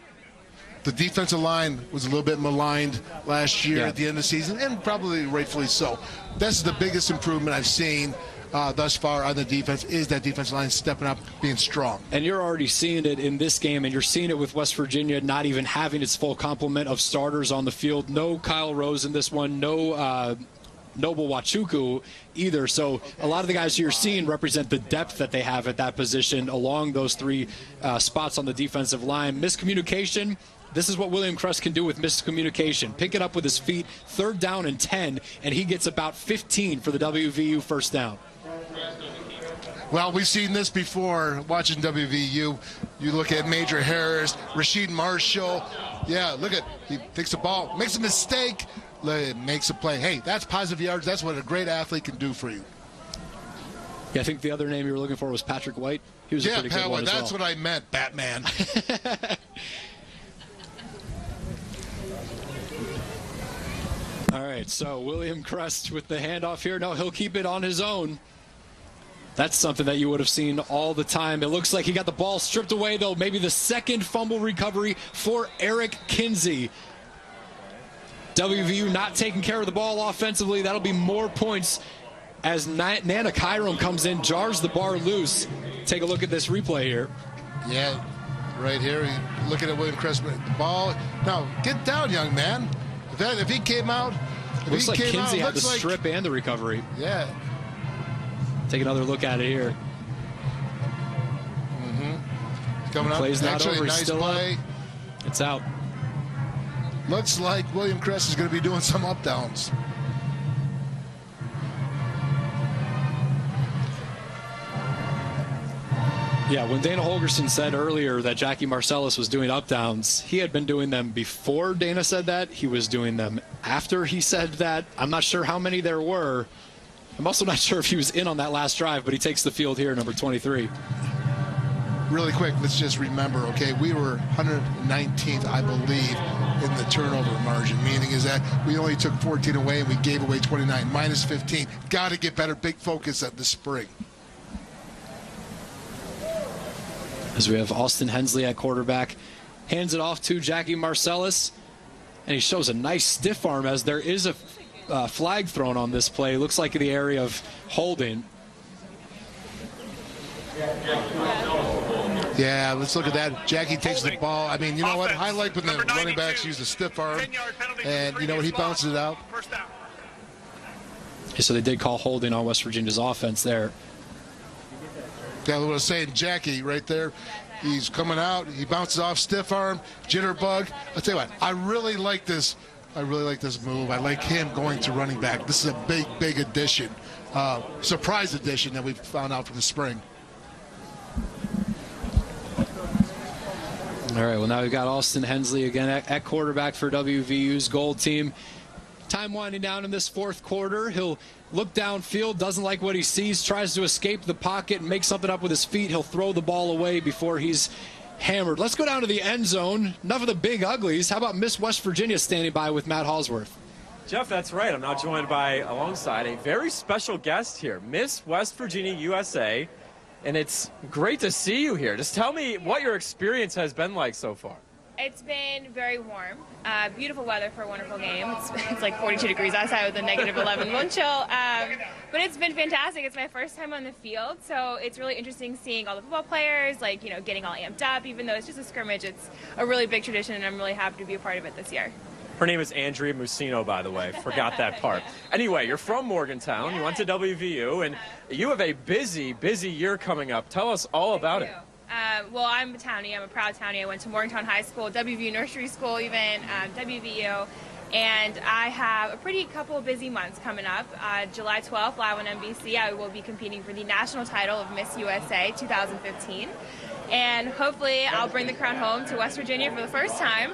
The defensive line was a little bit maligned last year at the end of the season, and probably rightfully so. That's the biggest improvement I've seen thus far on the defense, is that defensive line stepping up, being strong. And you're already seeing it in this game, and you're seeing it with West Virginia not even having its full complement of starters on the field. No Kyle Rose in this one, no Noble Wachuku either. So a lot of the guys you're seeing represent the depth that they have at that position along those 3 spots on the defensive line. Miscommunication. This is what William Crest can do with miscommunication. Pick it up with his feet, 3rd down and 10, and he gets about 15 for the WVU first down. Well, we've seen this before watching WVU. You look at Major Harris, Rasheed Marshall. Yeah, look at, he takes the ball, makes a mistake, makes a play. Hey, that's positive yards. That's what a great athlete can do for you. Yeah, I think the other name you were looking for was Patrick White. He was a pretty good one as well. That's what I meant, Batman. All right, so William Crest with the handoff here. No, he'll keep it on his own. That's something that you would have seen all the time. It looks like he got the ball stripped away, though. Maybe the second fumble recovery for Eric Kinsey. WVU not taking care of the ball offensively. That'll be more points as Nana Chiron comes in, jars the bar loose. Take a look at this replay here. Yeah, right here. Looking at William Cressman. The ball. Now, get down, young man. If he came out. Looks like Kinsey had the strip and the recovery. Yeah. Take another look at it here. Coming up. Play's not Actually, over. nice Still play. Up. It's out. Looks like William Cress is going to be doing some up downs. Yeah, when Dana Holgerson said earlier that Jackie Marcellus was doing up downs, he had been doing them before Dana said that. He was doing them after he said that. I'm not sure how many there were. I'm also not sure if he was in on that last drive, but he takes the field here, number 23. Really quick, let's just remember, okay, we were 119th, I believe, in the turnover margin, meaning is that we only took 14 away and we gave away 29, minus 15. Got to get better. Big focus at the spring. As we have Austin Hensley at quarterback, hands it off to Jackie Marcellus, and he shows a nice stiff arm as there is a flag thrown on this play. Looks like in the area of holding. Yeah, let's look at that. Jackie takes the ball. I mean, you know what? I like when the running backs use a stiff arm, and you know what? He bounces it out. So they did call holding on West Virginia's offense there. Yeah, what I was saying, Jackie right there. He's coming out. He bounces off, stiff arm, jitterbug. I'll tell you what, I really like this. I really like this move. I like him going to running back. This is a big, big addition. Surprise addition that we found out for the spring. All right, well, now we've got Austin Hensley again at quarterback for WVU's Gold team. Time winding down in this fourth quarter. He'll look downfield, doesn't like what he sees, tries to escape the pocket and make something up with his feet. He'll throw the ball away before he's hammered. Let's go down to the end zone. Enough of the big uglies. How about Miss West Virginia standing by with Matt Halsworth? Jeff, that's right. I'm now joined alongside a very special guest here, Miss West Virginia USA. And it's great to see you here. Just tell me what your experience has been like so far. It's been very warm. Beautiful weather for a wonderful game. It's like 42 degrees outside with a negative 11 wind chill. But it's been fantastic. It's my first time on the field, so it's really interesting seeing all the football players, like, getting all amped up. Even though it's just a scrimmage, it's a really big tradition, and I'm really happy to be a part of it this year. Her name is Andrea Musino, by the way. Forgot that part. Anyway, you're from Morgantown. You went to WVU, and you have a busy, busy year coming up. Tell us all about it. Well, I'm a townie. I'm a proud townie. I went to Morgantown High School, WVU Nursery School even, WVU. And I have a pretty couple of busy months coming up. July 12th, live on NBC, I will be competing for the national title of Miss USA 2015. And hopefully I'll bring the crown home to West Virginia for the first time.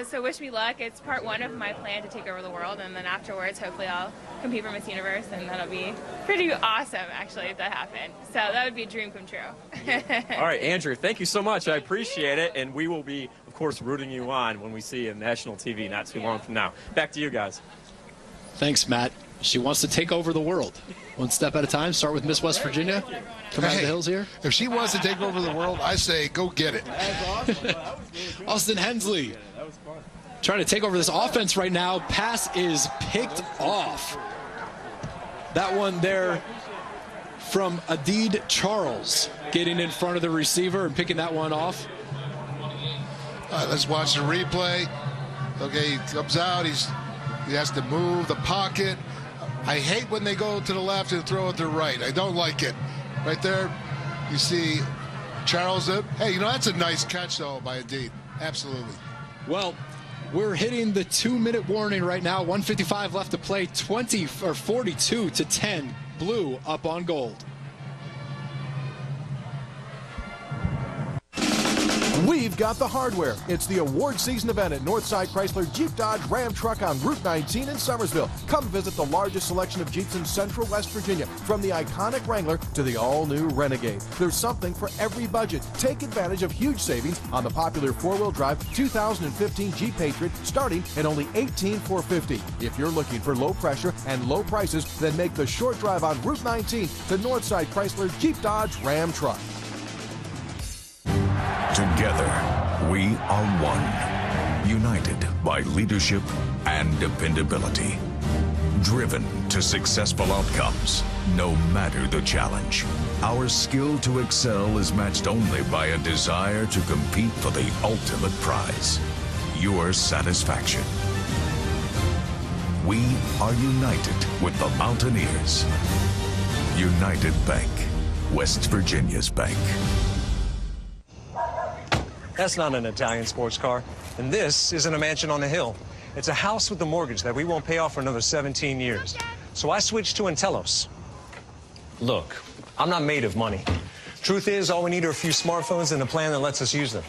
So wish me luck. It's part one of my plan to take over the world, and then afterwards, hopefully I'll compete for Miss Universe, and that'll be pretty awesome, actually, if that happened. So that would be a dream come true. All right, Andrew, thank you so much. I appreciate it, and we will be, of course, rooting you on when we see you on national TV not too long from now. Back to you guys. Thanks, Matt. She wants to take over the world. One step at a time. Start with Miss West Virginia. Come out of the hills here. If she wants to take over the world, I say go get it. Austin Hensley trying to take over this offense right now. Pass is picked off. That one there from Adid Charles getting in front of the receiver and picking that one off. All right, let's watch the replay. Okay, he comes out. He has to move the pocket. I hate when they go to the left and throw it to the right. I don't like it. Right there, you see Charles. Hey, that's a nice catch, though, by Adid. Absolutely. Well, we're hitting the 2-minute warning right now. 1:55 left to play. 42-10. Blue up on gold. We've got the hardware. It's the award season event at Northside Chrysler Jeep Dodge Ram Truck on Route 19 in Summersville. Come visit the largest selection of Jeeps in central West Virginia, from the iconic Wrangler to the all-new Renegade. There's something for every budget. Take advantage of huge savings on the popular four-wheel drive 2015 Jeep Patriot, starting at only $18,450. If you're looking for low pressure and low prices, then make the short drive on Route 19 to Northside Chrysler Jeep Dodge Ram Truck. Together, we are one. United by leadership and dependability. Driven to successful outcomes, no matter the challenge. Our skill to excel is matched only by a desire to compete for the ultimate prize, your satisfaction. We are united with the Mountaineers. United Bank, West Virginia's bank. That's not an Italian sports car, and this isn't a mansion on the hill. It's a house with a mortgage that we won't pay off for another 17 years. So I switched to Intellos. Look, I'm not made of money. Truth is, all we need are a few smartphones and a plan that lets us use them.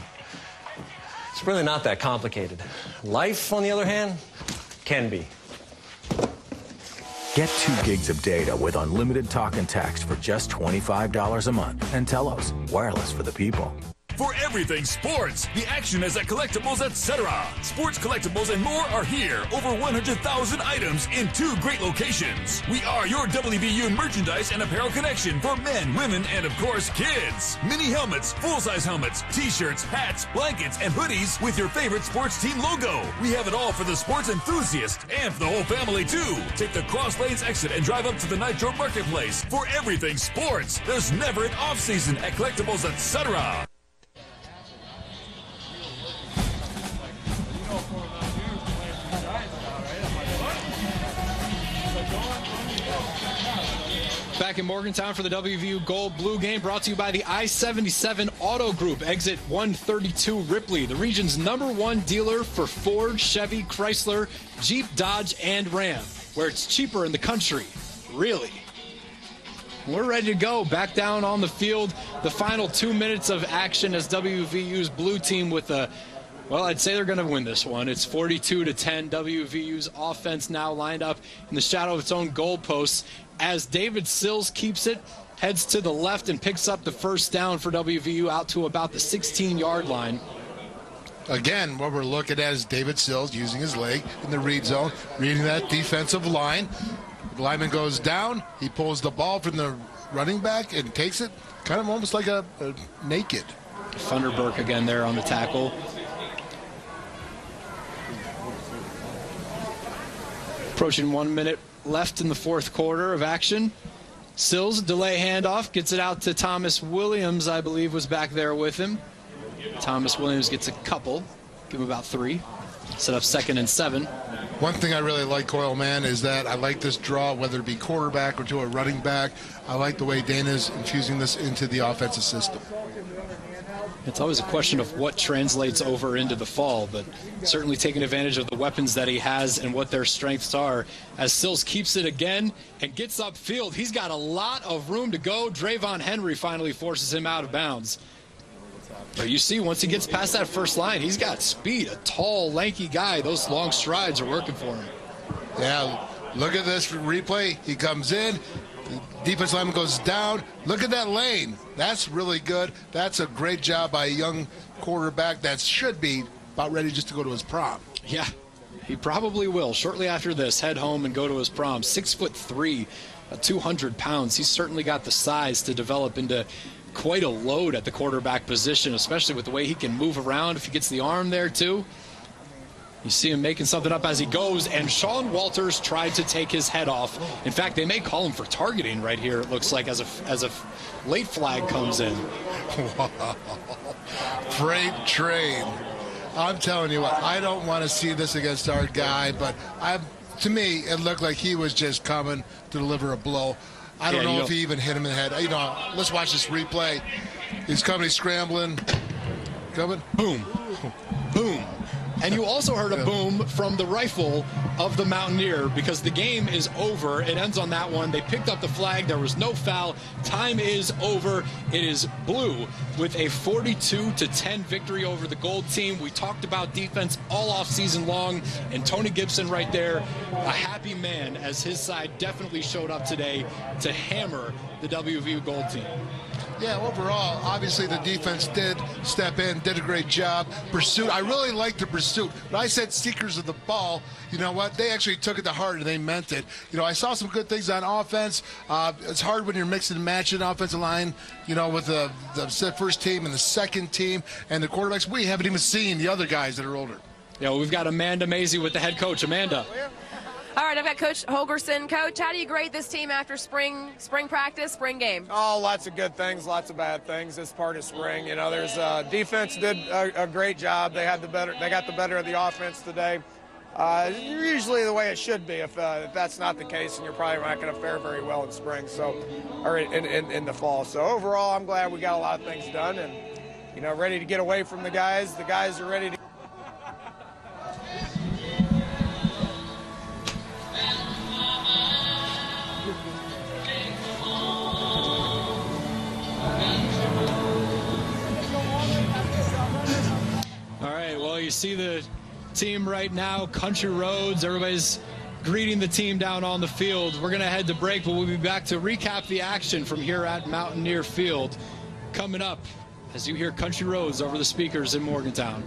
It's really not that complicated. Life, on the other hand, can be. Get 2 gigs of data with unlimited talk and text for just $25 a month. Intellos, wireless for the people. For everything sports, the action is at Collectibles, etc. Sports collectibles and more are here. Over 100,000 items in 2 great locations. We are your WVU merchandise and apparel connection for men, women, and of course, kids. Mini helmets, full-size helmets, t-shirts, hats, blankets, and hoodies with your favorite sports team logo. We have it all for the sports enthusiast and for the whole family, too. Take the Cross Lanes exit and drive up to the Nitro Marketplace. For everything sports, there's never an off-season at Collectibles, etc. Back in Morgantown for the WVU Gold Blue game, brought to you by the I-77 Auto Group, exit 132 Ripley, the region's #1 dealer for Ford, Chevy, Chrysler, Jeep, Dodge, and Ram, where it's cheaper in the country. Really. We're ready to go. Back down on the field. The final 2 minutes of action as WVU's blue team with a, well, I'd say they're going to win this one. It's 42-10. WVU's offense now lined up in the shadow of its own goalposts as David Sills keeps it, heads to the left and picks up the first down for WVU out to about the 16-yard line. Again, what we're looking at is David Sills using his leg in the read zone, reading that defensive line. The lineman goes down. He pulls the ball from the running back and takes it kind of almost like a naked. Funderburk again there on the tackle. Approaching 1 minute left in the fourth quarter of action. Sills, delay handoff, gets it out to Thomas Williams, I believe, was back there with him. Thomas Williams gets a couple, give him about 3. Set up 2nd and 7. One thing I really like, Coyle, man, is that I like this draw, whether it be quarterback or to a running back. I like the way Dana's infusing this into the offensive system. It's always a question of what translates over into the fall, but certainly taking advantage of the weapons that he has and what their strengths are. As Sills keeps it again and gets upfield, he's got a lot of room to go. Drayvon Henry finally forces him out of bounds. But you see, once he gets past that first line, he's got speed. A tall, lanky guy. Those long strides are working for him. Yeah, look at this replay. He comes in. The defense lineman goes down. Look at that lane. That's really good. That's a great job by a young quarterback that should be about ready just to go to his prom. Yeah, he probably will. Shortly after this, head home and go to his prom. 6'3", 200 pounds. He's certainly got the size to develop into quite a load at the quarterback position, especially with the way he can move around if he gets the arm there too. You see him making something up as he goes, and Sean Walters tried to take his head off. In fact, they may call him for targeting right here, it looks like, as a late flag comes in. Wow. Freight train. I'm telling you what, I don't want to see this against our guy, but to me, it looked like he was just coming to deliver a blow. I don't know if he even hit him in the head. Let's watch this replay. He's coming, he's scrambling. Coming. Boom. Boom. And you also heard a boom from the rifle of the Mountaineer because the game is over. It ends on that one. They picked up the flag. There was no foul. Time is over. It is blue with a 42-10 victory over the gold team. We talked about defense all off season long, and Tony Gibson right there, a happy man as his side definitely showed up today to hammer the WVU gold team. Yeah, overall, obviously the defense did step in, did a great job. Pursuit, I really liked the pursuit. When I said seekers of the ball, you know what? They actually took it to heart and they meant it. I saw some good things on offense. It's hard when you're mixing and matching offensive line, with the first team and the second team and the quarterbacks. We haven't even seen the other guys that are older. Yeah, well, we've got Amanda Maisie with the head coach. Amanda. All right, I've got Coach Holgerson. Coach, how do you grade this team after spring practice, spring game? Oh, lots of good things, lots of bad things. It's part of spring. You know, there's defense did a great job. They got the better of the offense today. Usually the way it should be. If that's not the case, then you're probably not going to fare very well in spring, or in the fall. So overall, I'm glad we got a lot of things done, and ready to get away from the guys. The guys are ready to. All right, well, you see the team right now, Country Roads. Everybody's greeting the team down on the field. We're going to head to break, but we'll be back to recap the action from here at Mountaineer Field coming up as you hear Country Roads over the speakers in Morgantown.